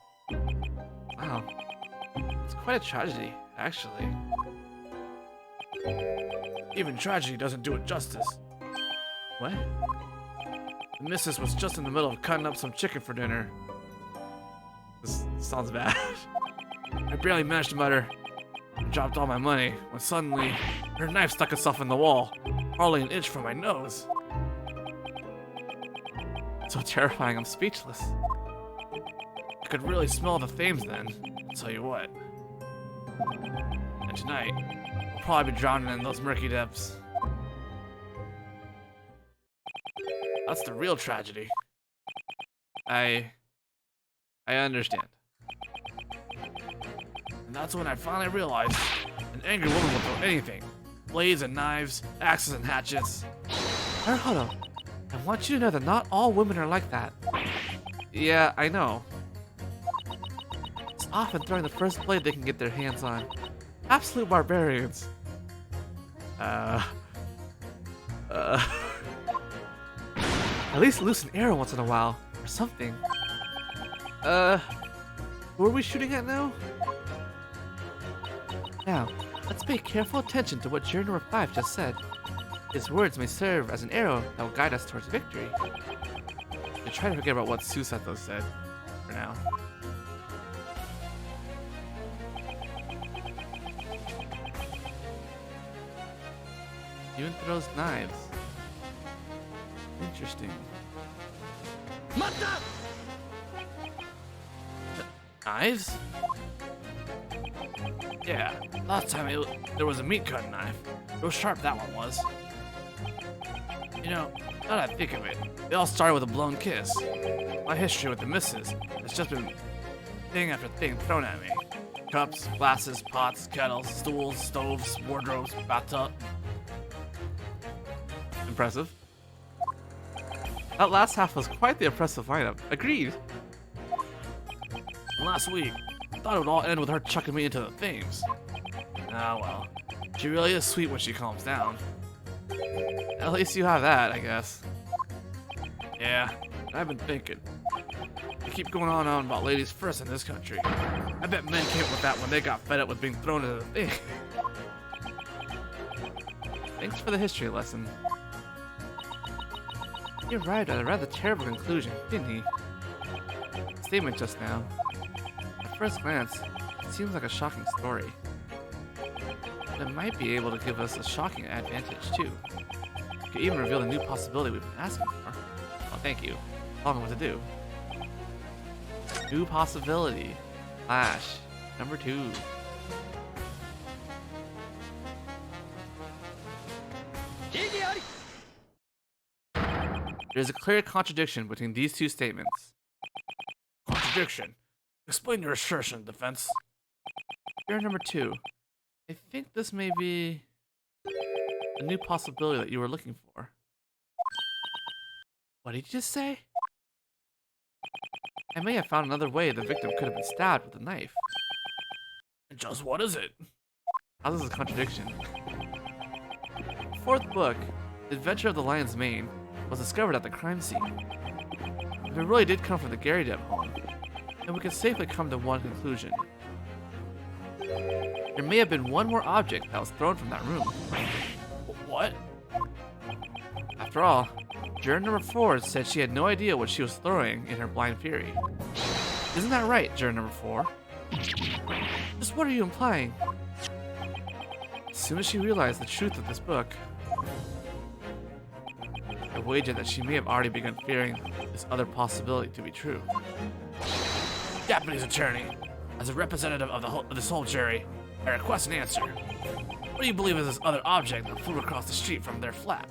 Wow. It's quite a tragedy, actually. Even tragedy doesn't do it justice. What? The missus was just in the middle of cutting up some chicken for dinner. This sounds bad. I barely managed to mutter, and dropped all my money, when suddenly, her knife stuck itself in the wall, hardly an inch from my nose. So terrifying, I'm speechless. I could really smell the flames then, I'll tell you what. And tonight, I'll probably be drowning in those murky depths. That's the real tragedy. I understand. And that's when I finally realized an angry woman will throw anything. Blades and knives, axes and hatchets. Haruhodo, I want you to know that not all women are like that. Yeah, I know. It's often throwing the first blade they can get their hands on. Absolute barbarians. At least loose an arrow once in a while, or something. Who are we shooting at now? Now, let's pay careful attention to what juror number 5 just said. His words may serve as an arrow that will guide us towards victory. I try to forget about what Susato said, for now. Even throws knives. Interesting. Knives? Yeah, last time there was a meat cutting knife. Real sharp that one was. You know, now that I think of it, it all started with a blown kiss. My history with the missus has just been thing after thing thrown at me. Cups, glasses, pots, kettles, stools, stoves, wardrobes, bathtub. Impressive. That last half was quite the impressive lineup. Agreed. Last week, I thought it would all end with her chucking me into the flames. Ah well, she really is sweet when she calms down. At least you have that, I guess. Yeah, I've been thinking. I keep going on and on about ladies first in this country. I bet men came up with that when they got fed up with being thrown into the thing. Thanks for the history lesson. He arrived at a rather terrible conclusion, didn't he? Statement just now. At first glance, it seems like a shocking story. But it might be able to give us a shocking advantage, too. It could even reveal a new possibility we've been asking for. Oh, thank you. Tell me what to do. New possibility. Flash. Number 2. There's a clear contradiction between these two statements. Contradiction? Explain your assertion, defense. Here, number 2. I think this may be a new possibility that you were looking for. What did you just say? I may have found another way the victim could have been stabbed with a knife. And just what is it? How is this a contradiction? The 4th book, The Adventure of the Lion's Mane, was discovered at the crime scene. If it really did come from the Gyakuten home, then we can safely come to one conclusion. There may have been one more object that was thrown from that room. What? After all, juror number 4 said she had no idea what she was throwing in her blind fury. Isn't that right, juror number 4? Just what are you implying? As soon as she realized the truth of this book, I wager that she may have already begun fearing this other possibility to be true. Japanese attorney, as a representative of this whole jury, I request an answer. What do you believe is this other object that flew across the street from their flat?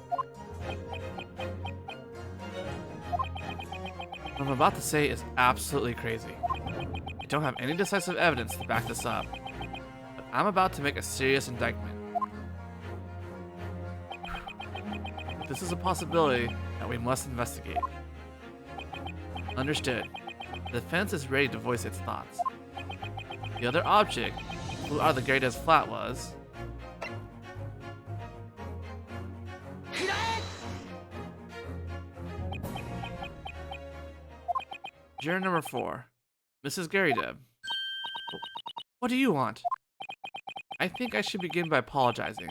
What I'm about to say is absolutely crazy. I don't have any decisive evidence to back this up, but I'm about to make a serious indictment. This is a possibility that we must investigate. Understood. The defense is ready to voice its thoughts. The other object, who out of the Gyakuten flat was... Juror number 4, Mrs. Gyakuten. What do you want? I think I should begin by apologizing.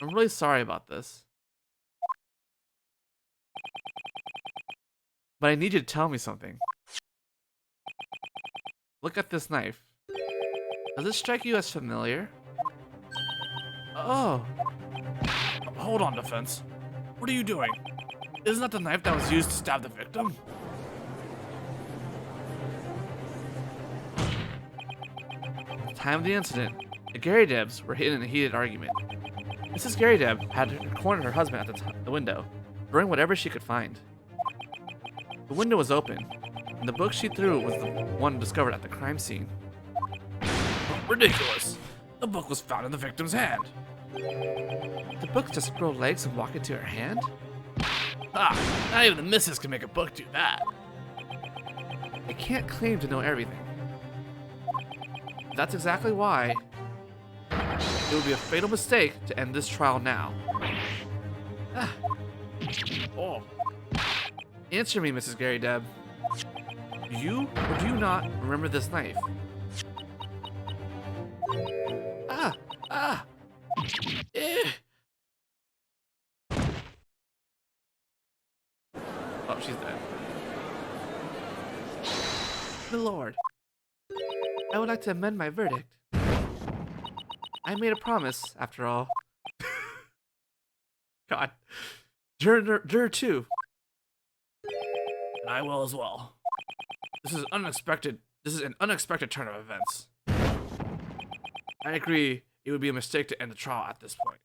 I'm really sorry about this. But I need you to tell me something. Look at this knife. Does it strike you as familiar? Oh. Hold on, defense. What are you doing? Isn't that the knife that was used to stab the victim? At the time of the incident, the Gyakutens were in a heated argument. Mrs. Gyakuten had cornered her husband at the window, throwing whatever she could find. The window was open, and the book she threw was the one discovered at the crime scene. Ridiculous! The book was found in the victim's hand. Did the book just grow legs and walk into her hand? Ah, not even the missus can make a book do that. I can't claim to know everything. That's exactly why it would be a fatal mistake to end this trial now. Ah. Oh. Answer me, Mrs. Gyakuten. Do you or do you not remember this knife? Eh. Oh, she's dead. My lord, I would like to amend my verdict. I made a promise, after all. God. Juror 2. And I will as well. This is unexpected. This is an unexpected turn of events. I agree. It would be a mistake to end the trial at this point.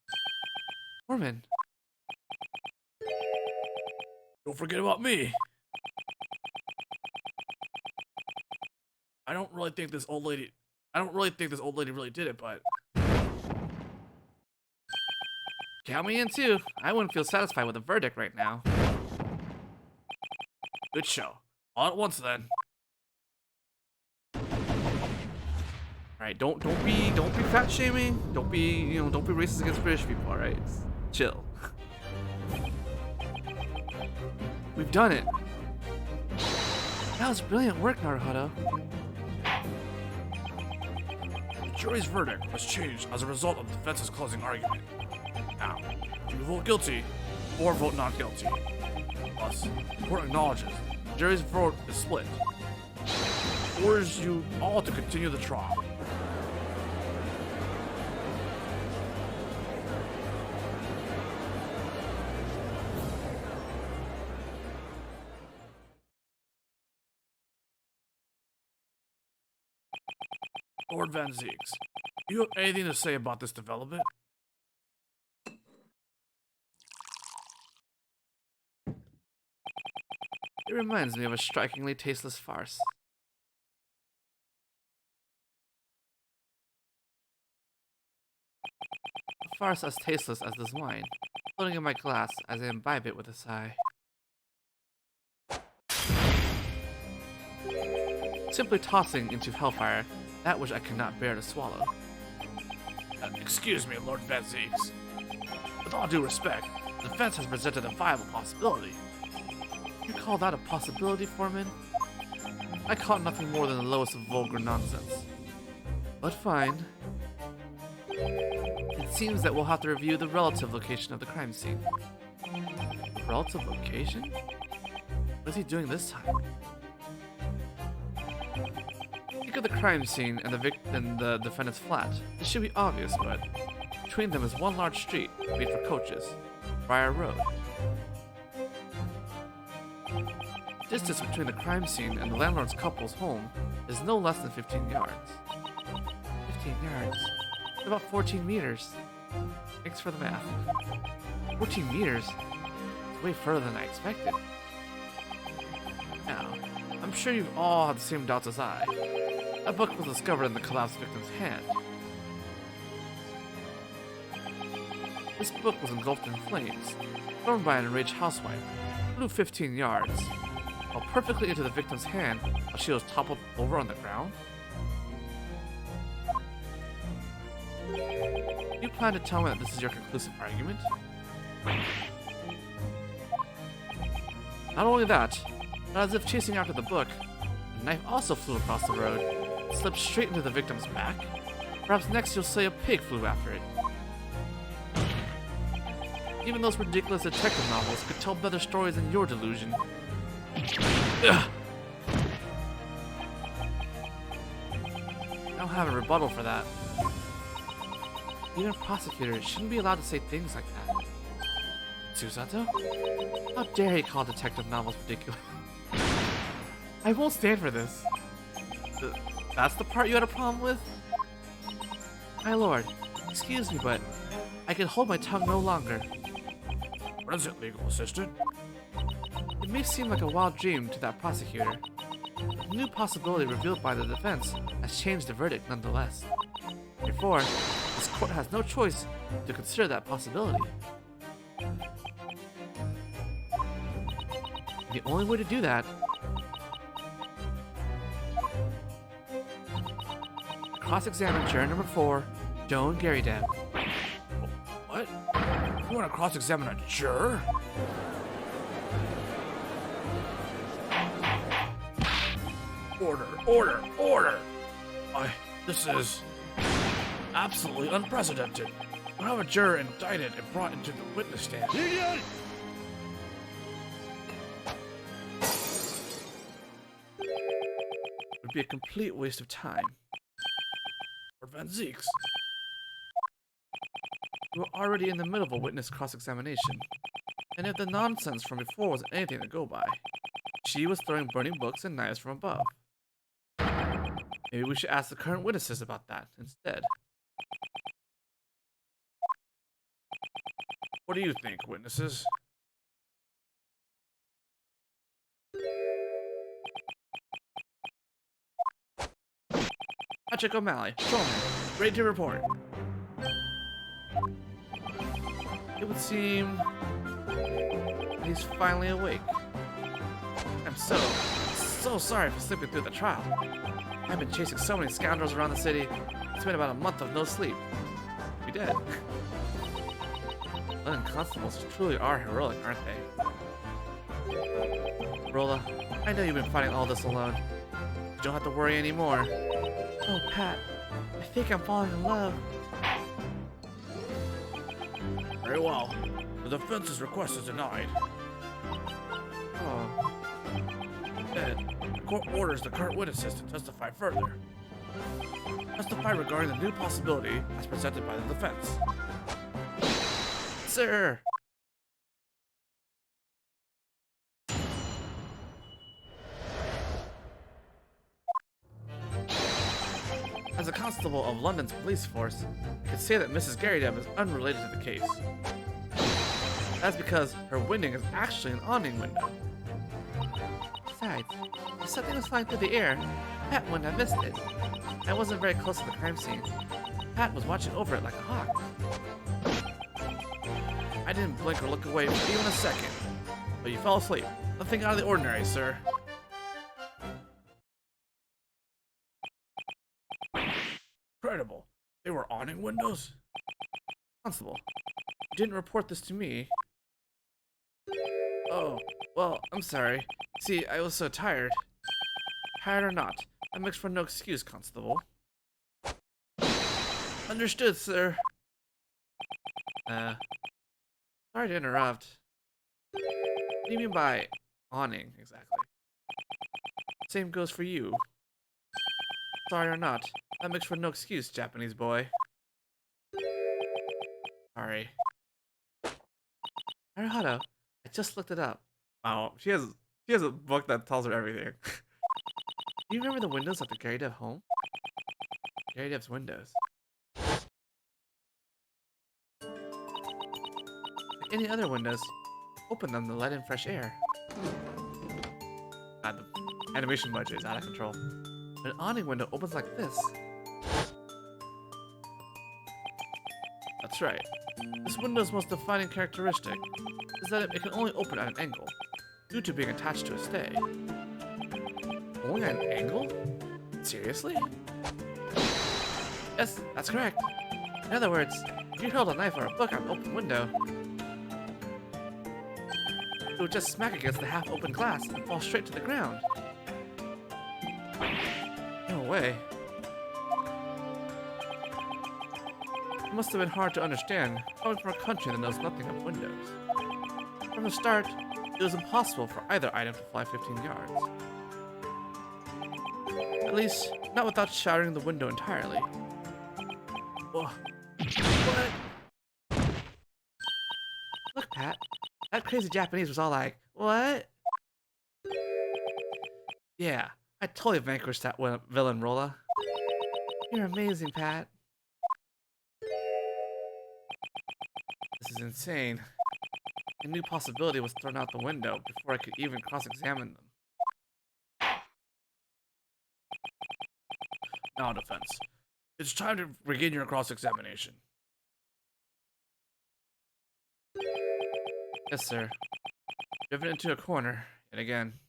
Norman. Don't forget about me. I don't really think this old lady really did it, but count me in too. I wouldn't feel satisfied with the verdict right now. Good show. All at once then. Alright, don't be fat shaming. Don't be racist against British people, alright? Chill. We've done it. That was brilliant work, Naruhodo. The jury's verdict was changed as a result of the defense's closing argument. Now, do you vote guilty or vote not guilty? Thus, the court acknowledges the jury's vote is split. It orders you all to continue the trial. Lord Van Zieks, do you have anything to say about this development? It reminds me of a strikingly tasteless farce. A farce as tasteless as this wine, floating in my glass as I imbibe it with a sigh. Simply tossing into hellfire that which I cannot bear to swallow. Excuse me, Lord Van Zieks. With all due respect, the defense has presented a viable possibility. You call that a possibility, Foreman? I call it nothing more than the lowest of vulgar nonsense. But fine. It seems that we'll have to review the relative location of the crime scene. Relative location? What is he doing this time? Think of the crime scene and the defendant's flat. It should be obvious, but between them is one large street made for coaches, Briar Road. The distance between the crime scene and the landlord's couple's home is no less than 15 yards. 15 yards? About 14 meters. Thanks for the math. 14 meters? It's way further than I expected. Now, I'm sure you've all had the same doubts as I. A book was discovered in the collapsed victim's hand. This book was engulfed in flames, thrown by an enraged housewife, flew 15 yards, fell perfectly into the victim's hand while she was toppled over on the ground? You plan to tell me that this is your conclusive argument? Not only that, but as if chasing after the book, the knife also flew across the road, slipped straight into the victim's back. Perhaps next you'll say a pig flew after it. Even those ridiculous detective novels could tell better stories than your delusion. Ugh. I don't have a rebuttal for that. Even prosecutors shouldn't be allowed to say things like that. Susato? How dare he call detective novels ridiculous? I won't stand for this. That's the part you had a problem with? My lord, excuse me, but I can hold my tongue no longer. What is it, legal assistant? It may seem like a wild dream to that prosecutor, but the new possibility revealed by the defense has changed the verdict nonetheless. Therefore, this court has no choice to consider that possibility. And the only way to do that... Cross-examine juror number 4, Joan Garydeb. What? You want to cross-examine a juror? Order, order, order! This is absolutely unprecedented. You have a juror indicted and brought into the witness stand. It would be a complete waste of time. Lord Van Zieks. You were already in the middle of a witness cross-examination. And if the nonsense from before was anything to go by, she was throwing burning books and knives from above. Maybe we should ask the current witnesses about that instead. What do you think, witnesses? Patrick O'Malley, patrolman, ready to report. It would seem he's finally awake. I'm so sorry for slipping through the trial. I've been chasing so many scoundrels around the city. It's been about a month of no sleep. We did. London constables truly are heroic, aren't they? Rolla, I know you've been fighting all this alone. You don't have to worry anymore. Oh, Pat. I think I'm falling in love. Very well. The defense's request is denied. Oh. Ed, the court orders the current witnesses to testify further. Testify regarding the new possibility as presented by the defense. Sir! As a constable of London's police force, I can say that Mrs. Garydeb is unrelated to the case. That's because her window is actually an awning window. Besides, if something was flying through the air, Pat wouldn't have missed it. I wasn't very close to the crime scene. Pat was watching over it like a hawk. I didn't blink or look away for even a second, but you fell asleep. Nothing out of the ordinary, sir. Incredible. They were awning windows? Constable, you didn't report this to me. Oh, well, I'm sorry. See, I was so tired. Tired or not, that makes for no excuse, Constable. Understood, sir. Sorry to interrupt. What do you mean by awning, exactly? Same goes for you. Sorry or not, that makes for no excuse, Japanese boy. Sorry. Naruhodo, I just looked it up. Wow, she has a book that tells her everything. Do you remember the windows at the Garydeb home? Garydeb's windows. Like any other windows, open them to let in fresh air. God, the animation budget is out of control. An awning window opens like this. That's right. This window's most defining characteristic is that it can only open at an angle, due to being attached to a stay. Only at an angle? Seriously? Yes, that's correct. In other words, if you held a knife or a book at an open window, it would just smack against the half-open glass and fall straight to the ground. No way. It must have been hard to understand, coming from a country that knows nothing of windows. From the start, it was impossible for either item to fly 15 yards. At least, not without shattering the window entirely. Ugh. What? Look, Pat. That crazy Japanese was all like, what? Yeah, I totally vanquished that villain, Rolla. You're amazing, Pat. This is insane. A new possibility was thrown out the window before I could even cross-examine them. Now, defense. It's time to begin your cross-examination. Yes, sir. Driven into a corner, yet again.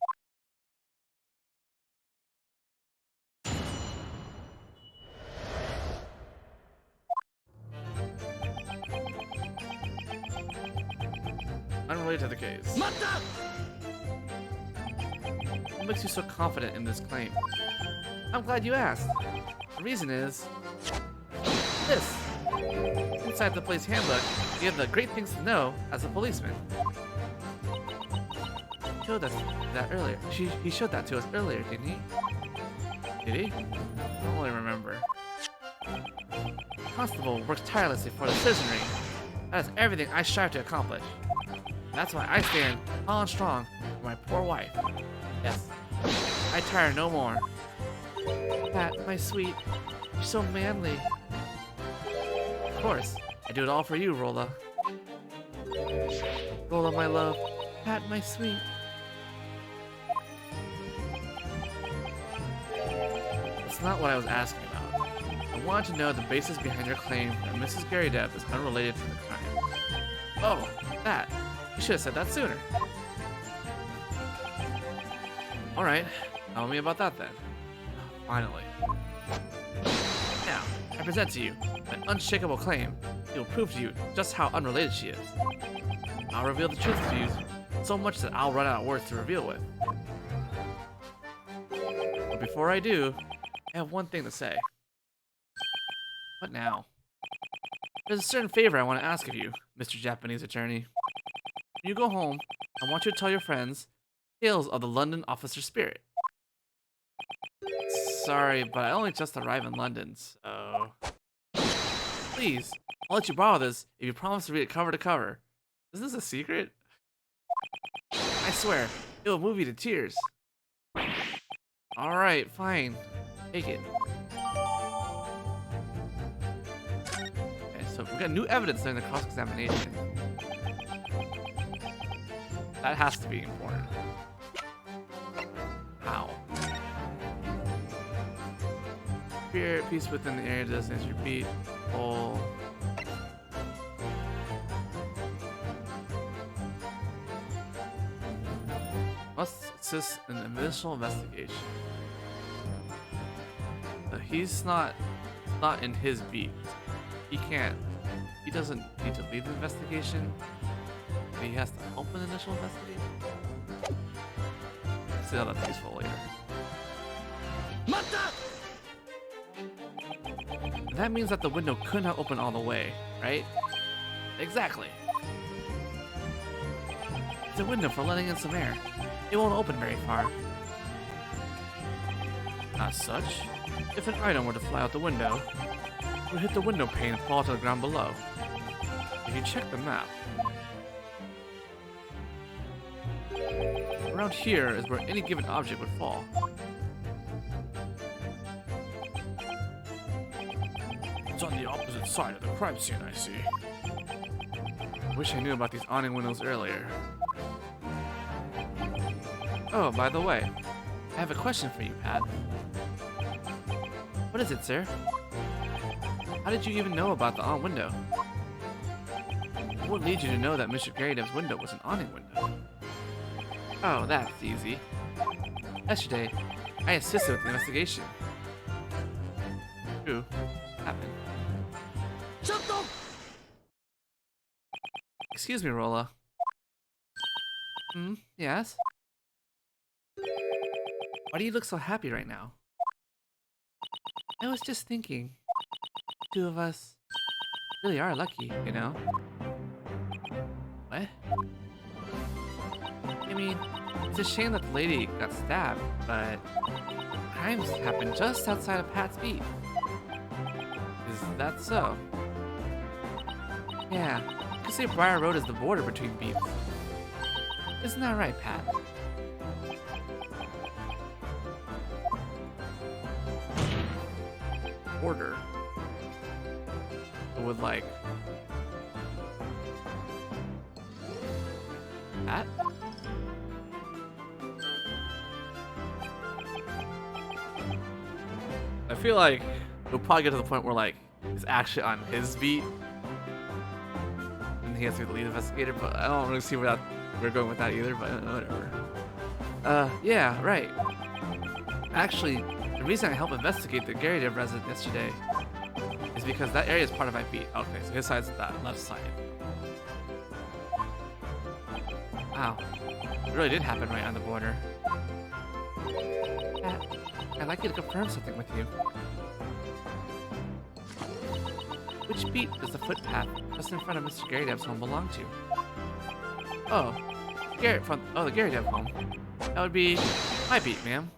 Unrelated to the case. What makes you so confident in this claim? I'm glad you asked. The reason is this. Inside the police handbook, you have the great things to know as a policeman. He showed us that earlier. He showed that to us earlier, didn't he? Did he? I don't really remember. Constable works tirelessly for the citizenry. That is everything I strive to accomplish. That's why I stand tall and strong for my poor wife. Yes, I tire no more. Pat, my sweet, you're so manly. Of course, I do it all for you, Rolla. Rolla, my love. Pat, my sweet. That's not what I was asking about. I wanted to know the basis behind your claim that Mrs. Garydeb is unrelated to the crime. Oh, that. You should have said that sooner. Alright, tell me about that then. Finally. Now, I present to you an unshakable claim that will prove to you just how unrelated she is. I'll reveal the truth to you so much that I'll run out of words to reveal with. But before I do, I have one thing to say. What now? There's a certain favor I want to ask of you, Mr. Japanese attorney. When you go home, I want you to tell your friends tales of the London officer spirit. Sorry, but I only just arrived in London, so... Please, I'll let you borrow this if you promise to read it cover to cover. Is this a secret? I swear, it will move you to tears. Alright, fine. Take it. Okay, so we got new evidence during the cross-examination. That has to be important. How? Spirit, peace within the area doesn't answer your beat. Oh. Must assist in the initial investigation. He's not in his beat. He doesn't need to lead the investigation. But he has to help in the initial investigation. Let's see how that's useful later. That means that the window could not open all the way, right? Exactly. It's a window for letting in some air. It won't open very far. As such, if an item were to fly out the window, it would hit the window pane and fall to the ground below. If you check the map, around here is where any given object would fall. It's on the opposite side of the crime scene, I see. Wish I knew about these awning windows earlier. Oh, by the way, I have a question for you, Pat. What is it, sir? How did you even know about the awning window? What leads you to know that Mr. Garydev's window was an awning window? Oh, that's easy. Yesterday, I assisted with the investigation. True. Happened. Excuse me, Rolla. Yes? Why do you look so happy right now? I was just thinking, two of us really are lucky, you know? What? I mean, it's a shame that the lady got stabbed, but crimes happened just outside of Pat's beat. Is that so? Yeah, you could say Briar Road is the border between beats. Isn't that right, Pat? Border. It would like... Pat? I feel like we'll probably get to the point where like it's actually on his beat and he has to be the lead investigator, but I don't really see where we're going with that either, but whatever. Yeah, right. Actually, the reason I helped investigate the Garydev resident yesterday is because that area is part of my beat. Okay, so his side's that left side. Wow, it really did happen right on the border. Pat, I'd like you to confirm something with you. Which beat does the footpath just in front of Mr. Garydev's home belong to? Oh, the Garydev home. That would be my beat, ma'am.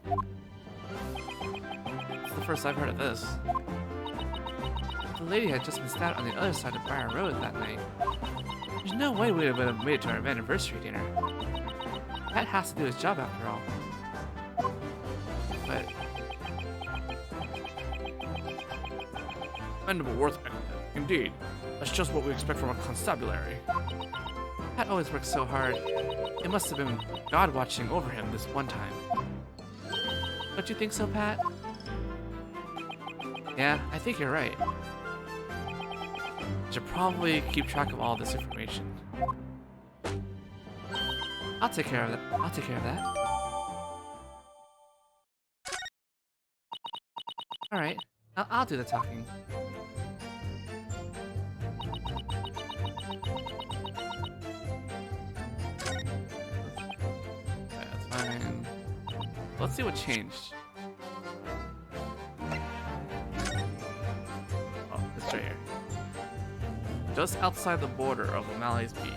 It's the first I've heard of this. The lady had just been stabbed on the other side of Briar Road that night. There's no way we would have made it to our anniversary dinner. Pat has to do his job after all. But... Commendable worth, indeed. That's just what we expect from a constabulary. Pat always works so hard. It must have been God watching over him this one time. Don't you think so, Pat? Yeah, I think you're right. I should probably keep track of all this information. I'll take care of that. I'll take care of that. Alright, I'll do the talking. Okay, that's fine. Let's see what changed. It's right here. Just outside the border of O'Malley's beat.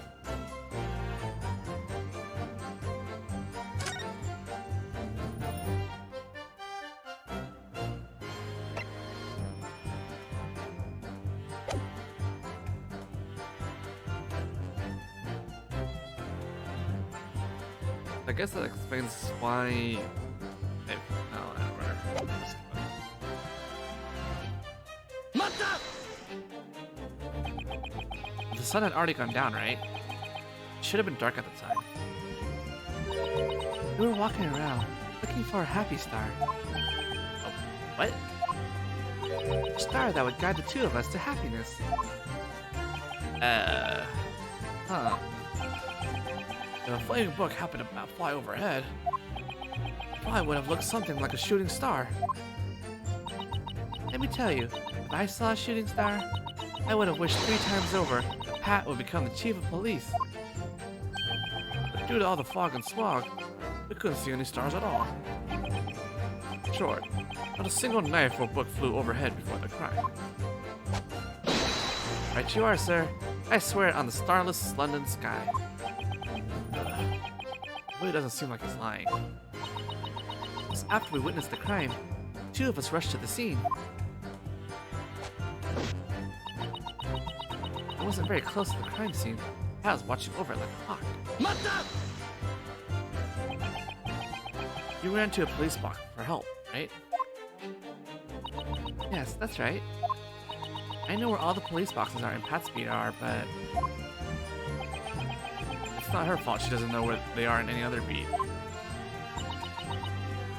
I guess that explains why. Oh, I don't remember. The sun had already gone down, right? It should have been dark at the time. We were walking around, looking for a happy star. Oh, what? A star that would guide the two of us to happiness. Huh. If a flaming book happened to fly overhead, it probably would have looked something like a shooting star. Let me tell you, if I saw a shooting star, I would have wished 3 times over that Pat would become the chief of police. But due to all the fog and smog, we couldn't see any stars at all. In short, not a single knife or book flew overhead before the crime. Right you are, sir. I swear it on the starless London sky. It really doesn't seem like he's lying. Just after we witnessed the crime, 2 of us rushed to the scene. I wasn't very close to the crime scene. I was watching over it like a hawk. You ran to a police box for help, right? Yes, that's right. I know where all the police boxes are in Pat's beat are, but it's not her fault she doesn't know where they are in any other beat.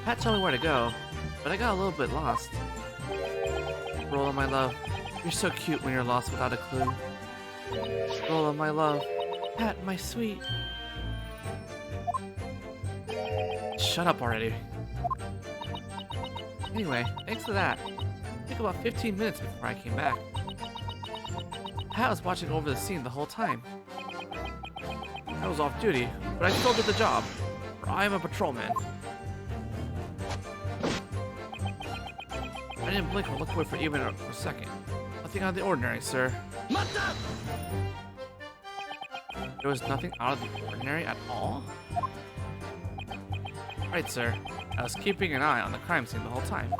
Pat told me where to go, but I got a little bit lost. Rolla, my love, you're so cute when you're lost without a clue. Rolla, my love, Pat, my sweet. Shut up already. Anyway, thanks for that. It took about 15 minutes before I came back. Pat was watching over the scene the whole time. I was off duty, but I still did the job, for I am a patrolman. I didn't blink or look away for even a second. Nothing out of the ordinary, sir. There was nothing out of the ordinary at all? Right, sir. I was keeping an eye on the crime scene the whole time.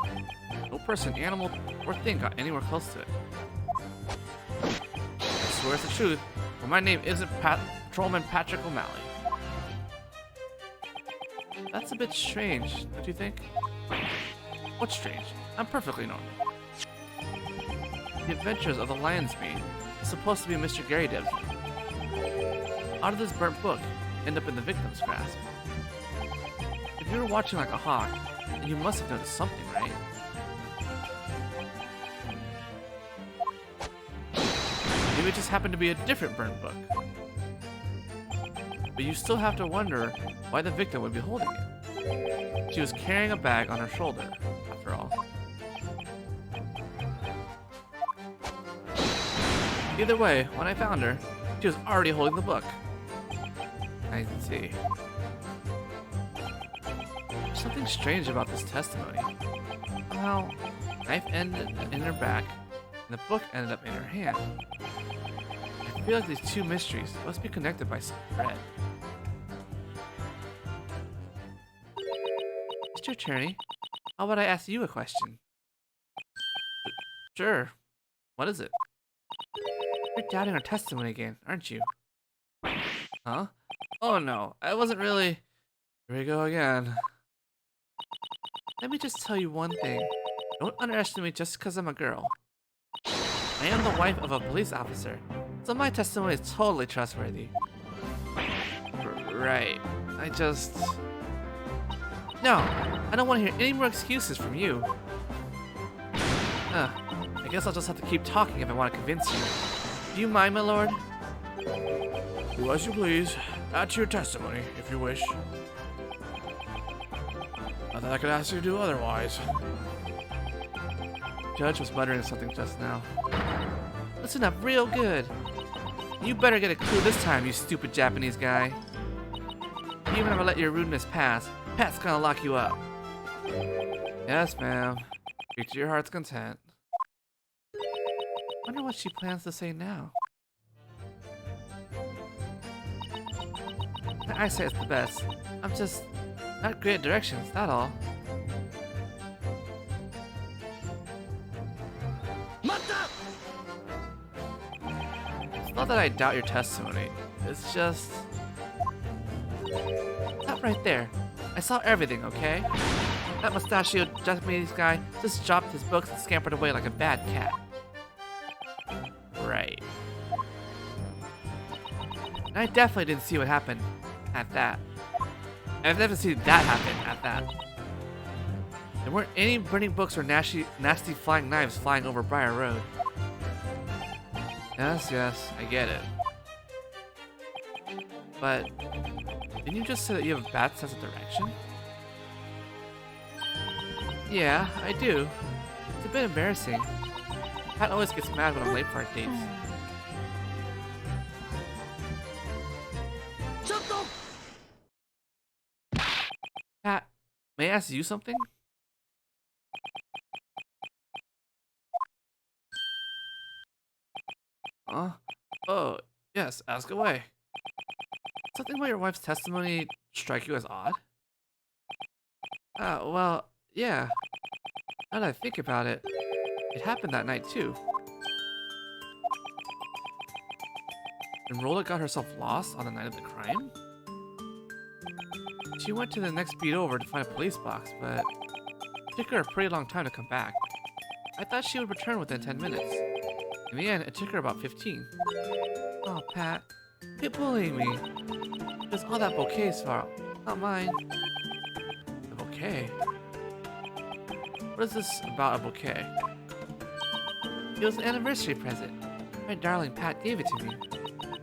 No person, animal, or thing got anywhere close to it. I swear it's the truth, but my name isn't Patrolman Patrick O'Malley. That's a bit strange, don't you think? What's strange? I'm perfectly normal. The Adventures of the Lion's Mane is supposed to be Mr. Gary Deb's. How did this burnt book end up in the victim's grasp? If you were watching like a hawk, then you must have noticed something, right? Maybe it just happened to be a different burnt book. But you still have to wonder why the victim would be holding it. She was carrying a bag on her shoulder, after all. Either way, when I found her, she was already holding the book. I see. There's something strange about this testimony. Somehow, knife ended in her back, and the book ended up in her hand. I feel like these two mysteries must be connected by some thread. Mr. Attorney, how about I ask you a question? Sure. What is it? You're doubting our testimony again, aren't you? Huh? Oh no, I wasn't really... Here we go again. Let me just tell you one thing. Don't underestimate me just because I'm a girl. I am the wife of a police officer, so my testimony is totally trustworthy. Right. I just... No, I don't want to hear any more excuses from you. I guess I'll just have to keep talking if I want to convince you. Do you mind, my lord? Do as you please. Add to your testimony, if you wish. Not that I could ask you to do otherwise. Judge was muttering something just now. Listen up real good. You better get a clue this time, you stupid Japanese guy. Even if I let your rudeness pass, Pat's gonna lock you up. Yes, ma'am. Speak to your heart's content. Wonder what she plans to say now. My eyesight is the best. I'm just not great at directions, not all. It's not that I doubt your testimony. It's just... Stop right there. I saw everything, okay? That mustachioed Japanese guy just dropped his books and scampered away like a bad cat. Right. And I definitely didn't see what happened at that. And I've never seen that happen at that. There weren't any burning books or nasty flying knives flying over Briar Road. Yes, I get it. But, didn't you just say that you have a bad sense of direction? Yeah, I do. It's a bit embarrassing. Pat always gets mad when I'm late for our dates. Pat, may I ask you something? Oh, yes, ask away. Something about your wife's testimony strike you as odd? Well, yeah. Now that I think about it, it happened that night too. And Rolla got herself lost on the night of the crime? She went to the next beat over to find a police box, but it took her a pretty long time to come back. I thought she would return within 10 minutes. In the end, it took her about 15. Oh, Pat, quit bullying me. It was all that bouquet's fault, not mine. The bouquet? What is this about a bouquet? It was an anniversary present. My darling Pat gave it to me.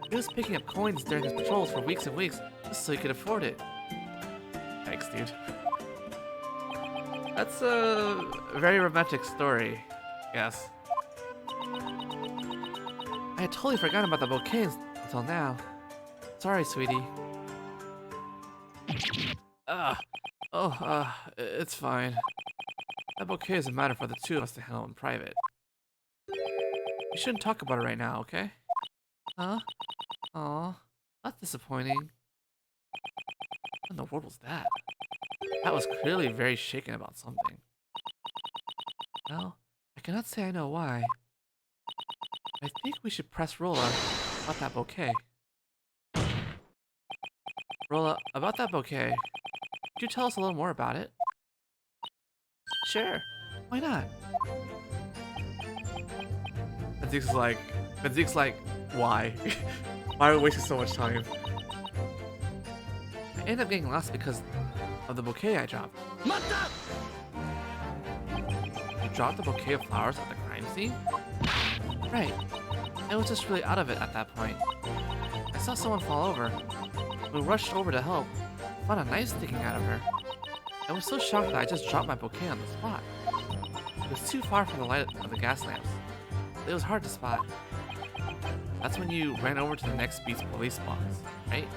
He was picking up coins during his patrols for weeks and weeks just so he could afford it. Thanks, dude. That's a very romantic story, yes. I had totally forgotten about the bouquet until now. Sorry, sweetie. It's fine. That bouquet is a matter for the two of us to handle in private. We shouldn't talk about it right now, okay? Huh? Aw, that's disappointing. What in the world was that? That was clearly very shaken about something. Well, I cannot say I know why. I think we should press Rolla about that bouquet. Rolla, about that bouquet, could you tell us a little more about it? Sure, why not? Benzique's like, why? Why are we wasting so much time? I ended up getting lost because of the bouquet I dropped. You dropped the bouquet of flowers at the crime scene? Right. I was just really out of it at that point. I saw someone fall over. We rushed over to help. Found a knife sticking out of her. I was so shocked that I just dropped my bouquet on the spot. It was too far from the light of the gas lamps. It was hard to spot. That's when you ran over to the next beat's police box, right?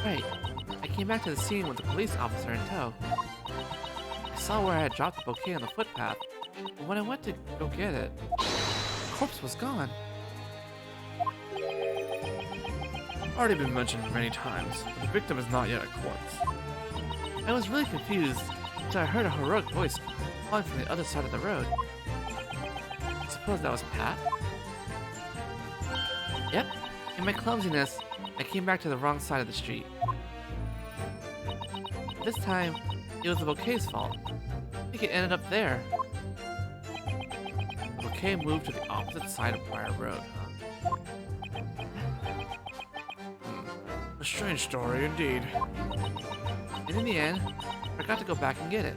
Right. I came back to the scene with the police officer in tow. I saw where I had dropped the bouquet on the footpath, but when I went to go get it, the corpse was gone. Already been mentioned many times, but the victim is not yet a corpse. I was really confused until I heard a heroic voice calling from the other side of the road. I suppose that was Pat? Yep. In my clumsiness, I came back to the wrong side of the street. This time, it was the bouquet's fault. I think it ended up there. The bouquet moved to the opposite side of Briar Road, huh? A strange story indeed. And in the end, I forgot to go back and get it.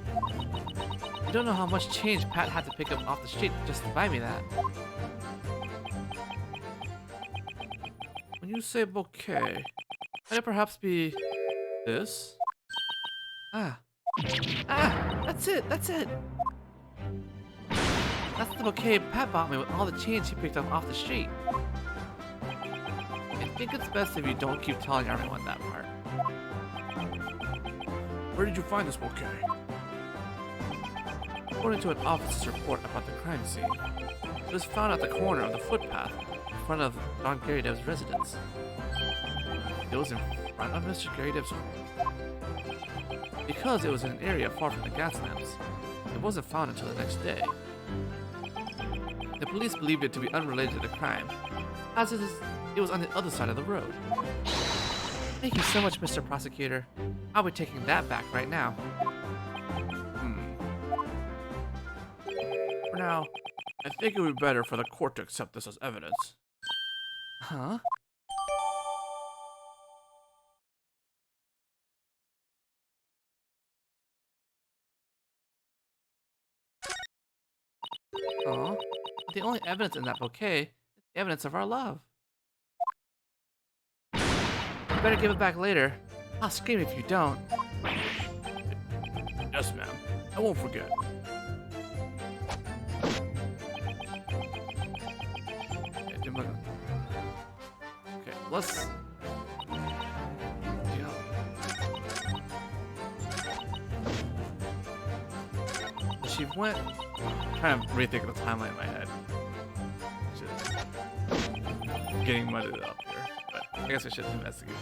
You don't know how much change Pat had to pick up off the street just to buy me that. When you say bouquet, might it perhaps be this? Ah, that's it! That's the bouquet Pat bought me with all the change he picked up off the street. I think it's best if you don't keep telling everyone that part. Where did you find this bouquet? According to an officer's report about the crime scene, it was found at the corner of the footpath in front of Don Garydev's residence. It was in front of Mr. Garydev's home. Because it was in an area far from the gas lamps, it wasn't found until the next day. The police believed it to be unrelated to the crime, as it was on the other side of the road. Thank you so much, Mr. Prosecutor. I'll be taking that back right now. For now, I think it would be better for the court to accept this as evidence. Huh? Aw, the only evidence in that bouquet is the evidence of our love. You better give it back later. I'll scream if you don't. Yes, ma'am. I won't forget. Okay, let's... Yeah. She went... I'm trying to rethink the timeline in my head. Just getting muddled up here, but I guess I should investigate.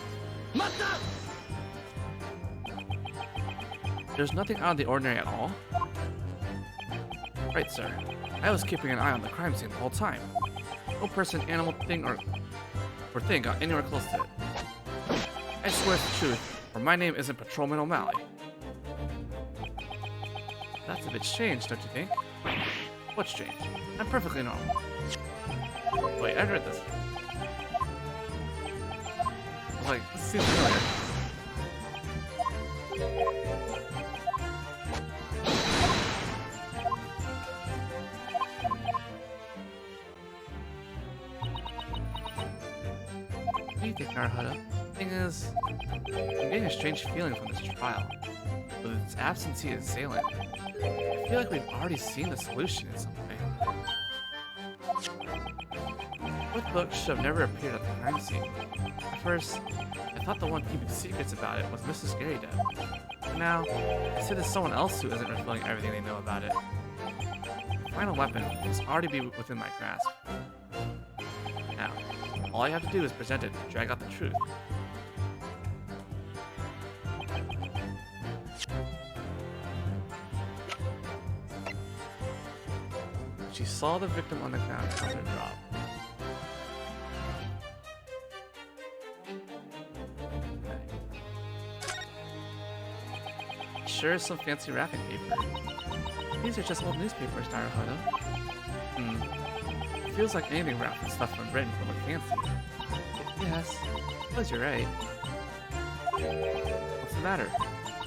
There's nothing out of the ordinary at all? Right, sir. I was keeping an eye on the crime scene the whole time. No person, animal, thing, or thing got anywhere close to it. I swear it's the truth, or my name isn't Patrolman O'Malley. That's a bit strange, don't you think? What's strange? I'm perfectly normal. Wait, I read this. I was like, this seems familiar. What do you think, Naruhodo? Thing is, I'm getting a strange feeling from this trial. With its absentee assailant, I feel like we've already seen the solution in some way. What book should have never appeared at the crime scene? At first, I thought the one keeping secrets about it was Mrs. Garydev. But now, I see there's someone else who isn't revealing everything they know about it. The final weapon must already be within my grasp. Now, all I have to do is present it and drag out the truth. She saw the victim on the ground after a drop. Okay. Sure is some fancy wrapping paper. These are just old newspapers, Naruhodo. It feels like anything wrapped with stuff from Britain would look fancy. Yes, I suppose you're right. What's the matter?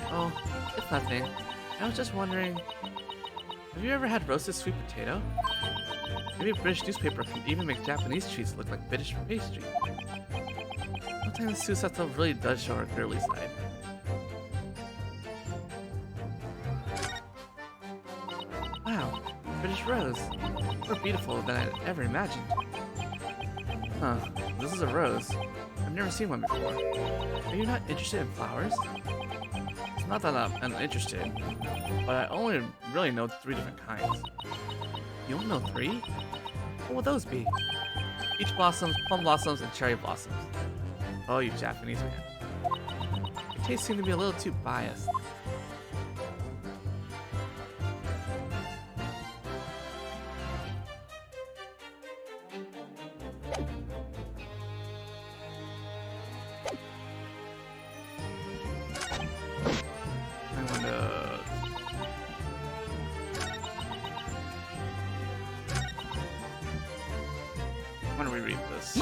Oh, it's nothing. I was just wondering... Have you ever had roasted sweet potato? Maybe a British newspaper can even make Japanese treats look like British pastry. Sometimes Susato really does show her girly side. Wow, British rose. More beautiful than I'd ever imagined. Huh, this is a rose. I've never seen one before. Are you not interested in flowers? It's not that I'm uninterested, but I only really know 3 different kinds. You only know 3? What would those be? Peach blossoms, plum blossoms, and cherry blossoms. Oh, you Japanese man. Your tastes seem to be a little too biased. I'm gonna reread this.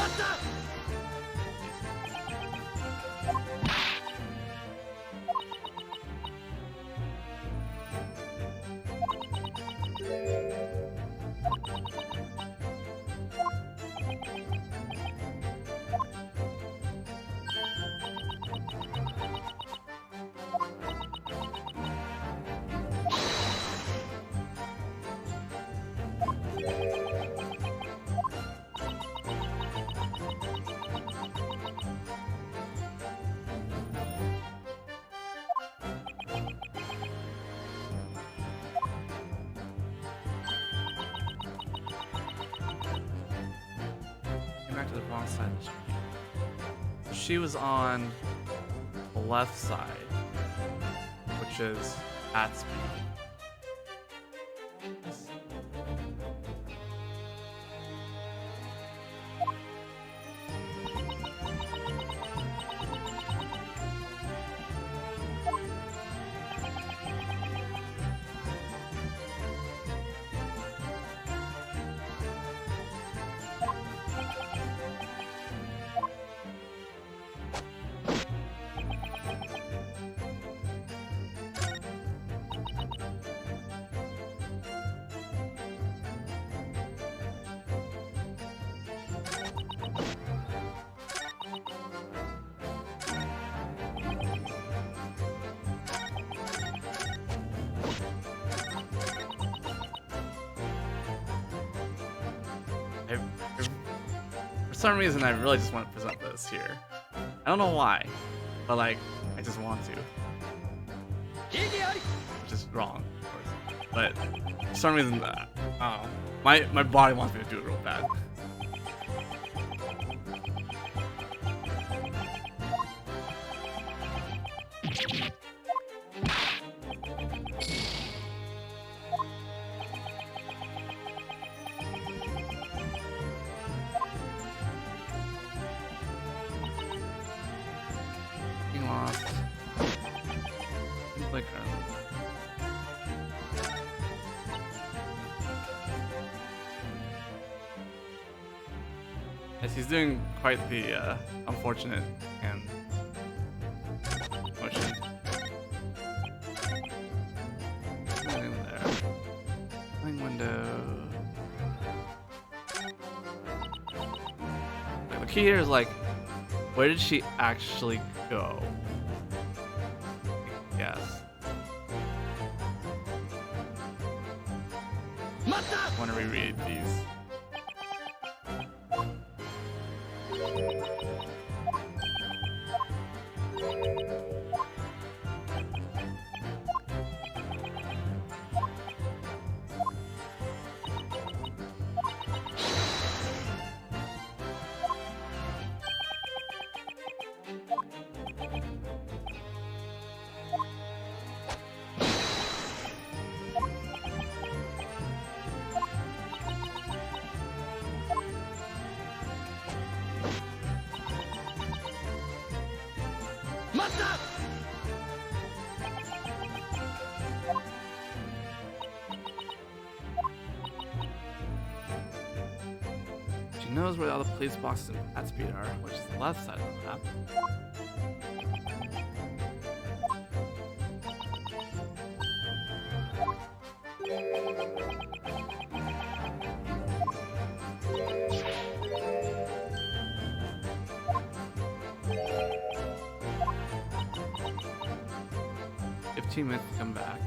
to the wrong side of the street. So she was on the left side, which is at speed. Yes. For some reason, I really just want to present this here. I don't know why, but like, I just want to. Which is wrong, of course. But for some reason, I don't know. My body wants me to do it real bad. Yes, he's doing quite the unfortunate hand motion. Nothing there. Playing window. Like, the key here is like, where did she actually go? Yes. I want to reread these. She knows where all the police boxes and at speed are, which is the left side of the map. Minutes to come back.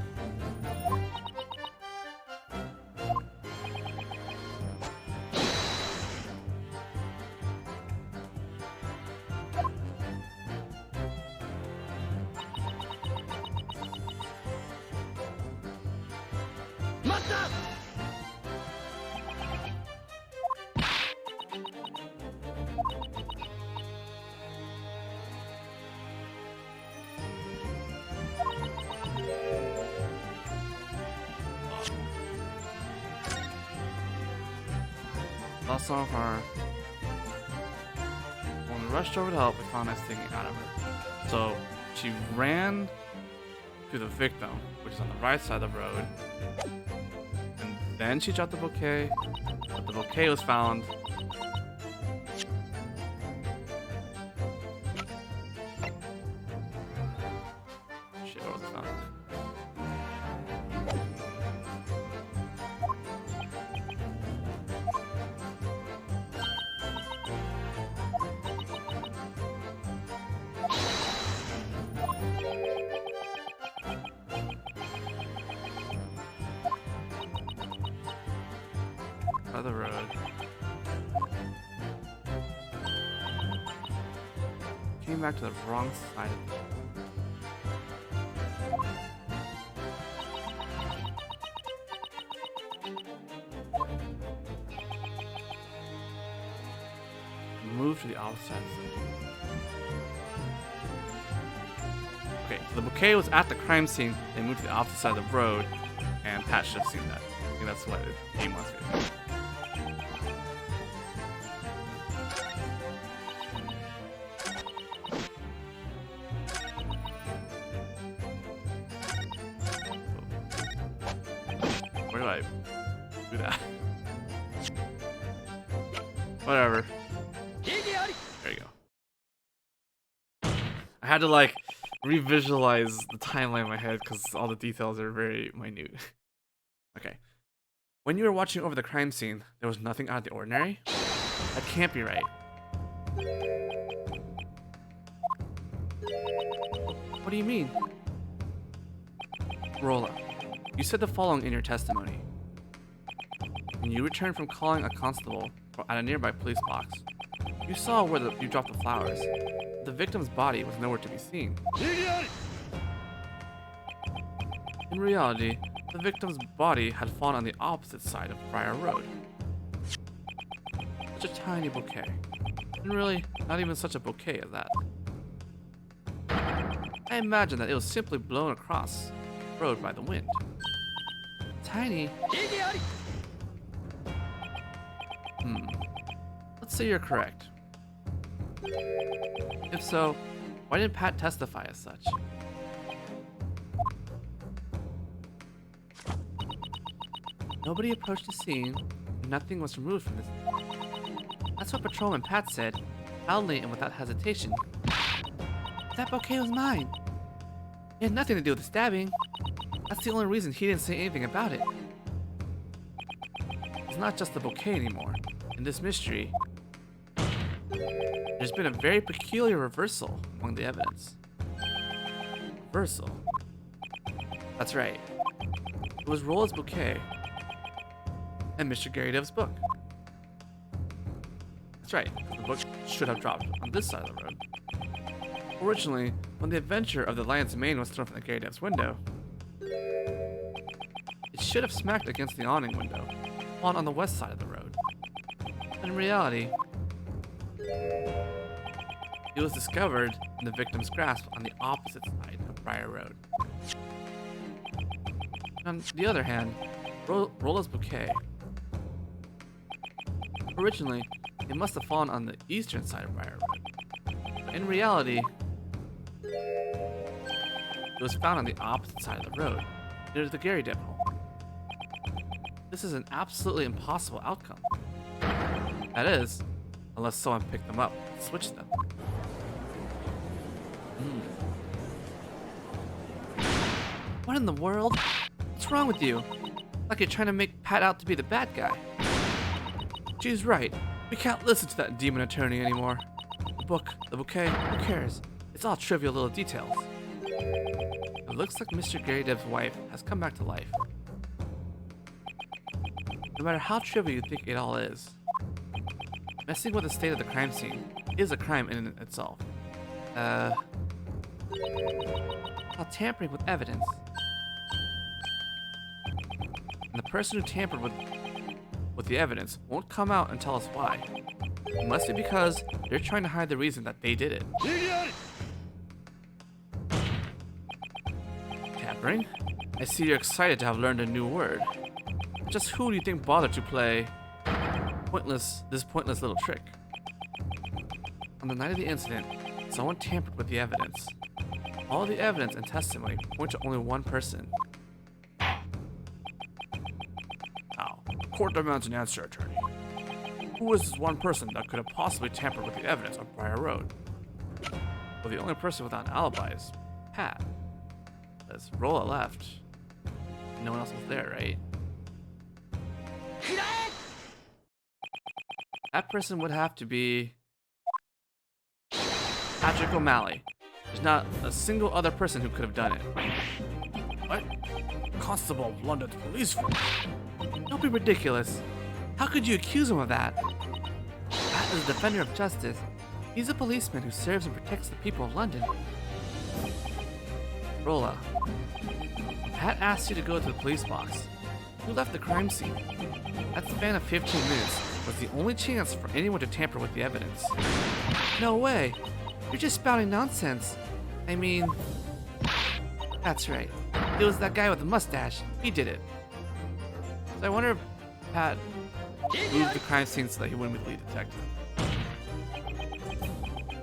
Lost some of her. When we rushed over to help, we found us taking out of her. So she ran to the victim, which is on the right side of the road, and then she dropped the bouquet. But the bouquet was found. Shit, where was it found? The road. Came back to the wrong side of it. moved to the opposite side. Okay, so the bouquet was at the crime scene. They moved to the opposite side of the road, and Pat should have seen that. I think that's what the game wants me to do. Where do I do that? Whatever. There you go. I had to like revisualize the timeline in my head because all the details are very minute. Okay. When you were watching over the crime scene, there was nothing out of the ordinary? That can't be right. What do you mean? Rolla, you said the following in your testimony. When you returned from calling a constable at a nearby police box, you saw where you dropped the flowers. The victim's body was nowhere to be seen. In reality, the victim's body had fallen on the opposite side of Briar Road. Such a tiny bouquet. And really, not even such a bouquet as that. I imagine that it was simply blown across the road by the wind. Tiny? Let's say you're correct. If so, why didn't Pat testify as such? Nobody approached the scene, and nothing was removed from this. That's what Patrolman Pat said, loudly and without hesitation. That bouquet was mine. It had nothing to do with the stabbing. That's the only reason he didn't say anything about it. It's not just the bouquet anymore. In this mystery, there's been a very peculiar reversal among the evidence. Reversal? That's right. It was Rolla's bouquet and Mr. Gary Dev's book. That's right, the book should have dropped on this side of the road. Originally, when the adventure of the Lion's Mane was thrown from the Gary Dev's window, it should have smacked against the awning window, on the west side of the road. But in reality, it was discovered in the victim's grasp on the opposite side of Briar Road. On the other hand, Rolla's bouquet. Originally, it must have fallen on the eastern side of Briar Road. But in reality, it was found on the opposite side of the road, near the Gary Dev home. This is an absolutely impossible outcome. That is, unless someone picked them up and switched them. What in the world? What's wrong with you? Like you're trying to make Pat out to be the bad guy. She's right. We can't listen to that demon attorney anymore. The book, the bouquet, who cares? It's all trivial little details. It looks like Mr. Gary Dev's wife has come back to life. No matter how trivial you think it all is, messing with the state of the crime scene is a crime in itself. While tampering with evidence. And the person who tampered with the evidence won't come out and tell us why. It must be because they're trying to hide the reason that they did it. Tampering? I see you're excited to have learned a new word. Just who do you think bothered to play this pointless little trick? On the night of the incident, someone tampered with the evidence. All the evidence and testimony point to only one person. Now, the court demands an answer, attorney. Who is this one person that could have possibly tampered with the evidence on Briar Road? Well, the only person without an alibi is Pat. As Rolla left, no one else was there, right? That person would have to be Patrick O'Malley. There's not a single other person who could have done it. What? Constable of London's police force? Don't be ridiculous. How could you accuse him of that? Pat is a defender of justice. He's a policeman who serves and protects the people of London. Rolla, Pat asked you to go to the police box. You left the crime scene. That span of 15 minutes was the only chance for anyone to tamper with the evidence. No way! You're just spouting nonsense. I mean... That's right. It was that guy with the mustache. He did it. So I wonder if Pat moved the crime scene so that he wouldn't be the lead detective.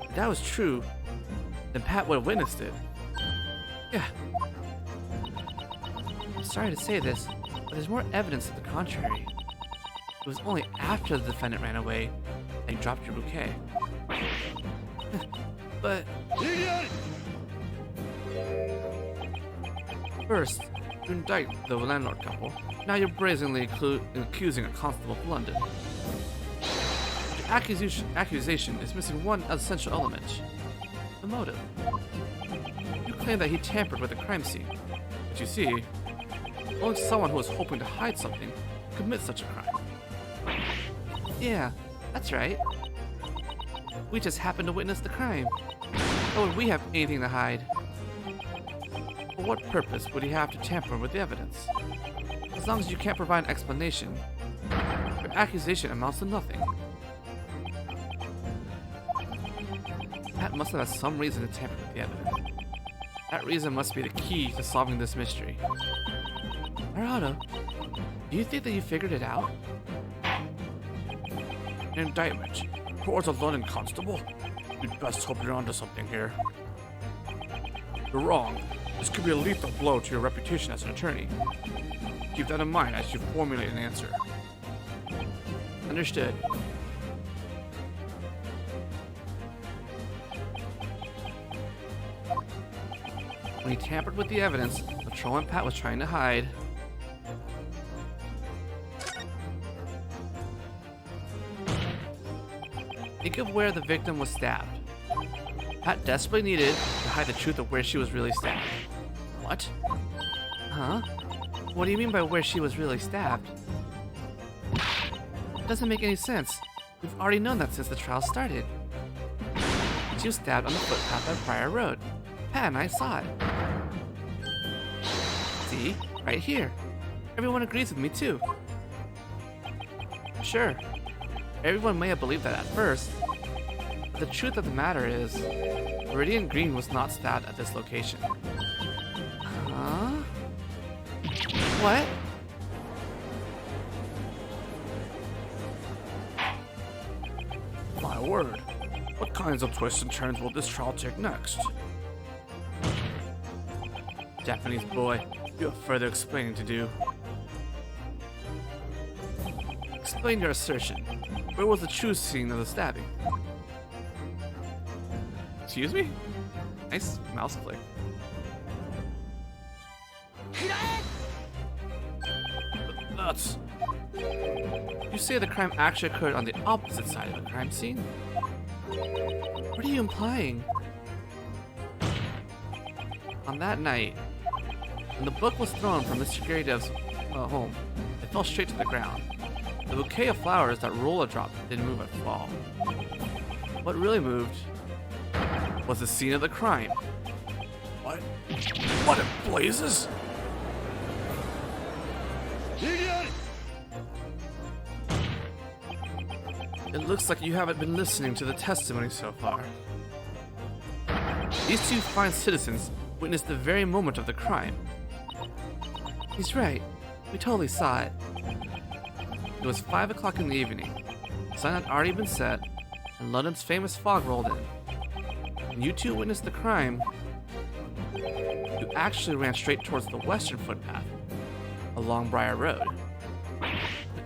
If that was true, then Pat would have witnessed it. Yeah. I'm sorry to say this, but there's more evidence to the contrary. It was only after the defendant ran away that you dropped your bouquet. But... First, you indict the landlord couple. Now you're brazenly accusing a constable of London. Your accusation is missing one essential element. The motive. You claim that he tampered with the crime scene. But you see, only someone who was hoping to hide something could commit such a crime. Yeah, that's right. We just happened to witness the crime. How would we have anything to hide? For what purpose would he have to tamper with the evidence? As long as you can't provide an explanation, your accusation amounts to nothing. Pat must have had some reason to tamper with the evidence. That reason must be the key to solving this mystery. Arado, do you think that you figured it out? An indictment towards a London constable? You'd best hope you're onto something here. You're wrong. This could be a lethal blow to your reputation as an attorney. Keep that in mind as you formulate an answer. Understood. When he tampered with the evidence, Patrol and Pat was trying to hide. Think of where the victim was stabbed. Pat desperately needed to hide the truth of where she was really stabbed. What? Huh? What do you mean by where she was really stabbed? It doesn't make any sense. We've already known that since the trial started. She was stabbed on the footpath by Briar Road. Pat and I saw it. See? Right here. Everyone agrees with me too. Sure. Everyone may have believed that at first. But the truth of the matter is, Meridian Green was not stabbed at this location. Huh? What? My word. What kinds of twists and turns will this trial take next? Japanese boy, you have further explaining to do. Explain your assertion. Where was the true scene of the stabbing? Excuse me? Nice mouse click. That's... You say the crime actually occurred on the opposite side of the crime scene? What are you implying? On that night, when the book was thrown from Mr. Gary Dev's home, it fell straight to the ground. The bouquet of flowers that Rolla dropped didn't move at all. What really moved was the scene of the crime. What? What in blazes? It looks like you haven't been listening to the testimony so far. These two fine citizens witnessed the very moment of the crime. He's right. We totally saw it. It was 5 o'clock in the evening. The sun had already been set, and London's famous fog rolled in. When you two witnessed the crime, you actually ran straight towards the western footpath, along Briar Road.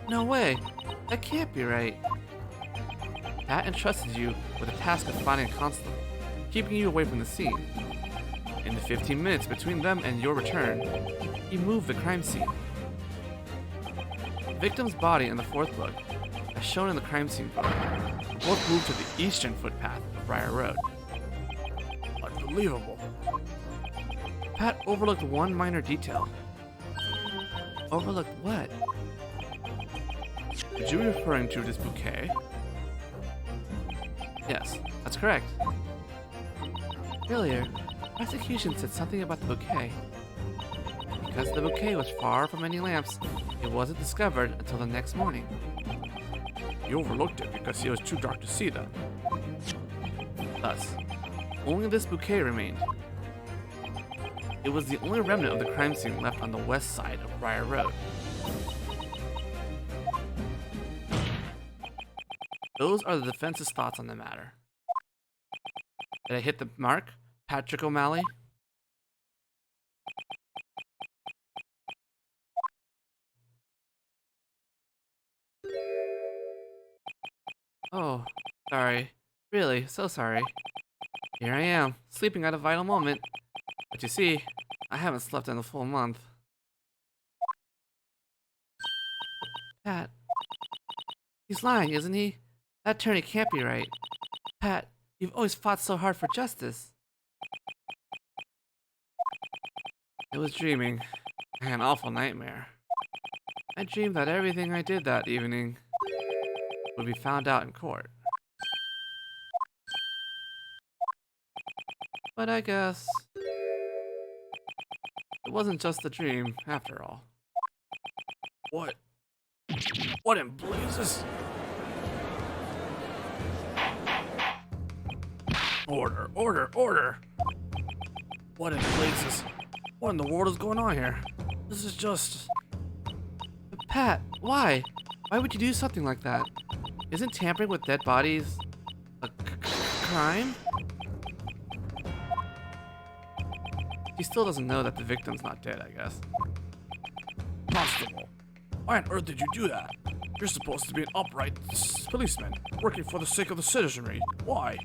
No way! That can't be right. Pat entrusted you with the task of finding a constable, keeping you away from the scene. In the 15 minutes between them and your return, he moved the crime scene. The victim's body and the fourth book, as shown in the crime scene photo, both moved to the eastern footpath of Briar Road. Unbelievable. Pat overlooked one minor detail. Overlooked what? Did you referring to this bouquet? Yes, that's correct. Earlier, prosecution said something about the bouquet. Because the bouquet was far from any lamps, it wasn't discovered until the next morning. He overlooked it because it was too dark to see them. Thus, only this bouquet remained. It was the only remnant of the crime scene left on the west side of Briar Road. Those are the defense's thoughts on the matter. Did I hit the mark, Patrick O'Malley? Oh, sorry. Really, so sorry. Here I am, sleeping at a vital moment. But you see, I haven't slept in a full month. Pat. He's lying, isn't he? That attorney can't be right. Pat, you've always fought so hard for justice. It was dreaming. I had an awful nightmare. I dreamed that everything I did that evening would be found out in court. But I guess it wasn't just a dream, after all. What? What in blazes? Order, order, order! What in blazes? What in the world is going on here? This is just... Pat, why? Why would you do something like that? Isn't tampering with dead bodies a crime? He still doesn't know that the victim's not dead, I guess. Constable, why on earth did you do that? You're supposed to be an upright policeman, working for the sake of the citizenry. Why?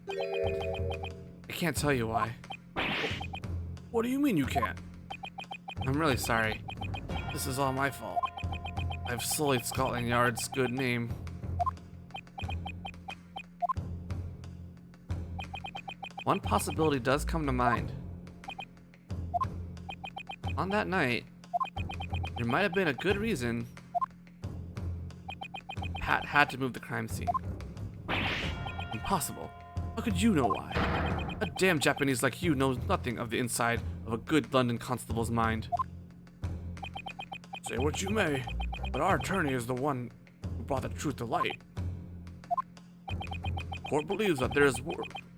I can't tell you why. What do you mean you can't? I'm really sorry. This is all my fault. I've sullied Scotland Yard's good name. One possibility does come to mind. On that night, there might have been a good reason Pat had to move the crime scene. Impossible. How could you know why? A damn Japanese like you knows nothing of the inside of a good London constable's mind. Say what you may, but our attorney is the one who brought the truth to light. The court believes that there is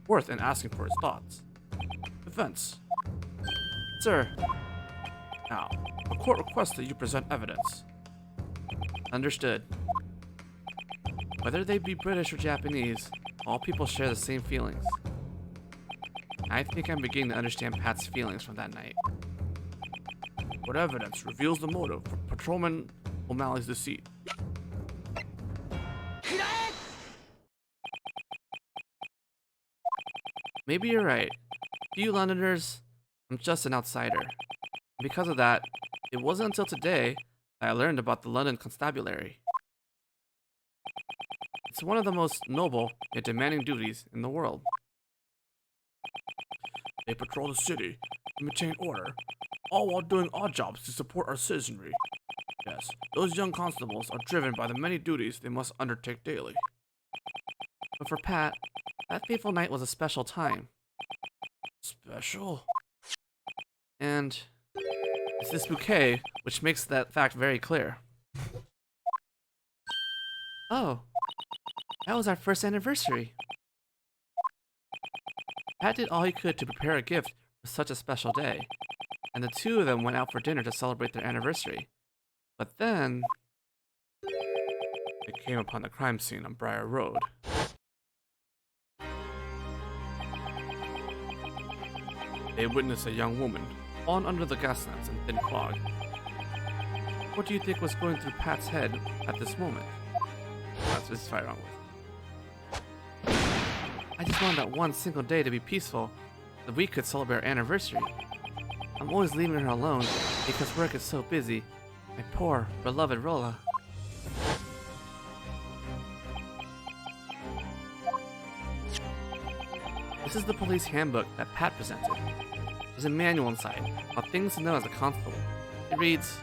worth in asking for his thoughts. Defense. Sir, Now, the court requests that you present evidence. understood. Whether they be British or Japanese, all people share the same feelings. I think I'm beginning to understand Pat's feelings from that night. What evidence reveals the motive for Patrolman O'Malley's deceit? Maybe you're right. To you Londoners, I'm just an outsider. And because of that, it wasn't until today that I learned about the London Constabulary. It's one of the most noble yet demanding duties in the world. They patrol the city and maintain order, all while doing odd jobs to support our citizenry. Yes, those young constables are driven by the many duties they must undertake daily. But for Pat, that fateful night was a special time. Special? And it's this bouquet which makes that fact very clear. Oh, that was our first anniversary. Pat did all he could to prepare a gift for such a special day, and the two of them went out for dinner to celebrate their anniversary. But then They came upon the crime scene on Briar Road. They witnessed a young woman fallen under the gas lamps in thin fog. what do you think was going through Pat's head at this moment? That's what fight wrong with. I just wanted that one single day to be peaceful, that we could celebrate our anniversary. I'm always leaving her alone because work is so busy. My poor, beloved Rolla. This is the police handbook that Pat presented. There's a manual inside about things to know as a constable. It reads,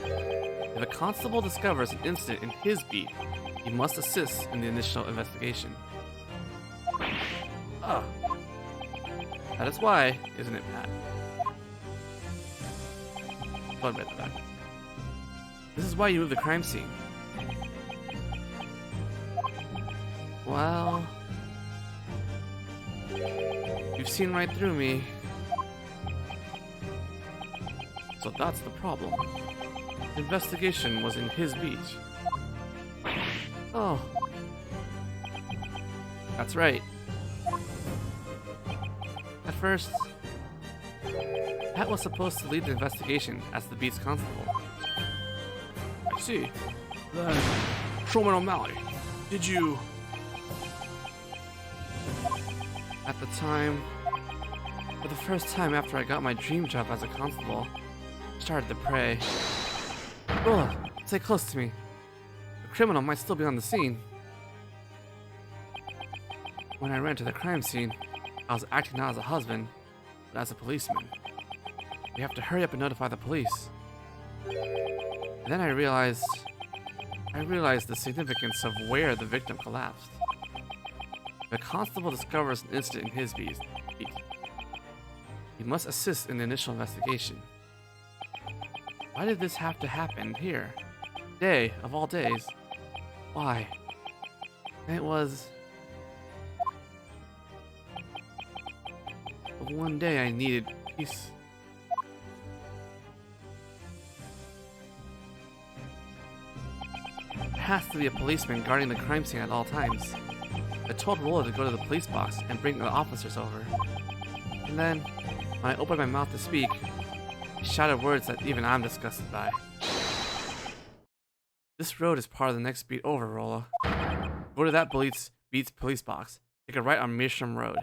if a constable discovers an incident in his beat, he must assist in the initial investigation. Ah, that is why, isn't it, Pat? Don't admit that. This is why you moved the crime scene. Well, you've seen right through me. So that's the problem. The investigation was in his beat. Oh. That's right. At first, Pat was supposed to lead the investigation as the beat's constable. I see. Then, Patrolman O'Malley, did you... At the time, for the first time after I got my dream job as a constable, I started to pray. Rolla, stay close to me. The criminal might still be on the scene. When I ran to the crime scene, I was acting not as a husband, but as a policeman. We have to hurry up and notify the police. And then I realized the significance of where the victim collapsed. The constable discovers an incident in his beat. He must assist in the initial investigation. Why did this have to happen here? Day of all days. Why? It was the one day I needed peace. There has to be a policeman guarding the crime scene at all times. I told Rolla to go to the police box and bring the officers over. And then, when I opened my mouth to speak, he shouted words that even I'm disgusted by. This road is part of the next beat over, Rolla. Go to that beat's police box. Take a right on Meersham Road.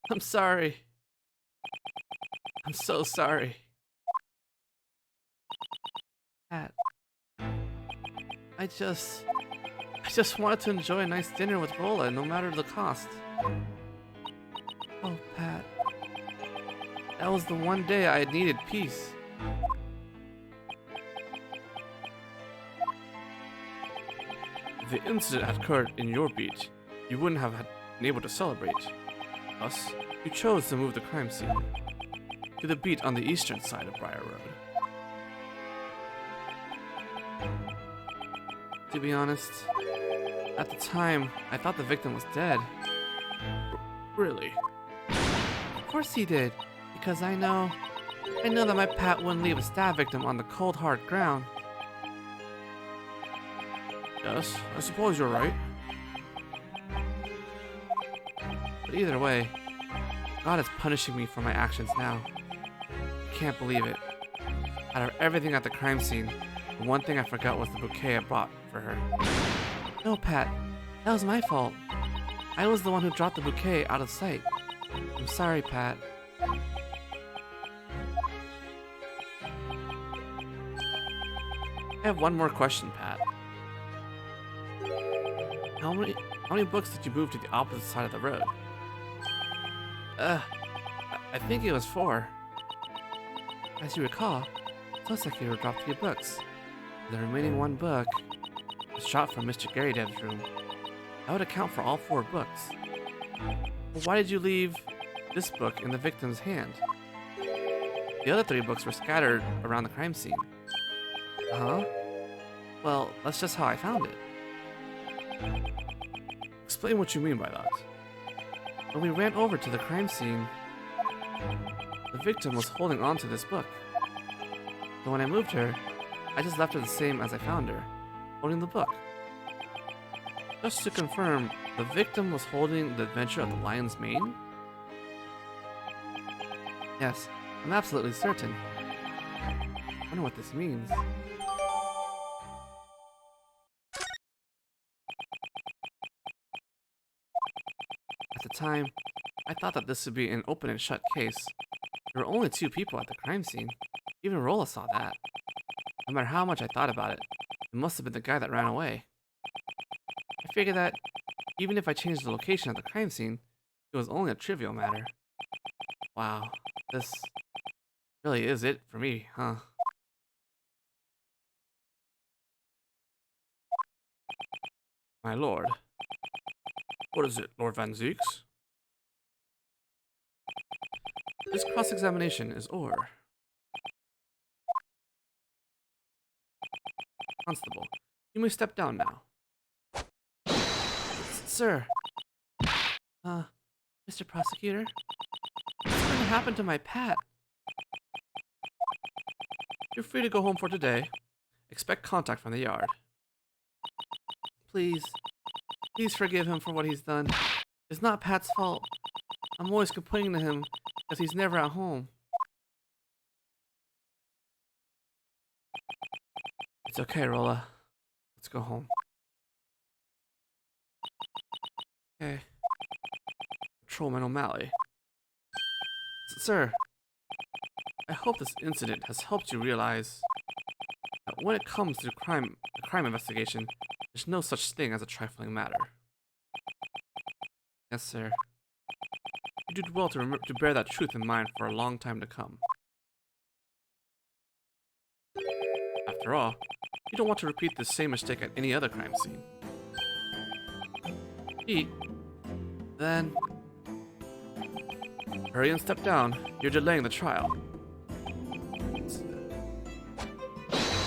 I'm sorry. I'm so sorry. Pat. I just wanted to enjoy a nice dinner with Rolla, no matter the cost. Oh, Pat. That was the one day I needed peace. If the incident had occurred in your beat, you wouldn't have been able to celebrate. Thus, you chose to move the crime scene to the beat on the eastern side of Briar Road. To be honest, at the time, I thought the victim was dead. Really? Of course he did, because I know that my Pat wouldn't leave a stab victim on the cold, hard ground. Yes, I suppose you're right. But either way, God is punishing me for my actions now. I can't believe it. Out of everything at the crime scene, the one thing I forgot was the bouquet I brought for her. No, Pat, that was my fault. I was the one who dropped the bouquet out of sight. I'm sorry, Pat. I have one more question, Pat. How many books did you move to the opposite side of the road? I think it was 4. As you recall, Toseki dropped 3 books. The remaining 1 book was shot from Mr. Garydev's room. That would account for all 4 books. But why did you leave this book in the victim's hand? The other 3 books were scattered around the crime scene. Huh? Well, that's just how I found it. Explain what you mean by that. When we ran over to the crime scene, the victim was holding on to this book. So when I moved her, I just left her the same as I found her, holding the book. Just to confirm, the victim was holding The Adventure of the Lion's Mane? Yes, I'm absolutely certain. I wonder what this means. At the time, I thought that this would be an open and shut case. There were only 2 people at the crime scene. Even Rolla saw that. No matter how much I thought about it, it must have been the guy that ran away. I figure that even if I changed the location of the crime scene, it was only a trivial matter. Wow, this really is it for me, huh? My lord. What is it, Lord Van Zeeks? This cross-examination is over. Constable, you may step down now. Sir. Mr. Prosecutor? What's going to happen to my pet? You're free to go home for today. Expect contact from the yard. Please. Please forgive him for what he's done. It's not Pat's fault. I'm always complaining to him because he's never at home. It's okay, Rolla. Let's go home. Okay. Patrolman O'Malley. Sir, I hope this incident has helped you realize that when it comes to a crime investigation, there's no such thing as a trifling matter. Yes, sir. You did well to bear that truth in mind for a long time to come. After all, you don't want to repeat the same mistake at any other crime scene. Pete, then hurry and step down. You're delaying the trial.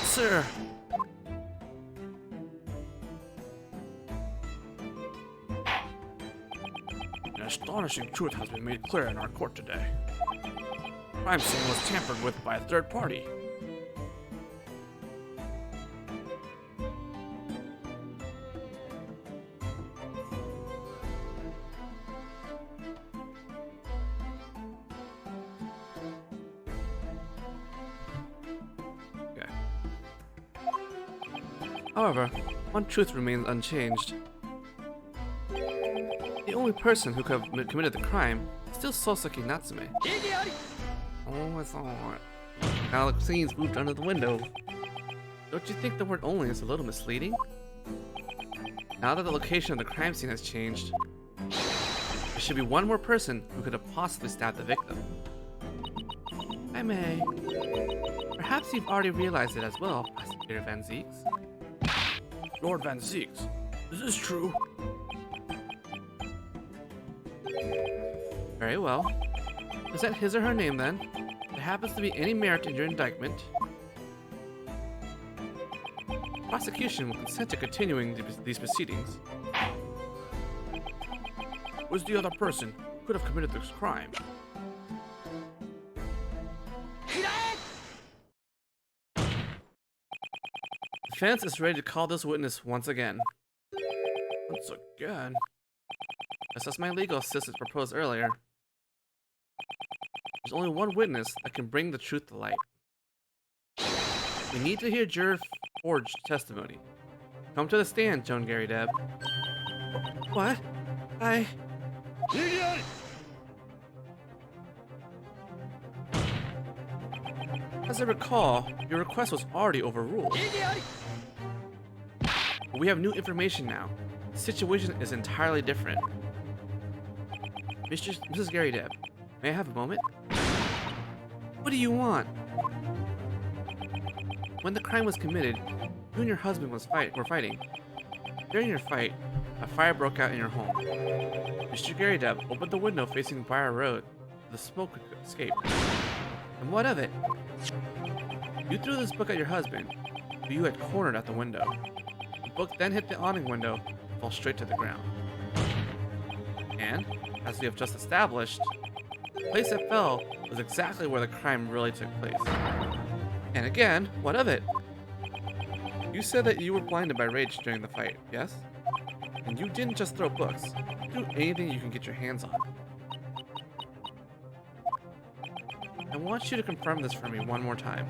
Sir! An astonishing truth has been made clear in our court today. The crime scene was tampered with by a third party. However, one truth remains unchanged. The only person who could have committed the crime is still Soseki Natsume. Oh, it's alright. Now the scene's moved under the window. Don't you think the word only is a little misleading? Now that the location of the crime scene has changed, there should be one more person who could have possibly stabbed the victim. I may. Perhaps you've already realized it as well, Prosecutor Van Zeeks. Lord Van Zeeks, is this true? Very well. Present his or her name then. If there happens to be any merit in your indictment, prosecution will consent to continuing these proceedings. Was the other person who could have committed this crime? Defense is ready to call this witness once again. Once again? Just as my legal assistant proposed earlier, there's only one witness that can bring the truth to light. We need to hear juror forged testimony. Come to the stand, Joan Gary Deb. What? As I recall, your request was already overruled. But we have new information now. The situation is entirely different. Mrs. Gary Deb, may I have a moment? What do you want? When the crime was committed, you and your husband were fighting. During your fight, a fire broke out in your home. Mr. Gary Deb opened the window facing Briar Road. The smoke could escape. And what of it? You threw this book at your husband, who you had cornered at the window. The book then hit the awning window and fell straight to the ground. And, as we have just established, the place it fell was exactly where the crime really took place. And again, what of it? You said that you were blinded by rage during the fight, yes? And you didn't just throw books. You threw anything you can get your hands on. I want you to confirm this for me one more time.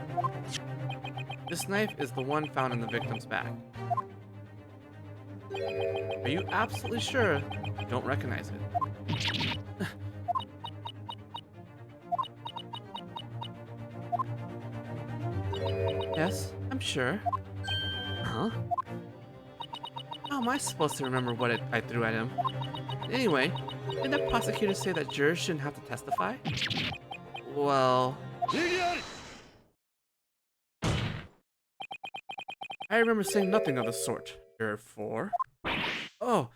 This knife is the one found in the victim's bag. Are you absolutely sure you don't recognize it? Yes, I'm sure. Huh? How am I supposed to remember what I threw at him? Anyway, didn't the prosecutor say that jurors shouldn't have to testify? Well, I remember saying nothing of the sort. Juror 4. Oh,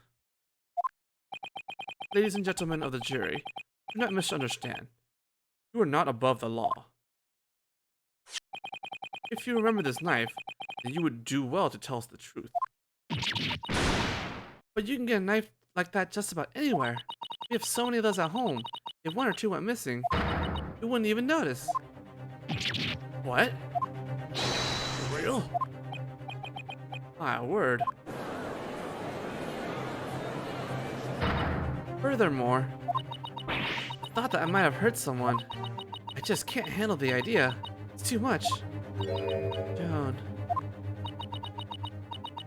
ladies and gentlemen of the jury, do not misunderstand. You are not above the law. If you remember this knife, then you would do well to tell us the truth. But you can get a knife like that just about anywhere. We have so many of those at home. If one or two went missing, you wouldn't even notice. What? For real? My word. Furthermore, I thought that I might have hurt someone. I just can't handle the idea. It's too much. Joan.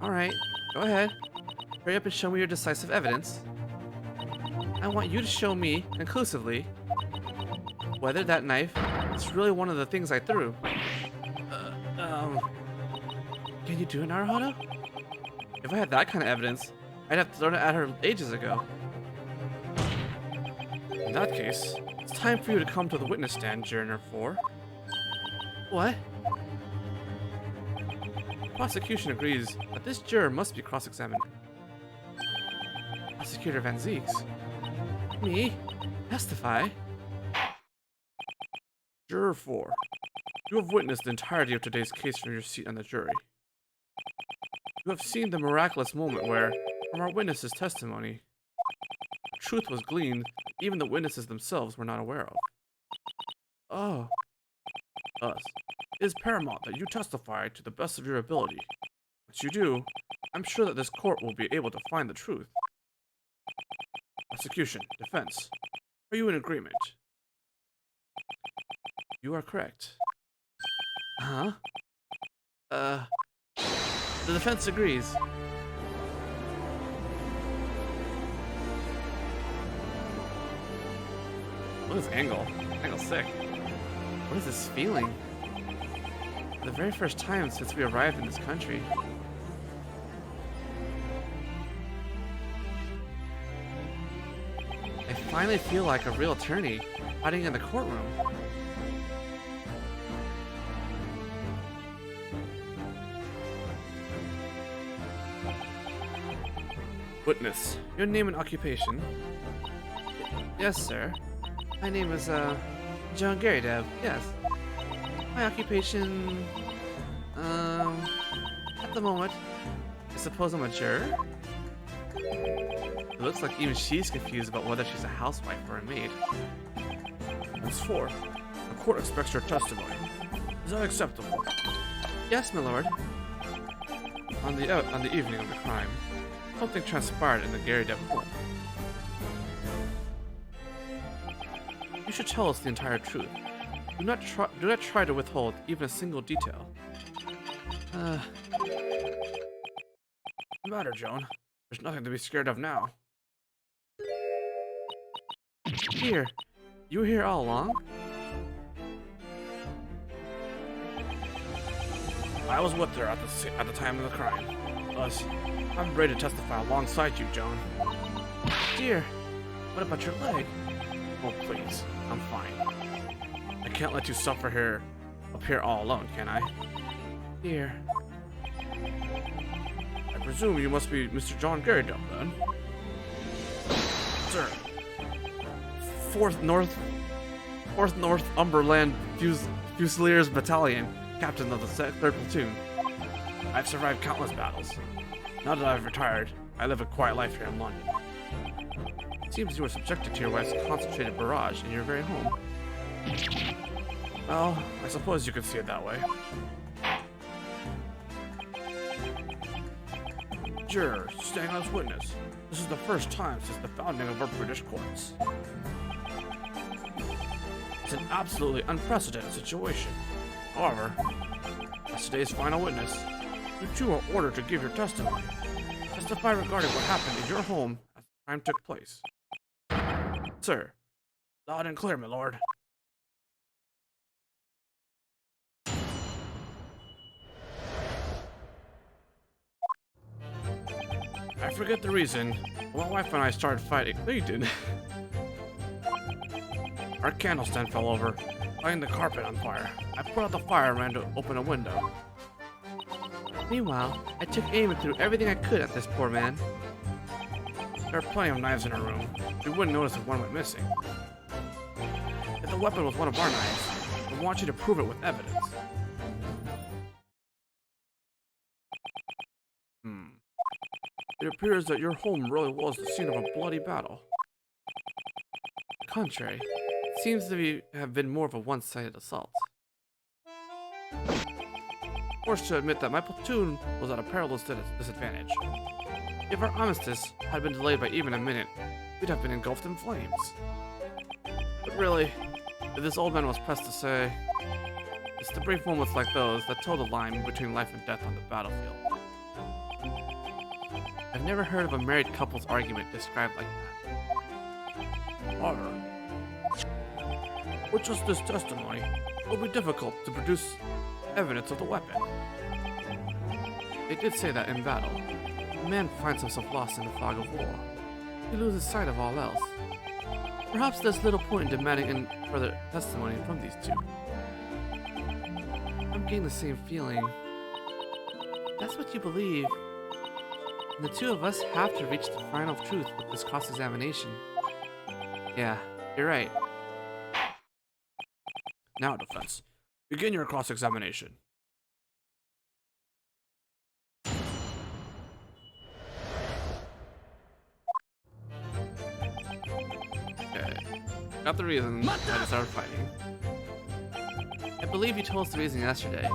Alright, go ahead. Hurry up and show me your decisive evidence. I want you to show me, conclusively, whether that knife is really one of the things I threw. Can you do it, Naruhodo? If I had that kind of evidence, I'd have thrown it at her ages ago. In that case, it's time for you to come to the witness stand, Juror 4. What? The prosecution agrees that this juror must be cross-examined. Prosecutor Van Zieks. Me? Testify? Juror 4. You have witnessed the entirety of today's case from your seat on the jury. You have seen the miraculous moment where, from our witnesses' testimony, truth was gleaned that even the witnesses themselves were not aware of. Oh. Thus, it is paramount that you testify to the best of your ability. Once you do, I'm sure that this court will be able to find the truth. Prosecution, defense, are you in agreement? You are correct. Huh? The defense agrees. Look at this angle. Angle's sick. What is this feeling? For the very first time since we arrived in this country. I finally feel like a real attorney hiding in the courtroom. Witness, your name and occupation. Yes, sir. My name is, John Garydev, yes. My occupation, at the moment, I suppose I'm a juror? It looks like even she's confused about whether she's a housewife or a maid. Henceforth, the court expects your testimony. Is that acceptable? Yes, my lord. On the evening of the crime, something transpired in the Garydev home. You should tell us the entire truth. Do not try to withhold even a single detail. What's the matter, Joan? There's nothing to be scared of now. Here, you were here all along? I was with her at the time of the crime. Thus, I'm ready to testify alongside you, Joan. Dear, what about your leg? Oh, please. I'm fine. I can't let you suffer up here all alone, can I? Dear. I presume you must be Mr. John Garydev, then? Sir. 4th Northumberland Fusiliers Battalion, captain of the 3rd Platoon. I've survived countless battles. Now that I've retired, I live a quiet life here in London. It seems you were subjected to your wife's concentrated barrage in your very home. Well, I suppose you could see it that way. Jurors, staying as witness. This is the first time since the founding of our British courts. It's an absolutely unprecedented situation. However, as today's final witness, you two are ordered to give your testimony. Testify regarding what happened in your home as the crime took place. Sir, loud and clear, my lord. forget the reason. My wife and I started fighting. No, you didn't. Our candle stand fell over, lighting the carpet on fire. I put out the fire and ran to open a window. Meanwhile, I took aim and threw everything I could at this poor man. There are plenty of knives in our room. We wouldn't notice if one went missing. If the weapon was one of our knives, I want you to prove it with evidence. It appears that your home really was the scene of a bloody battle. Contrary, it seems to have been more of a one-sided assault. Forced to admit that my platoon was at a perilous disadvantage. If our armistice had been delayed by even a minute, we'd have been engulfed in flames. But really, if this old man was pressed to say, it's the brief moments like those that toe the line between life and death on the battlefield. I've never heard of a married couple's argument described like that. However, with just this testimony, it will be difficult to produce evidence of the weapon. They did say that in battle, a man finds himself lost in the fog of war. He loses sight of all else. Perhaps there's little point in demanding any further testimony from these two. I'm getting the same feeling. That's what you believe. And the two of us have to reach the final truth with this cross-examination. Yeah, you're right. Now, defense. Begin your cross-examination. Okay. Got the reason why they started fighting. I believe you told us the reason yesterday.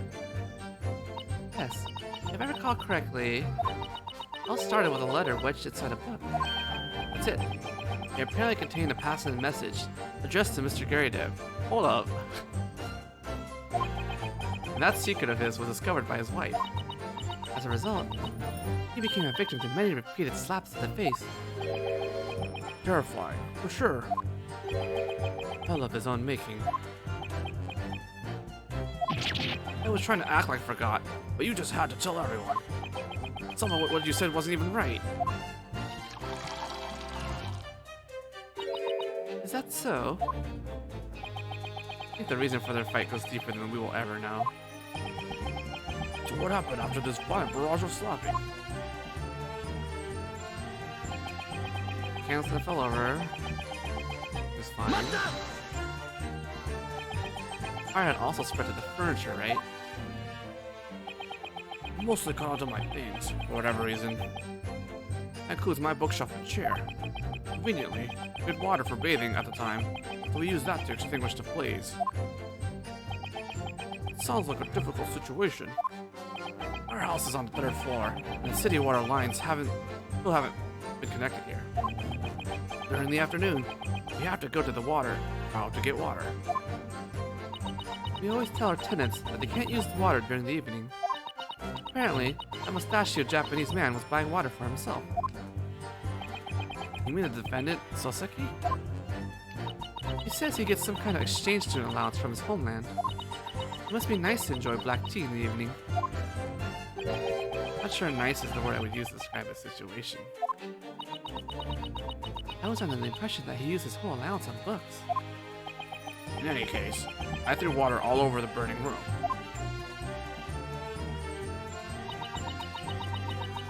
Yes, if I recall correctly, it all started with a letter wedged inside a book. That's it. It apparently contained a passing message addressed to Mr. Garydev. Hold up. And that secret of his was discovered by his wife. As a result, he became a victim to many repeated slaps to the face. Terrifying, for sure. All of his own making. I was trying to act like I forgot, but you just had to tell everyone. Some of what you said wasn't even right. Is that so? I think the reason for their fight goes deeper than we will ever know. So what happened after this violent barrage of slapping? Candlestick fell over. It was fine. Fire had also spread to the furniture, right? Mostly caught onto my things, for whatever reason. That includes my bookshelf and chair. Conveniently, we had water for bathing at the time, so we used that to extinguish the blaze. It sounds like a difficult situation. Our house is on the 3rd floor, and the city water lines still haven't been connected here. During the afternoon, we have to go to the water tower to get water. We always tell our tenants that they can't use the water during the evening. Apparently, a mustachioed Japanese man was buying water for himself. You mean the defendant, Soseki? He says he gets some kind of exchange student allowance from his homeland. It must be nice to enjoy black tea in the evening. Not sure nice is the word I would use to describe the situation. I was under the impression that he used his whole allowance on books. In any case, I threw water all over the burning room.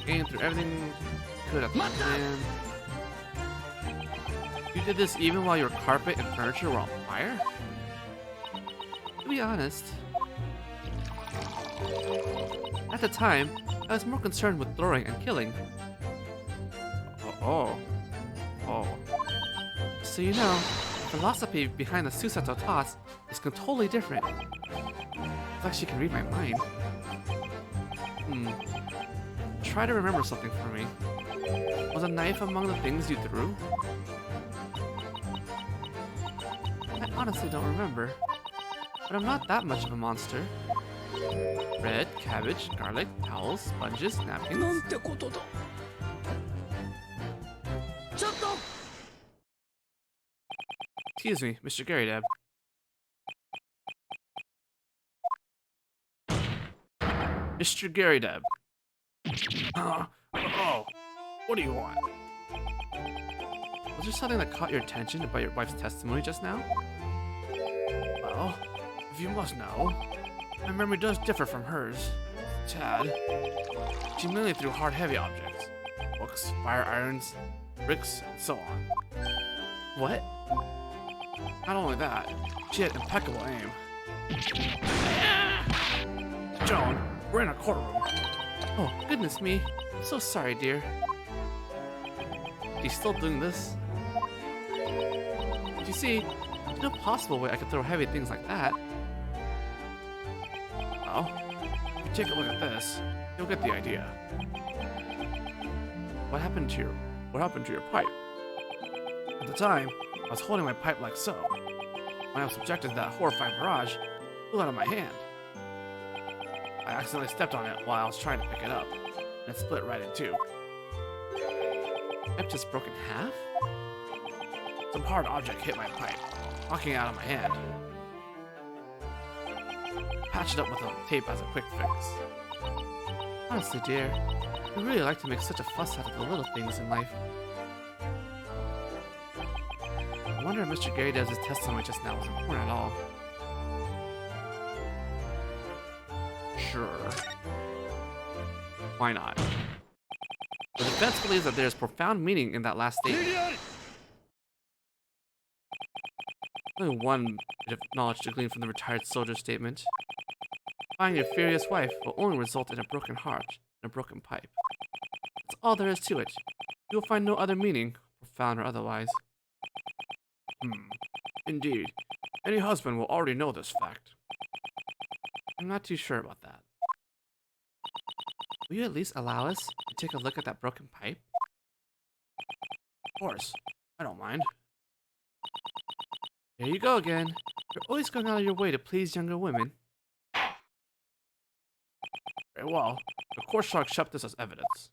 Came through everything could at the man. You did this even while your carpet and furniture were on fire? To be honest, at the time, I was more concerned with throwing and killing. Oh. So you know, the philosophy behind the Susato toss is totally different. It's like she can read my mind. Try to remember something for me. Was a knife among the things you threw? I honestly don't remember. But I'm not that much of a monster. Bread, cabbage, garlic, towels, sponges, napkins. Excuse me, Mr. Garydev. Mr. Garydev. What do you want? Was there something that caught your attention about your wife's testimony just now? Well, if you must know, my memory does differ from hers. Tad. She mainly threw hard, heavy objects. Books, fire irons, bricks, and so on. What? Not only that, she had impeccable aim. Joan, we're in a courtroom. Oh, goodness me. I'm so sorry, dear. He's still doing this? You see, there's no possible way I could throw heavy things like that. Well, if you take a look at this, you'll get the idea. What happened to your pipe? At the time, I was holding my pipe like so. When I was subjected to that horrifying barrage, it flew out of my hand. I accidentally stepped on it while I was trying to pick it up, and it split right in two. Pipe just broke in half? Some hard object hit my pipe, knocking it out of my hand. Patched it up with a tape as a quick fix. Honestly, dear, you really like to make such a fuss out of the little things in life. I wonder if Mr. Gary does his testimony just now was important at all. Sure. Why not? The defense believes that there is profound meaning in that last statement. Only one bit of knowledge to glean from the retired soldier's statement. Finding your furious wife will only result in a broken heart and a broken pipe. That's all there is to it. You will find no other meaning, profound or otherwise. Indeed. Any husband will already know this fact. I'm not too sure about that. Will you at least allow us to take a look at that broken pipe? Of course. I don't mind. There you go again. You're always going out of your way to please younger women. Very well. Of course I'll accept this as evidence.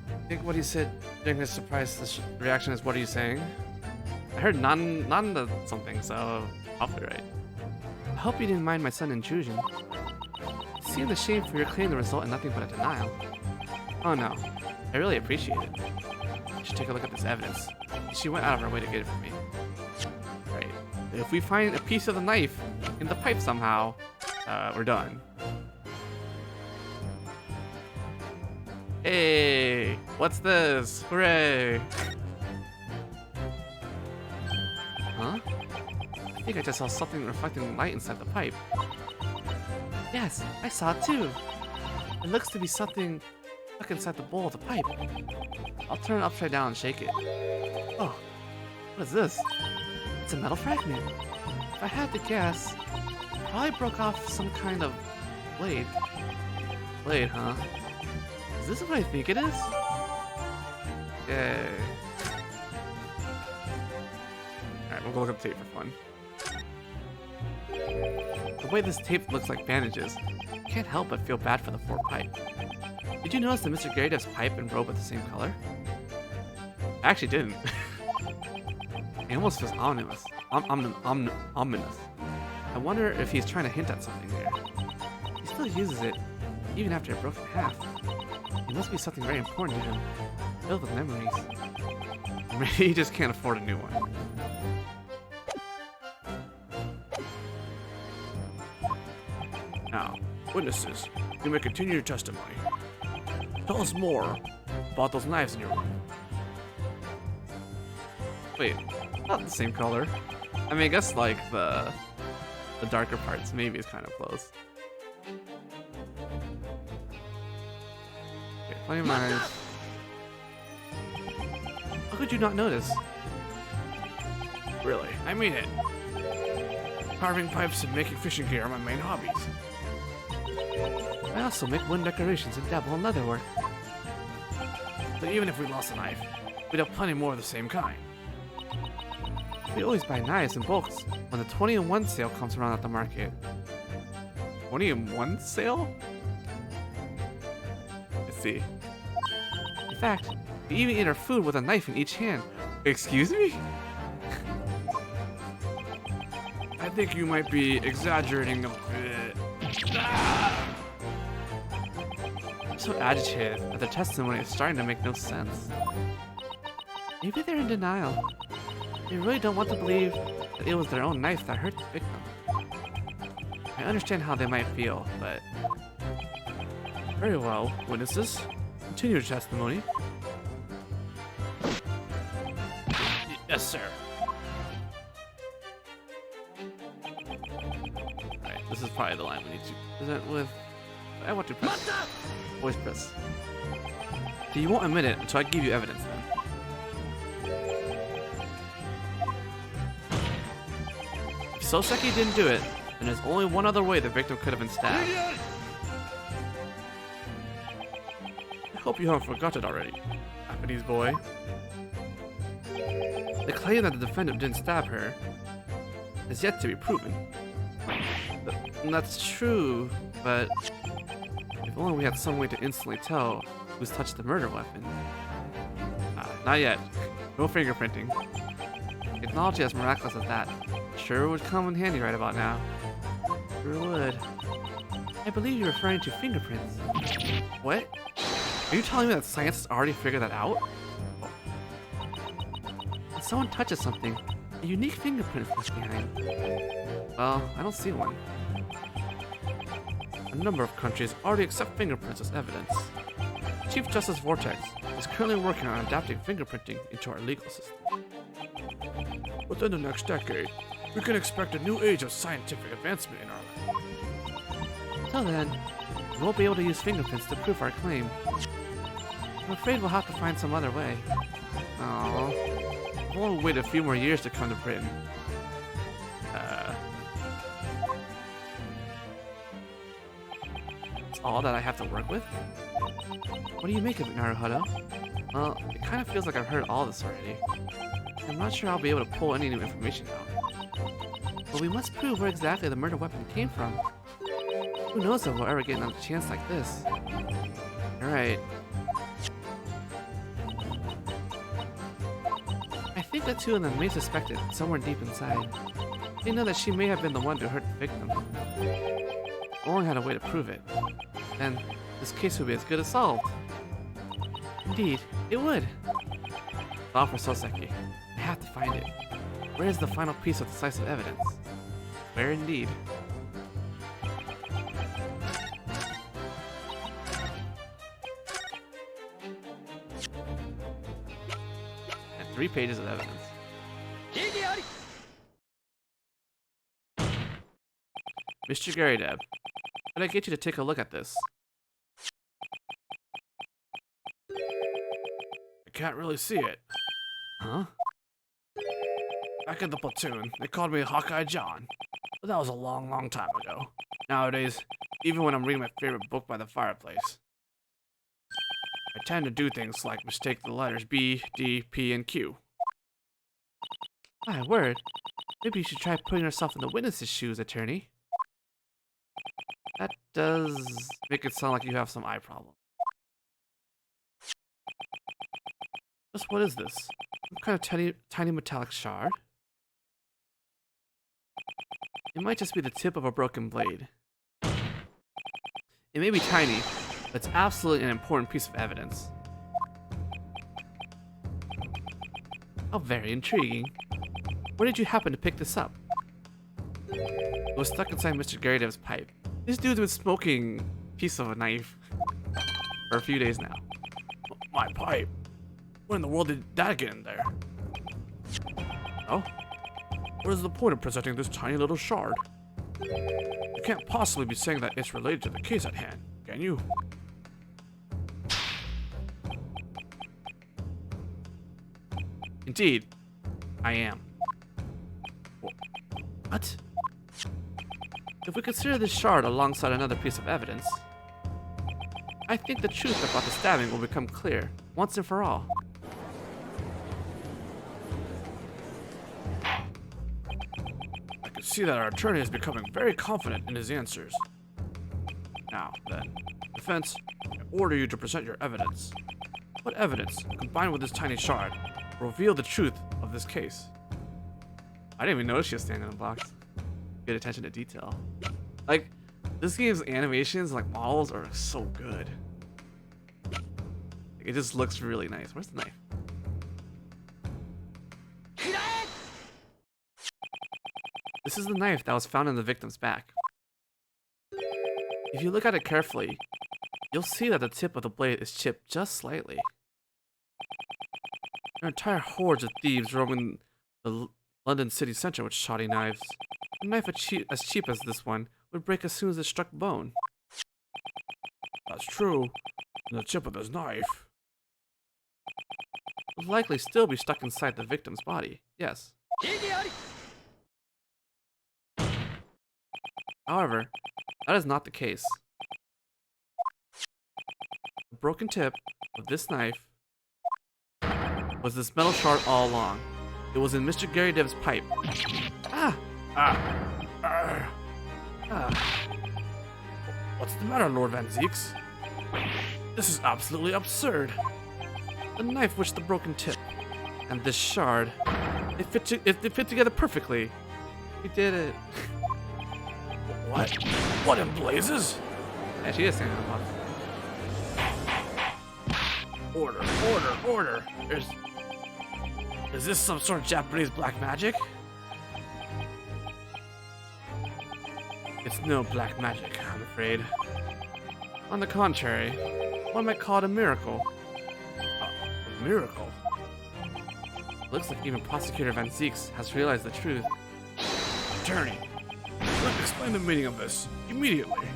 I think what he said during his surprise reaction is, "What are you saying?" I heard none something, so I'll be right. I hope you didn't mind my sudden intrusion. It seemed a shame for your claim to result in nothing but a denial. Oh no, I really appreciate it. You should take a look at this evidence. She went out of her way to get it for me. Right. If we find a piece of the knife in the pipe somehow, we're done. Hey, what's this? Hooray! Huh? I think I just saw something reflecting light inside the pipe. Yes, I saw it too. It looks to be something stuck inside the bowl of the pipe. I'll turn it upside down and shake it. Oh, what is this? It's a metal fragment. If I had to guess, it probably broke off some kind of blade. Blade, huh? Is this what I think it is? Yay. Alright, we'll go look up the tape for fun. The way this tape looks like bandages, I can't help but feel bad for the poor pipe. Did you notice that Mr. Gary's pipe and robe are the same color? I actually didn't. It almost feels ominous. Ominous. I wonder if he's trying to hint at something here. He still uses it, even after it broke in half. It must be something very important to him, filled with memories. Or maybe he just can't afford a new one. Now, witnesses, you may continue your testimony. Tell us more about those knives in your room. Wait, not the same color. I mean, I guess like the darker parts maybe is kind of close. Okay, plenty of knives. How could you not notice? Really, I mean it. Carving pipes and making fishing gear are my main hobbies. I also make wooden decorations and dabble in leatherwork. But even if we lost a knife, we'd have plenty more of the same kind. We always buy knives in bulks when the 20-in-1 sale comes around at the market. 20-in-1 sale? Let's see. In fact, we even eat our food with a knife in each hand. Excuse me? I think you might be exaggerating a bit. I'm so agitated that their testimony is starting to make no sense. Maybe they're in denial. They really don't want to believe that it was their own knife that hurt the victim. I understand how they might feel, but... Very well, witnesses. Continue your testimony. Yes, sir. Alright, this is probably the line we need to present with. I want to press. Voice press. So you won't admit it until I give you evidence then. If Soseki didn't do it, then there's only one other way the victim could have been stabbed. I hope you haven't forgotten already, Japanese boy. The claim that the defendant didn't stab her is yet to be proven. That's true, but if only we had some way to instantly tell who's touched the murder weapon. Not yet. No fingerprinting. Technology as miraculous as that sure would come in handy right about now. Sure would. I believe you're referring to fingerprints. What? Are you telling me that science has already figured that out? When someone touches something, a unique fingerprint is left behind. Well, I don't see one. A number of countries already accept fingerprints as evidence. Chief Justice Vortex is currently working on adapting fingerprinting into our legal system. Within the next decade, we can expect a new age of scientific advancement in our land. Till then, we won't be able to use fingerprints to prove our claim. I'm afraid we'll have to find some other way. Aww. We'll only wait a few more years to come to Britain. That's all that I have to work with? What do you make of it, Naruhodo? Well, it kind of feels like I've heard all this already. I'm not sure I'll be able to pull any new information out. But we must prove where exactly the murder weapon came from. Who knows if we'll ever get another chance like this. Alright. I think the two of them may suspect it somewhere deep inside. They know that she may have been the one to hurt the victim. Only had a way to prove it. Then, this case would be as good as solved. Indeed, it would. All for Soseki. I have to find it. Where is the final piece of decisive evidence? Where indeed? And 3 pages of evidence. Mr. Garydeb, can I get you to take a look at this? I can't really see it. Huh? Back in the platoon, they called me Hawkeye John, but that was a long, long time ago. Nowadays, even when I'm reading my favorite book by the fireplace, I tend to do things like mistake the letters B, D, P, and Q. My word. Maybe you should try putting yourself in the witness's shoes, attorney. That does make it sound like you have some eye problem. Just what is this? Some kind of tiny metallic shard? It might just be the tip of a broken blade. It may be tiny, but it's absolutely an important piece of evidence. How very intriguing. Where did you happen to pick this up? It was stuck inside Mr. Garydeb's pipe. This dude's been smoking a piece of a knife for a few days now. My pipe? When in the world did that get in there? Oh? What is the point of presenting this tiny little shard? You can't possibly be saying that it's related to the case at hand, can you? Indeed, I am. What? If we consider this shard alongside another piece of evidence, I think the truth about the stabbing will become clear, once and for all. I can see that our attorney is becoming very confident in his answers. Now, then, defense, I order you to present your evidence. What evidence, combined with this tiny shard, will reveal the truth of this case? I didn't even notice she was standing in the box. Good attention to detail. Like, This game's animations, like models, are so good. It just looks really nice. Where's the knife? This is the knife that was found in the victim's back. If you look at it carefully, you'll see that the tip of the blade is chipped just slightly. There are entire hordes of thieves roaming the London city centre with shoddy knives. A knife as cheap as this one would break as soon as it struck bone. That's true. And the tip of this knife. Would likely still be stuck inside the victim's body. Yes. However, that is not the case. The broken tip of this knife was this metal shard all along. It was in Mr. Gary Dev's pipe. Ah! What's the matter, Lord Van Zeeks? This is absolutely absurd. The knife with the broken tip and this shard, they fit together perfectly. We did it. What? What in blazes? Yeah, she is saying that. Order. Is this some sort of Japanese black magic? It's no black magic, I'm afraid. On the contrary, one might call it a miracle. A miracle? Looks like even Prosecutor Van Zeeks has realized the truth. Attorney, let me explain the meaning of this immediately.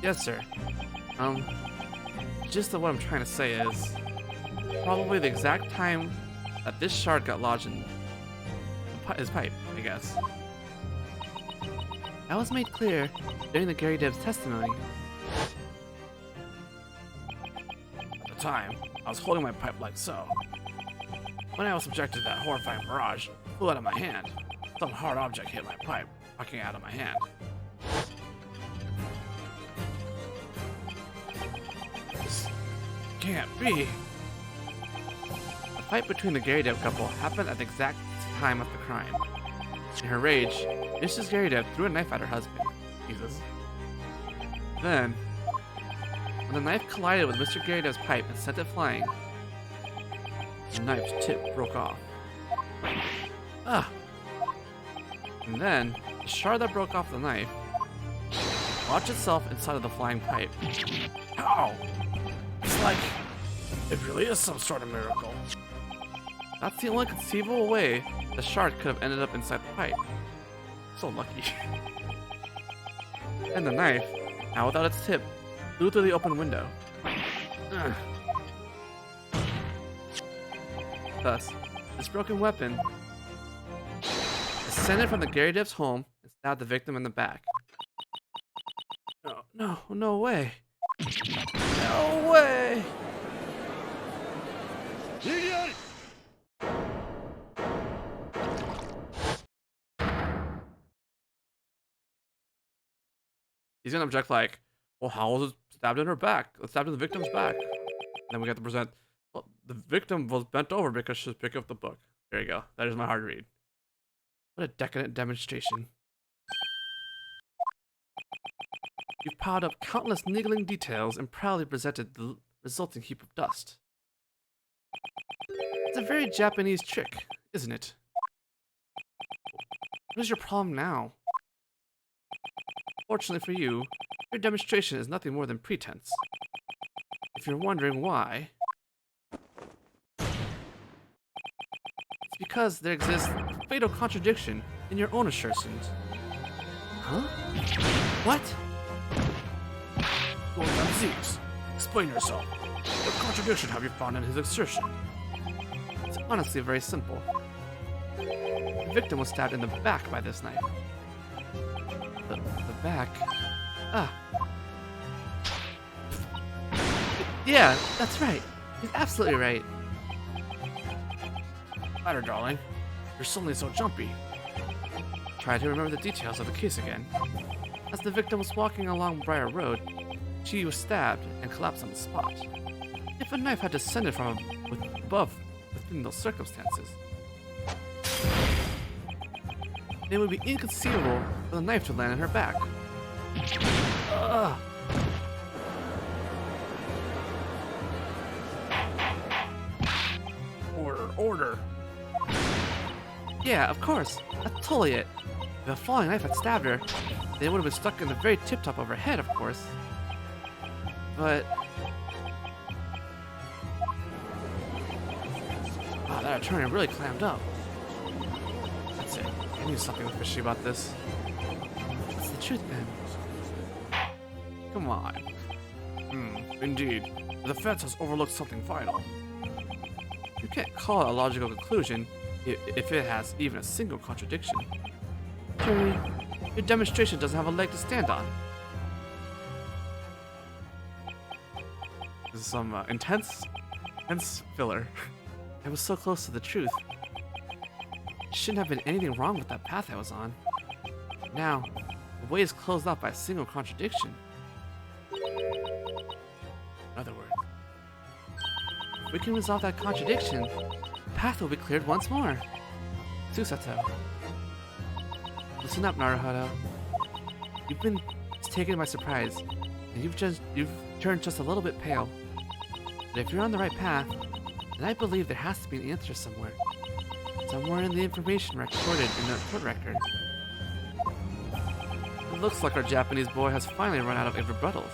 Yes, sir. Just what I'm trying to say is probably the exact time that this shard got lodged in his pipe, I guess. That was made clear during the Gary Dev's testimony. At the time, I was holding my pipe like so. When I was subjected to that horrifying barrage, it flew out of my hand. Some hard object hit my pipe, knocking it out of my hand. This can't be. The fight between the Gary Dev couple happened at the exact time of the crime. In her rage, Mrs. Gary Dev threw a knife at her husband. Jesus. Then, when the knife collided with Mr. Gary Dev's pipe and sent it flying, the knife's tip broke off. Ah! And then, the shard that broke off the knife lodged itself inside of the flying pipe. How? It's like it really is some sort of miracle. That's the only conceivable way the shard could have ended up inside the pipe. So lucky. And the knife, now without its tip, flew through the open window. Ugh. Thus, this broken weapon ascended from the Gary Dev's home and stabbed the victim in the back. No way. No way! He's gonna object like, well, how was it stabbed in her back? It's stabbed in the victim's back. Then we got to present, well, the victim was bent over because she was picking up the book. There you go. That is my hard read. What a decadent demonstration. You've piled up countless niggling details and proudly presented the resulting heap of dust. It's a very Japanese trick, isn't it? What is your problem now? Fortunately for you, your demonstration is nothing more than pretense. If you're wondering why, it's because there exists a fatal contradiction in your own assertions. Huh? What? Lord Van Zeeks, explain yourself. What contradiction have you found in his assertion? It's honestly very simple. The victim was stabbed in the back by this knife. The back. Ah. Yeah, that's right. He's absolutely right. Matter, darling. You're suddenly so jumpy. Try to remember the details of the case again. As the victim was walking along Briar Road, she was stabbed and collapsed on the spot. If a knife had descended from above within those circumstances, it would be inconceivable for the knife to land in her back. Ugh. Order. Yeah, of course. That's totally it. If a falling knife had stabbed her, then it would have been stuck in the very tip top of her head, of course. But... wow, that attorney really clammed up. That's it. I knew something was fishy about this. What's the truth, then? Come on. Indeed. The defense has overlooked something vital. You can't call it a logical conclusion if it has even a single contradiction. Jury, your demonstration doesn't have a leg to stand on. This is some intense filler. I was so close to the truth. There shouldn't have been anything wrong with that path I was on. Now, the way is closed off by a single contradiction. In other words, if we can resolve that contradiction, the path will be cleared once more. Susato. Listen up, Naruhodo. You've been taken by surprise, and you've turned just a little bit pale. But if you're on the right path, then I believe there has to be an answer somewhere. Somewhere in the information recorded in the court record. It looks like our Japanese boy has finally run out of rebuttals.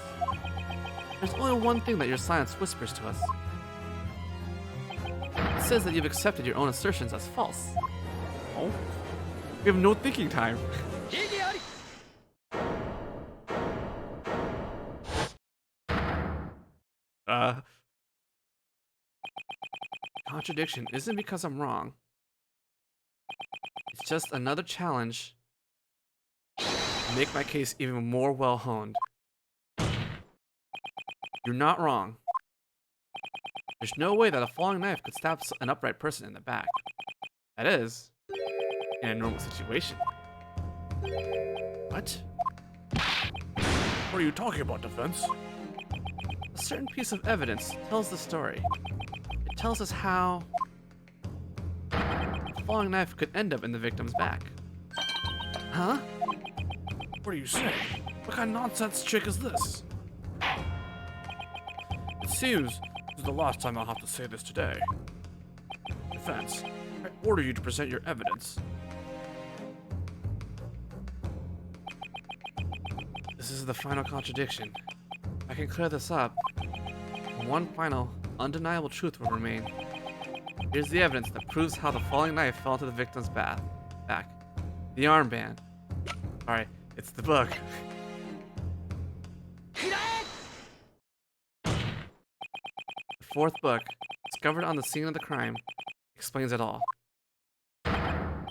There's only one thing that your silence whispers to us. It says that you've accepted your own assertions as false. Oh? We have no thinking time. Contradiction isn't because I'm wrong. It's just another challenge to make my case even more well-honed. You're not wrong. There's no way that a falling knife could stab an upright person in the back. That is, in a normal situation. What? What are you talking about, defense? A certain piece of evidence tells the story. It tells us how a falling knife could end up in the victim's back. Huh? What are you saying? What kind of nonsense trick is this? It seems this is the last time I'll have to say this today. Defense, I order you to present your evidence. This is the final contradiction. If I can clear this up, one final, undeniable truth will remain. Here's the evidence that proves how the falling knife fell into the victim's back. The armband. Alright, it's the book. The fourth book, discovered on the scene of the crime, explains it all.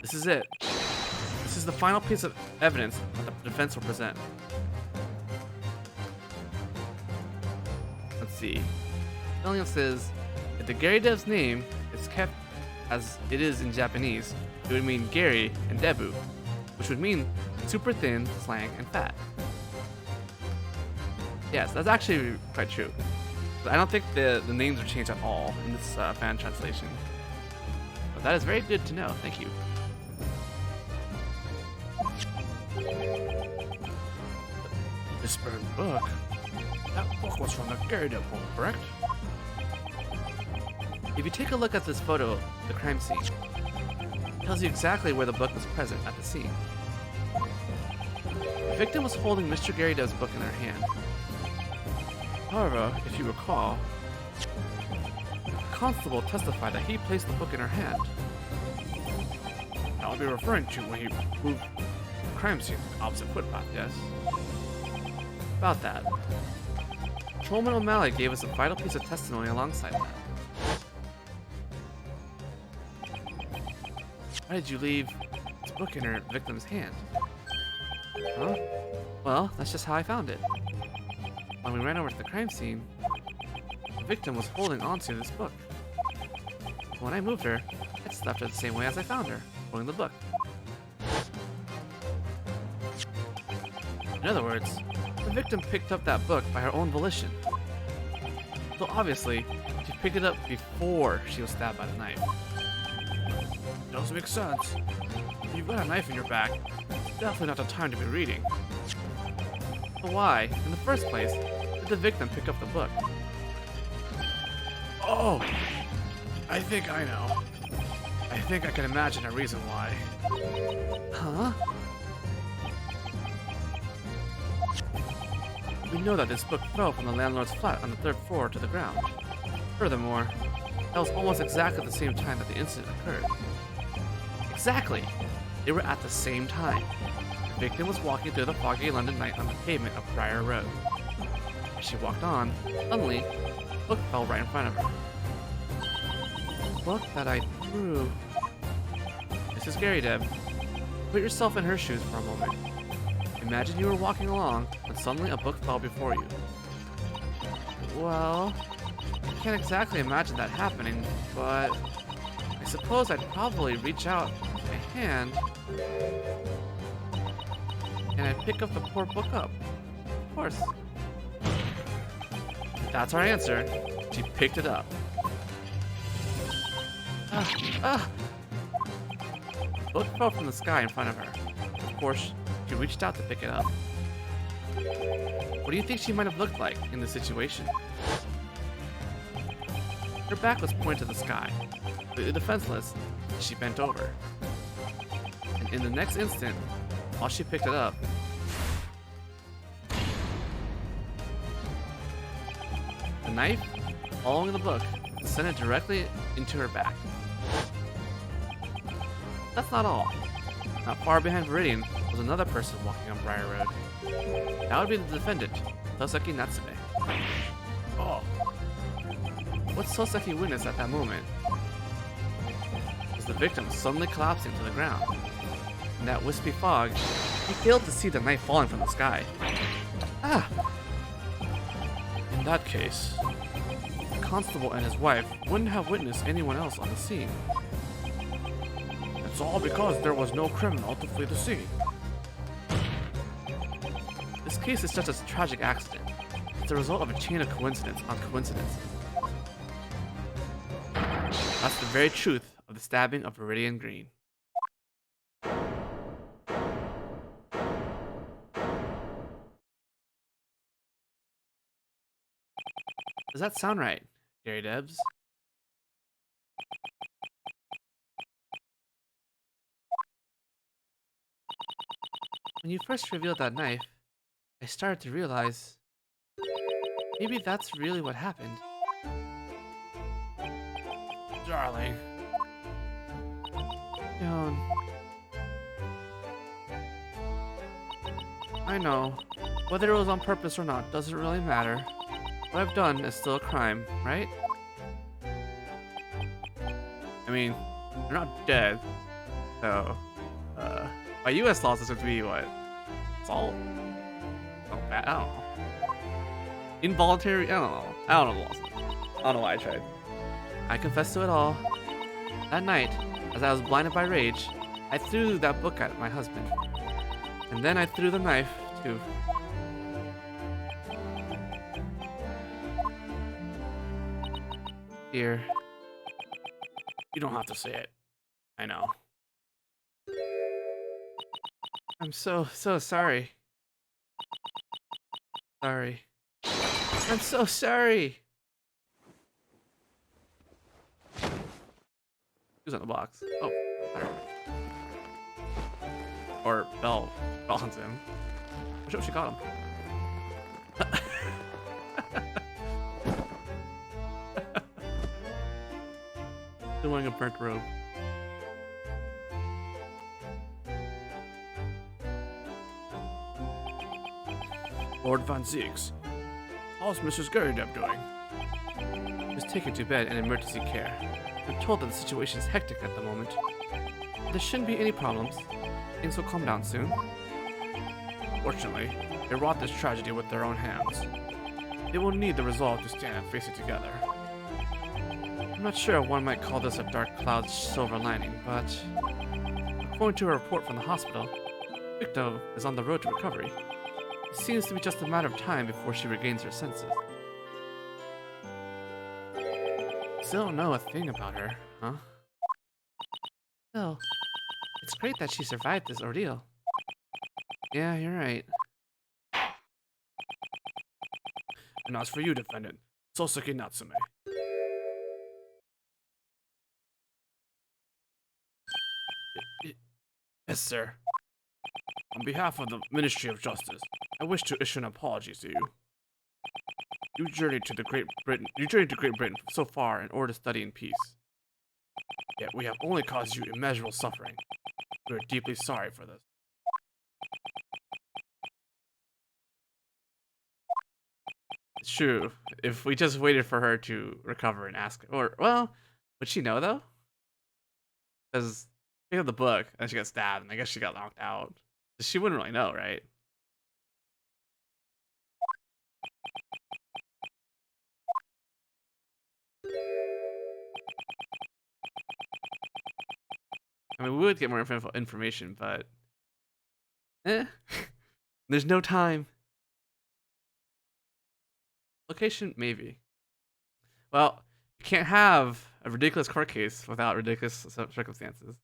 This is it. This is the final piece of evidence that the defense will present. Let's see. Telling us is, if the Gary Dev's name is kept as it is in Japanese, it would mean Gary and Debu, which would mean super thin, slang, and fat. Yes, that's actually quite true. But I don't think the names are changed at all in this fan translation. But that is very good to know. Thank you. This burned book? That book was from the Gyakuten book, correct? If you take a look at this photo of the crime scene, it tells you exactly where the book was present at the scene. The victim was holding Mr. Gary Dev's book in her hand. However, if you recall, the constable testified that he placed the book in her hand. I'll be referring to when he moved the crime scene to the opposite footpath, yes? About that, Patrolman O'Malley gave us a vital piece of testimony alongside that. Why did you leave this book in her victim's hand? Huh? Well, that's just how I found it. When we ran over to the crime scene, the victim was holding onto this book. When I moved her, I just left her the same way as I found her, holding the book. In other words, the victim picked up that book by her own volition. So obviously, she picked it up before she was stabbed by the knife. Does make sense. If you've got a knife in your back, it's definitely not the time to be reading. But why, in the first place, did the victim pick up the book? Oh, I think I know. I think I can imagine a reason why. Huh? We know that this book fell from the landlord's flat on the 3rd floor to the ground. Furthermore, that was almost exactly the same time that the incident occurred. Exactly! They were at the same time. The victim was walking through the foggy London night on the pavement of Briar Road. As she walked on, suddenly, the book fell right in front of her. The book that I threw. This is scary, Deb. Put yourself in her shoes for a moment. Imagine you were walking along, and suddenly a book fell before you. Well, I can't exactly imagine that happening, but I suppose I'd probably reach out my hand and I'd pick up the poor book up. Of course. That's our answer. She picked it up. The book fell from the sky in front of her. Of course, she reached out to pick it up. What do you think she might have looked like in this situation? Her back was pointed to the sky, completely defenseless, as she bent over. And in the next instant, while she picked it up, the knife, following the book, sent it directly into her back. That's not all. Not far behind Viridian was another person walking on Briar Road. That would be the defendant, Toseki Natsume. Oh, What Soseki witnessed at that moment was the victim suddenly collapsing to the ground. In that wispy fog, he failed to see the knife falling from the sky. Ah! in that case, The constable and his wife wouldn't have witnessed anyone else on the scene. it's all because there was no criminal to flee the scene. This case is just a tragic accident. It's the result of a chain of coincidence on coincidences. That's the very truth of the stabbing of Viridian Green. Does that sound right, Gary Debs? When you first revealed that knife, I started to realize maybe that's really what happened. Darling, Yoon. I know. Whether it was on purpose or not doesn't really matter. What I've done is still a crime, right? I mean, you're not dead. So, by US laws, this would be what? Assault? Not bad. I don't know. Involuntary? I don't know. I don't know the laws. I don't know why I tried. I confess to it all. That night, as I was blinded by rage, I threw that book at my husband. And then I threw the knife, too. Dear. you don't have to say it. I know. I'm so sorry. Sorry. I'm so sorry. Who's on the box? Oh, Hunter. Or Belle hunts him. I wish she caught him. Still wearing a burnt robe. Lord Van Zieks, how's Mrs. Garydeb doing? He was taken to bed in emergency care. We're told that the situation is hectic at the moment. There shouldn't be any problems. Things will calm down soon. Fortunately, they wrought this tragedy with their own hands. They will need the resolve to stand and face it together. I'm not sure one might call this a dark cloud's silver lining, but according to a report from the hospital, Victo is on the road to recovery. It seems to be just a matter of time before she regains her senses. Still don't know a thing about her, huh? Still, it's great that she survived this ordeal. Yeah, you're right. And as for you, defendant, Soseki Natsume. Yes, sir. On behalf of the Ministry of Justice, I wish to issue an apology to you. You journeyed to Great Britain so far in order to study in peace. Yet we have only caused you immeasurable suffering. We are deeply sorry for this. It's true. If we just waited for her to recover and ask, or well, would she know though? Because think of the book, and she got stabbed, and I guess she got knocked out. She wouldn't really know, right? I mean, we would get more information, but there's no time. Location, maybe. Well, you can't have a ridiculous court case without ridiculous circumstances.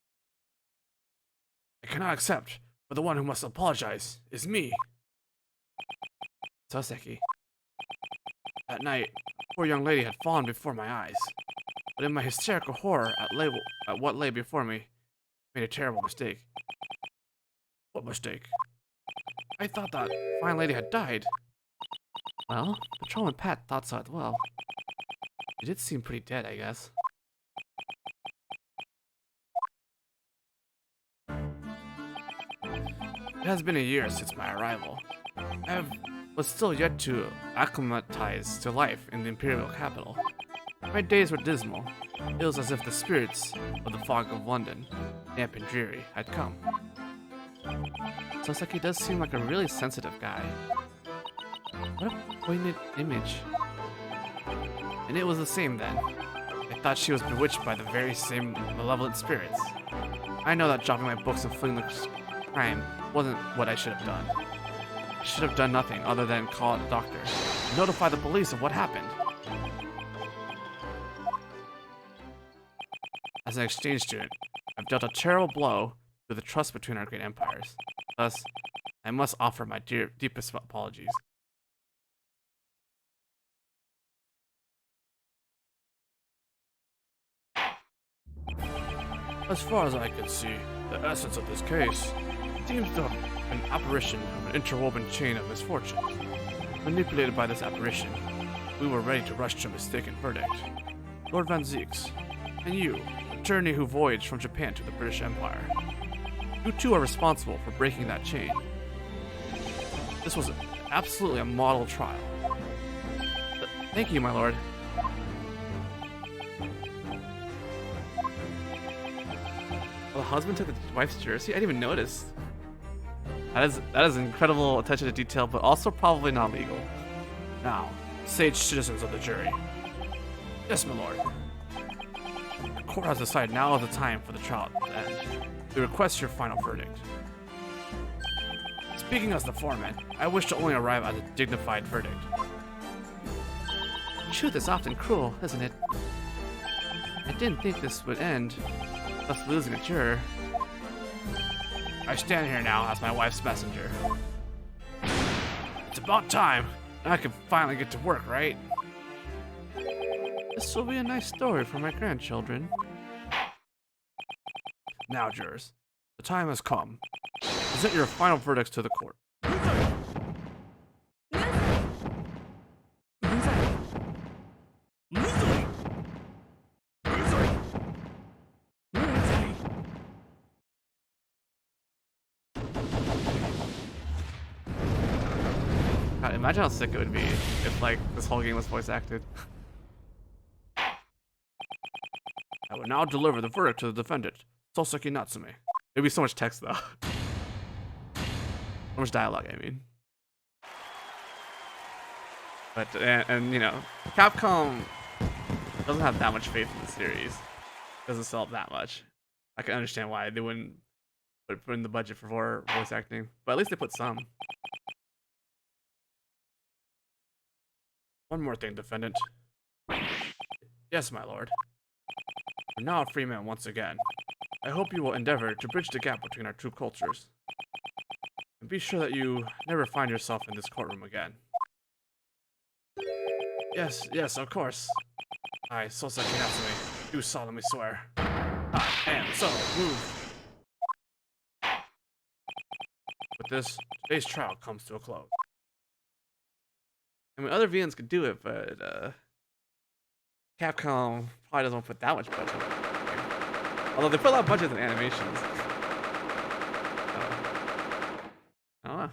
I cannot accept, but the one who must apologize is me. Soseki. That night, a poor young lady had fallen before my eyes. But in my hysterical horror at what lay before me, I made a terrible mistake. What mistake? I thought that fine lady had died. Well, Patrolman Pat thought so as well. She did seem pretty dead, I guess. It has been a year since my arrival. Was still yet to acclimatize to life in the imperial capital. My days were dismal. It was as if the spirits of the fog of London, damp and dreary, had come. Soseki does seem like a really sensitive guy. What a poignant image. And it was the same then. I thought she was bewitched by the very same malevolent spirits. I know that dropping my books and fleeing the crime wasn't what I should have done. I should have done nothing other than call a doctor and notify the police of what happened. As an exchange student, I've dealt a terrible blow to the trust between our great empires. Thus, I must offer my deepest apologies. As far as I can see, the essence of this case seems to have an apparition of an interwoven chain of misfortunes. Manipulated by this apparition, we were ready to rush to a mistaken verdict. Lord Van Zieks, and you, attorney who voyaged from Japan to the British Empire. You too are responsible for breaking that chain. This was absolutely a model trial. Thank you, my lord. Well, the husband took the wife's jersey? I didn't even notice. That is incredible attention to detail, but also probably not legal. Now, sage citizens of the jury. Yes, my lord. The court has decided now is the time for the trial to end. We request your final verdict. Speaking as the foreman, I wish to only arrive at a dignified verdict. Truth is often cruel, isn't it? I didn't think this would end, thus losing a juror. I stand here now as my wife's messenger. It's about time, and I can finally get to work, right? This will be a nice story for my grandchildren. Now, jurors, the time has come. Present your final verdicts to the court. God, imagine how sick it would be if, like, this whole game was voice acted. I will now deliver the verdict to the defendant, Soseki Natsume. It'd be so much text, though. So much dialogue, I mean. But, and you know, Capcom doesn't have that much faith in the series. Doesn't sell it that much. I can understand why they wouldn't put in the budget for voice acting. But at least they put some. One more thing, defendant. Yes, my lord. You're now a free man once again. I hope you will endeavor to bridge the gap between our two cultures. And be sure that you never find yourself in this courtroom again. Yes, of course. I, Soseki Natsume, do solemnly swear. And so, move. With this, today's trial comes to a close. I mean, other VNs could do it, but Capcom probably doesn't put that much budget. Although they put a lot of budget in animations. I don't know.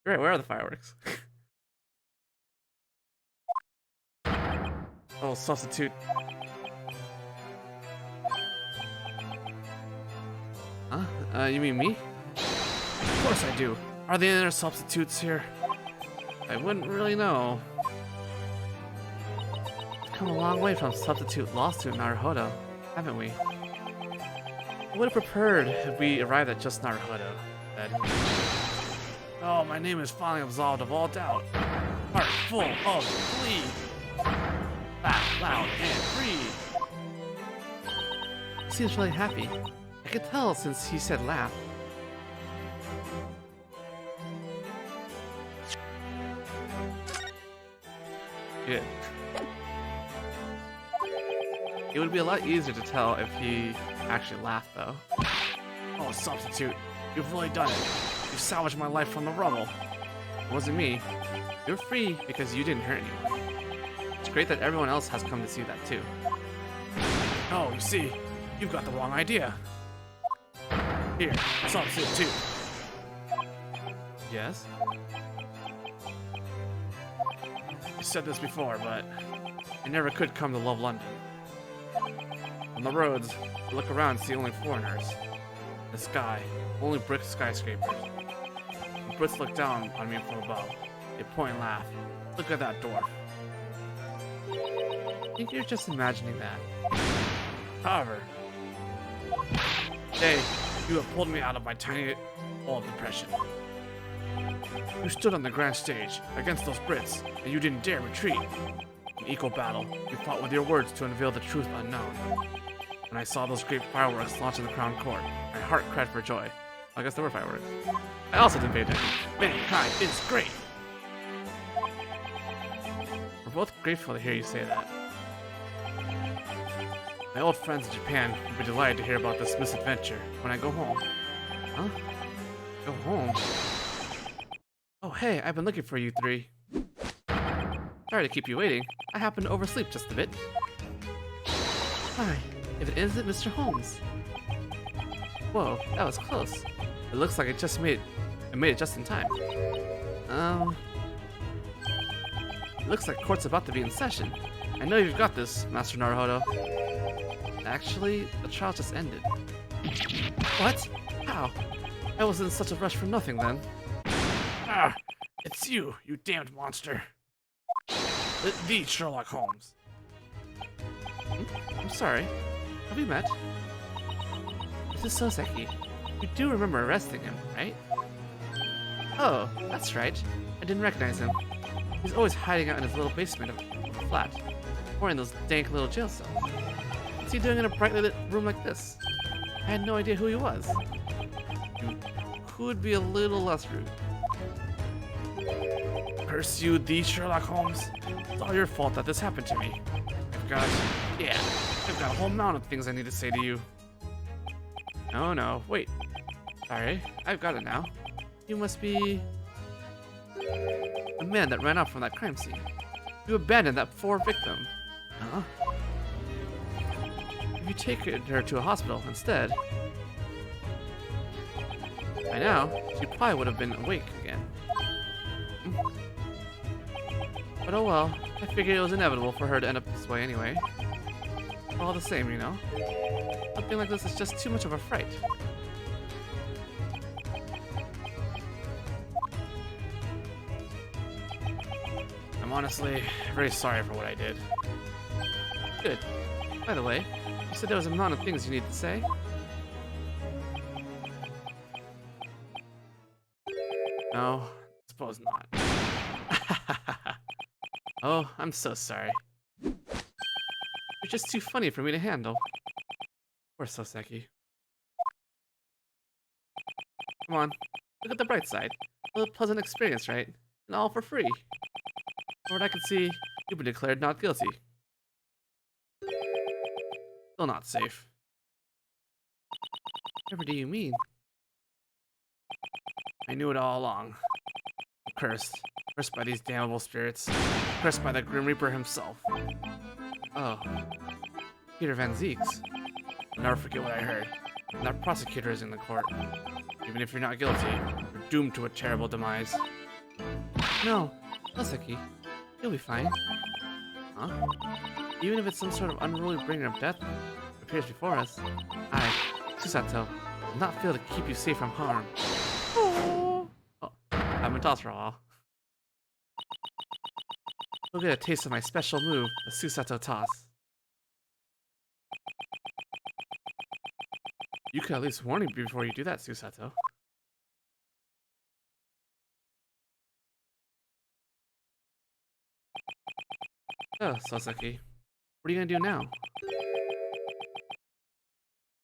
Great, where are the fireworks? Oh, substitute. Huh? You mean me? Of course I do. Are there any other substitutes here? I wouldn't really know. We've come a long way from substitute lawsuit Naruhodo, haven't we? I would have preferred if we arrived at just Naruhodo, Ed. Oh, my name is finally absolved of all doubt. Heart full of glee. Laugh loud and free. He seems really happy. I could tell since he said laugh. Good. It would be a lot easier to tell if he actually laughed, though. Oh, substitute, you've really done it. You've salvaged my life from the rubble. It wasn't me. You're free because you didn't hurt anyone. It's great that everyone else has come to see that, too. Oh, you see, you've got the wrong idea. Here, substitute 2. Yes? You said this before, but I never could come to love London. On the roads, I look around and see only foreigners. The sky, only brick skyscrapers. The Brits look down on me from above. They point and laugh. Look at that dwarf. I think you're just imagining that. However, today, you have pulled me out of my tiny hole of depression. You stood on the grand stage against those Brits, and you didn't dare retreat. In equal battle, you fought with your words to unveil the truth unknown. When I saw those great fireworks launch in the crown court, my heart cried for joy. I guess there were fireworks. I also didn't pay attention. Mankind is great! We're both grateful to hear you say that. My old friends in Japan will be delighted to hear about this misadventure when I go home. Huh? Go home? Oh, hey, I've been looking for you three. Sorry to keep you waiting. I happened to oversleep just a bit. Hi, if it isn't Mr. Holmes. Whoa, that was close. It looks like it made it just in time. It looks like court's about to be in session. I know you've got this, Master Naruhodo. Actually, the trial just ended. What? How? I was in such a rush for nothing then. Ah, it's you, you damned monster. The Sherlock Holmes. I'm sorry. Have we met? This is Soseki. You do remember arresting him, right? Oh, that's right. I didn't recognize him. He's always hiding out in his little basement of a flat, or in those dank little jail cells. What's he doing in a brightly lit room like this? I had no idea who he was. You could be a little less rude. Curse you, the Sherlock Holmes. It's all your fault that this happened to me. I've got a whole mountain of things I need to say to you. No, wait. Sorry, I've got it now. You must be the man that ran off from that crime scene. You abandoned that poor victim. Huh? If you take her to a hospital instead, by now, she probably would have been awake again. But oh well, I figured it was inevitable for her to end up this way anyway. All the same, you know? Something like this is just too much of a fright. I'm honestly very sorry for what I did. Good. By the way, you said there was a mountain of things you need to say? No, suppose not. Oh, I'm so sorry. You're just too funny for me to handle. Poor Soseki. Come on, look at the bright side. A pleasant experience, right? And all for free. For what I can see, you've been declared not guilty. Still not safe. Whatever do you mean? I knew it all along. I'm cursed. Cursed by these damnable spirits. Cursed by the Grim Reaper himself. Oh. Peter Van Zeeks. I'll never forget what I heard. That prosecutor is in the court. Even if you're not guilty, you're doomed to a terrible demise. No, Sasaki. You'll be fine. Huh? Even if it's some sort of unruly bringer of death appears before us, I, Susato, will not fail to keep you safe from harm. Oh, I've been tossed for a while. You'll get a taste of my special move, the Susato toss. You could at least warn me before you do that, Susato. Oh, Sasaki. What are you gonna do now?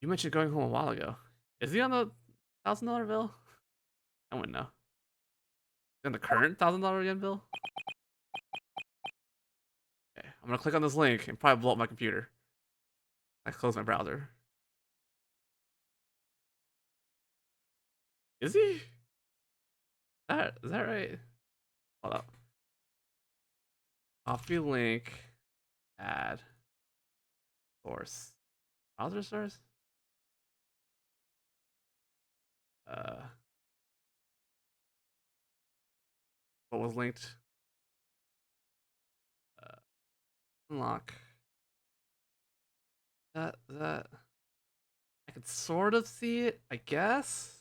You mentioned going home a while ago. Is he on the $1,000 bill? I wouldn't know. On the current $1,000 yen bill? Okay, I'm gonna click on this link and probably blow up my computer. I close my browser. Is he? Is that right? Hold up. Copy link. Add. Source. Browser source? What was linked? Unlock. That I could sort of see it, I guess.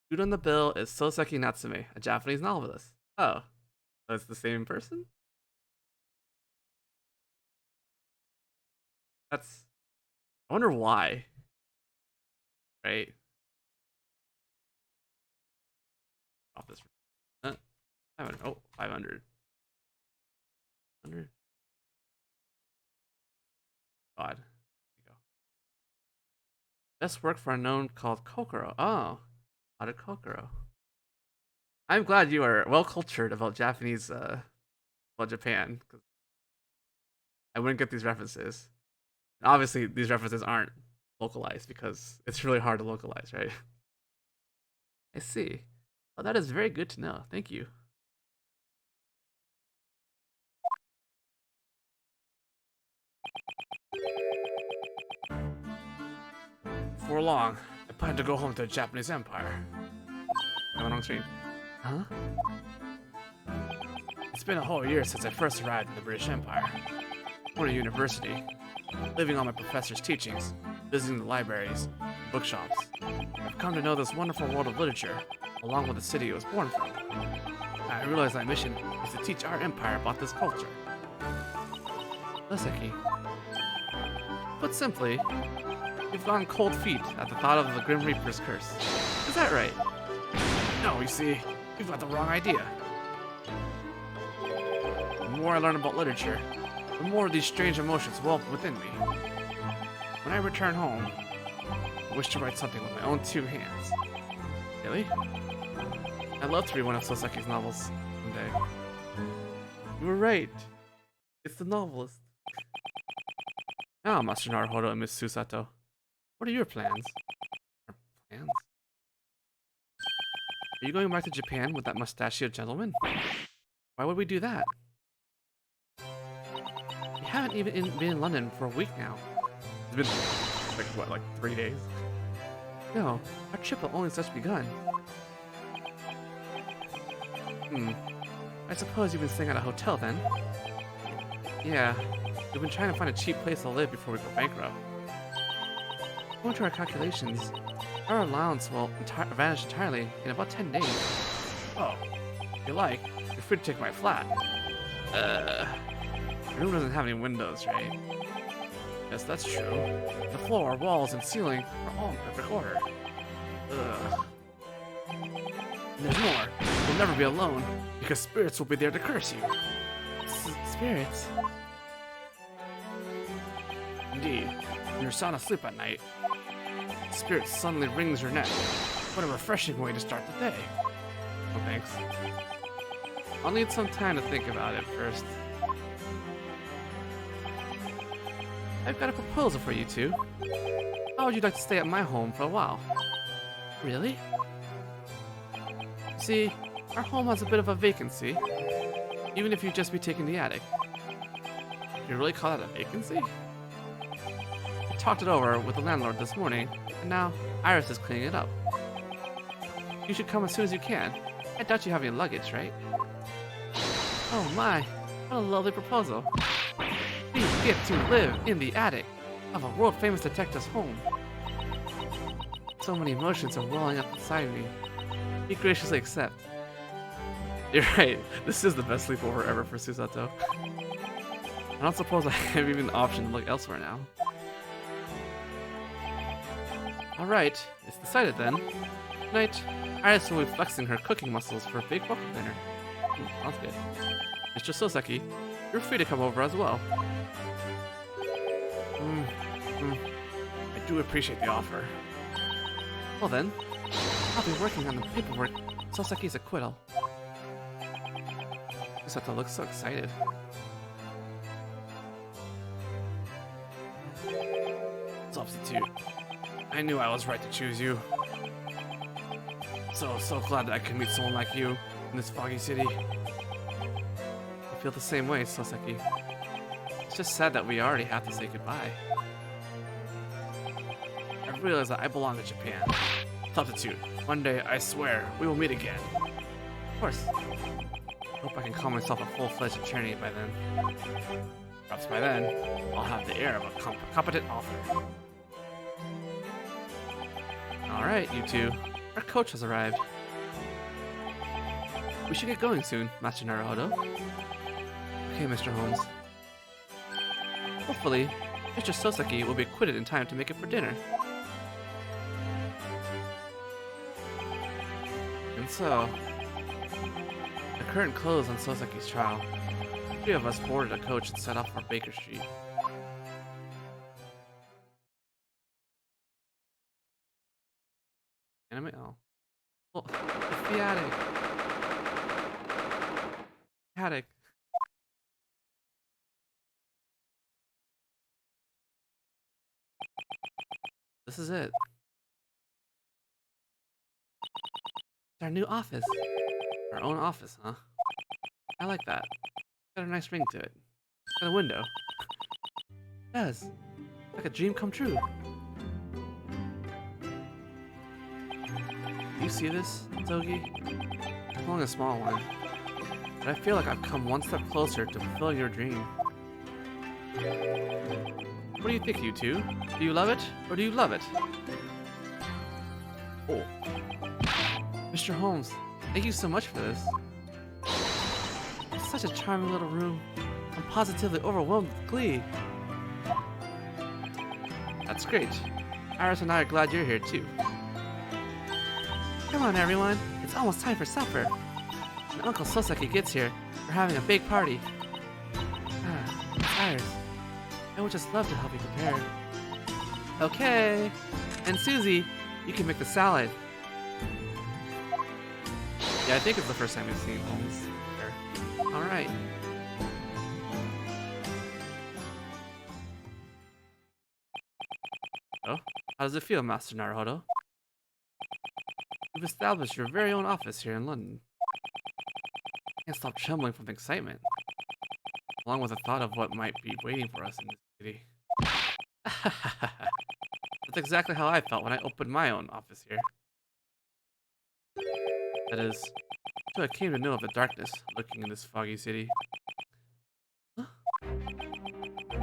Dude on the bill is Soseki Natsume, a Japanese novelist. Oh, so it's the same person? That's. I wonder why. Right? Off this. 500. Oh, 500. 100. God. There you go. Best work for a known called Kokoro. Oh. Out of Kokoro. I'm glad you are well cultured about Japanese, about Japan, because I wouldn't get these references. And obviously, these references aren't localized because it's really hard to localize, right? I see. Well, that is very good to know. Thank you. Before long, I plan to go home to the Japanese Empire. Going on screen. Huh? It's been a whole year since I first arrived in the British Empire. Going to university, living on my professor's teachings, visiting the libraries, bookshops. I've come to know this wonderful world of literature, along with the city it was born from. I realize my mission is to teach our empire about this culture. Sasaki. Put simply, you've gone cold feet at the thought of the Grim Reaper's curse. Is that right? No, you see, you've got the wrong idea. The more I learn about literature, the more of these strange emotions well up within me. When I return home, I wish to write something with my own two hands. Really? I'd love to read one of Sosaki's novels someday. You were right. It's the novelist. Now, Master Naruhodo and Miss Susato, what are your plans? Our plans? Are you going back to Japan with that mustachioed gentleman? Why would we do that? We haven't even been in London for a week now. It's been, like, what, like 3 days? No, our trip will only just begun. I suppose you've been staying at a hotel then? Yeah, we've been trying to find a cheap place to live before we go bankrupt. According to our calculations, our allowance will vanish entirely in about 10 days. Oh, if you like, you're free to take my flat. The room doesn't have any windows, right? Yes, that's true. The floor, walls, and ceiling are all in perfect order. Ugh. And there's more. You'll never be alone, because spirits will be there to curse you. Spirits? Indeed. When you're sound asleep at night, spirit suddenly wrings your neck. What a refreshing way to start the day. No thanks. I'll need some time to think about it first. I've got a proposal for you two. How would you like to stay at my home for a while? Really? See, our home has a bit of a vacancy, even if you'd just be taking the attic. You really call that a vacancy? I talked it over with the landlord this morning, and now Iris is cleaning it up. You should come as soon as you can. I doubt you have any luggage, right? Oh my, what a lovely proposal. We get to live in the attic of a world-famous detective's home. So many emotions are welling up inside me. We graciously accept. You're right, this is the best sleepover ever for Susato. I don't suppose I have even the option to look elsewhere now. Alright, it's decided then. Tonight, Iris will be flexing her cooking muscles for a big welcome dinner. Sounds good. Mr. Soseki, you're free to come over as well. I do appreciate the offer. Well then, I'll be working on the paperwork Soseki's acquittal. Susato looks so excited. Substitute. I knew I was right to choose you. So glad that I could meet someone like you in this foggy city. I feel the same way, Soseki. It's just sad that we already have to say goodbye. I realize that I belong to Japan. Substitute. One day, I swear, we will meet again. Of course. Hope I can call myself a full-fledged attorney by then. Perhaps by then, I'll have the air of a competent author. Alright, you two. Our coach has arrived. We should get going soon, Master Naruhodo. Okay, Mr. Holmes. Hopefully, Mr. Soseki will be acquitted in time to make it for dinner. And so, the curtain closed on Soseki's trial. Three of us boarded a coach and set off for Baker Street. Anime? Oh. Well, it's the attic. Attic. This is it. It's our new office. Our own office, huh? I like that. Got a nice ring to it. Got a window. It does. Like a dream come true. You see this, Togi? I'm only a small one. But I feel like I've come one step closer to fulfill your dream. What do you think, you two? Do you love it, or do you love it? Oh. Mr. Holmes, thank you so much for this. It's such a charming little room. I'm positively overwhelmed with glee. That's great. Iris and I are glad you're here too. Come on everyone, it's almost time for supper. When Uncle Soseki gets here, we're having a big party. Iris, I would just love to help you prepare. Okay, and Susie, you can make the salad. Yeah, I think it's the first time we've seen Holmes here. Alright. Oh, how does it feel, Master Naruhodo? You've established your very own office here in London. I can't stop trembling from excitement, along with the thought of what might be waiting for us in this city. That's exactly how I felt when I opened my own office here. That is, until I came to know of the darkness lurking in this foggy city. Huh?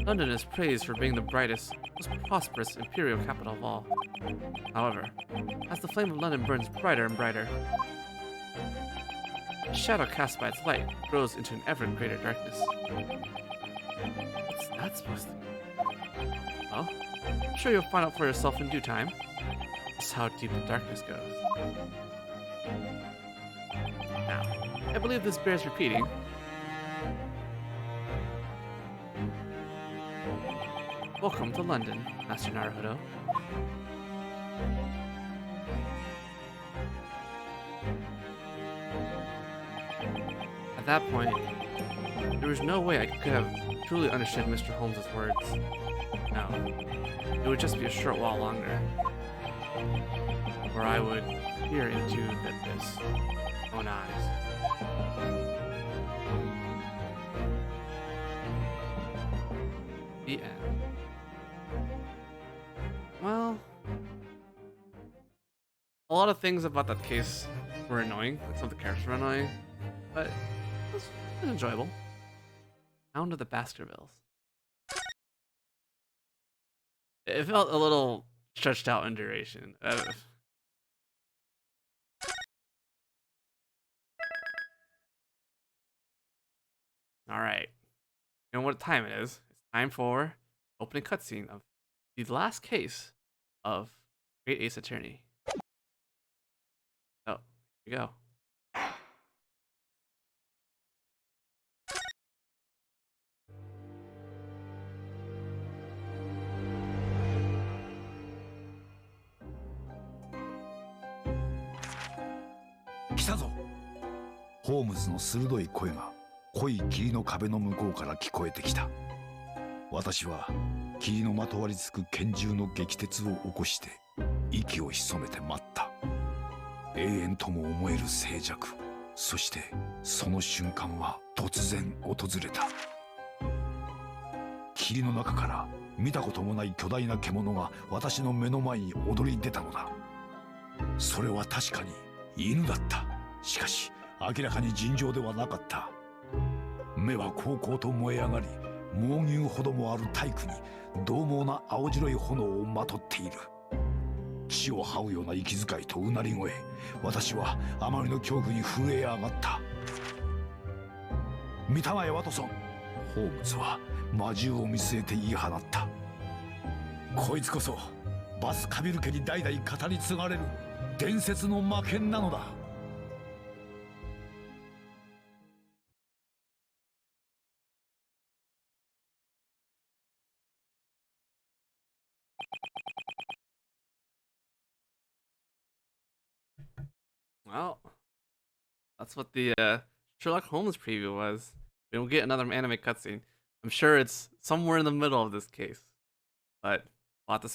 London is praised for being the brightest, most prosperous imperial capital of all. However, as the flame of London burns brighter and brighter, the shadow cast by its light grows into an ever greater darkness. What's that supposed to mean? Well, I'm sure you'll find out for yourself in due time. Just how deep the darkness goes. Now, I believe this bears repeating. Welcome to London, Master Naruhodo. At that point, there was no way I could have truly understood Mr. Holmes's words. No, it would just be a short while longer, where I would peer into the abyss, own eyes. The end. Well, a lot of things about that case were annoying, like some of the characters were annoying, but it was enjoyable. Down to the Baskervilles. It felt a little stretched out in duration. Alright. You know what time it is? It's time for opening cutscene of the last case of Great Ace Attorney. Oh, here we go.ホームズの鋭い声が濃い霧の壁の向こうから聞こえてきた。私は霧のまとわりつく拳銃の撃鉄を起こして息を潜めて待った。永遠とも思える静寂、そしてその瞬間は突然訪れた。霧の中から見たこともない巨大な獣が私の目の前に躍り出たのだ。それは確かに犬だった。しかし明らかに尋常ではなかった。目はこうこうと燃え上がり、猛牛ほどもある体躯に獰猛な青白い炎をまとっている。地を這うような息遣いとうなり声、私はあまりの恐怖に震え上がった。見たまえワトソン。ホームズは魔獣を見据えて言い放った。こいつこそバスカビル家に代々語り継がれる伝説の魔剣なのだ。Well, that's what the Sherlock Holmes preview was. We will get another anime cutscene. I'm sure it's somewhere in the middle of this case, but we'll have to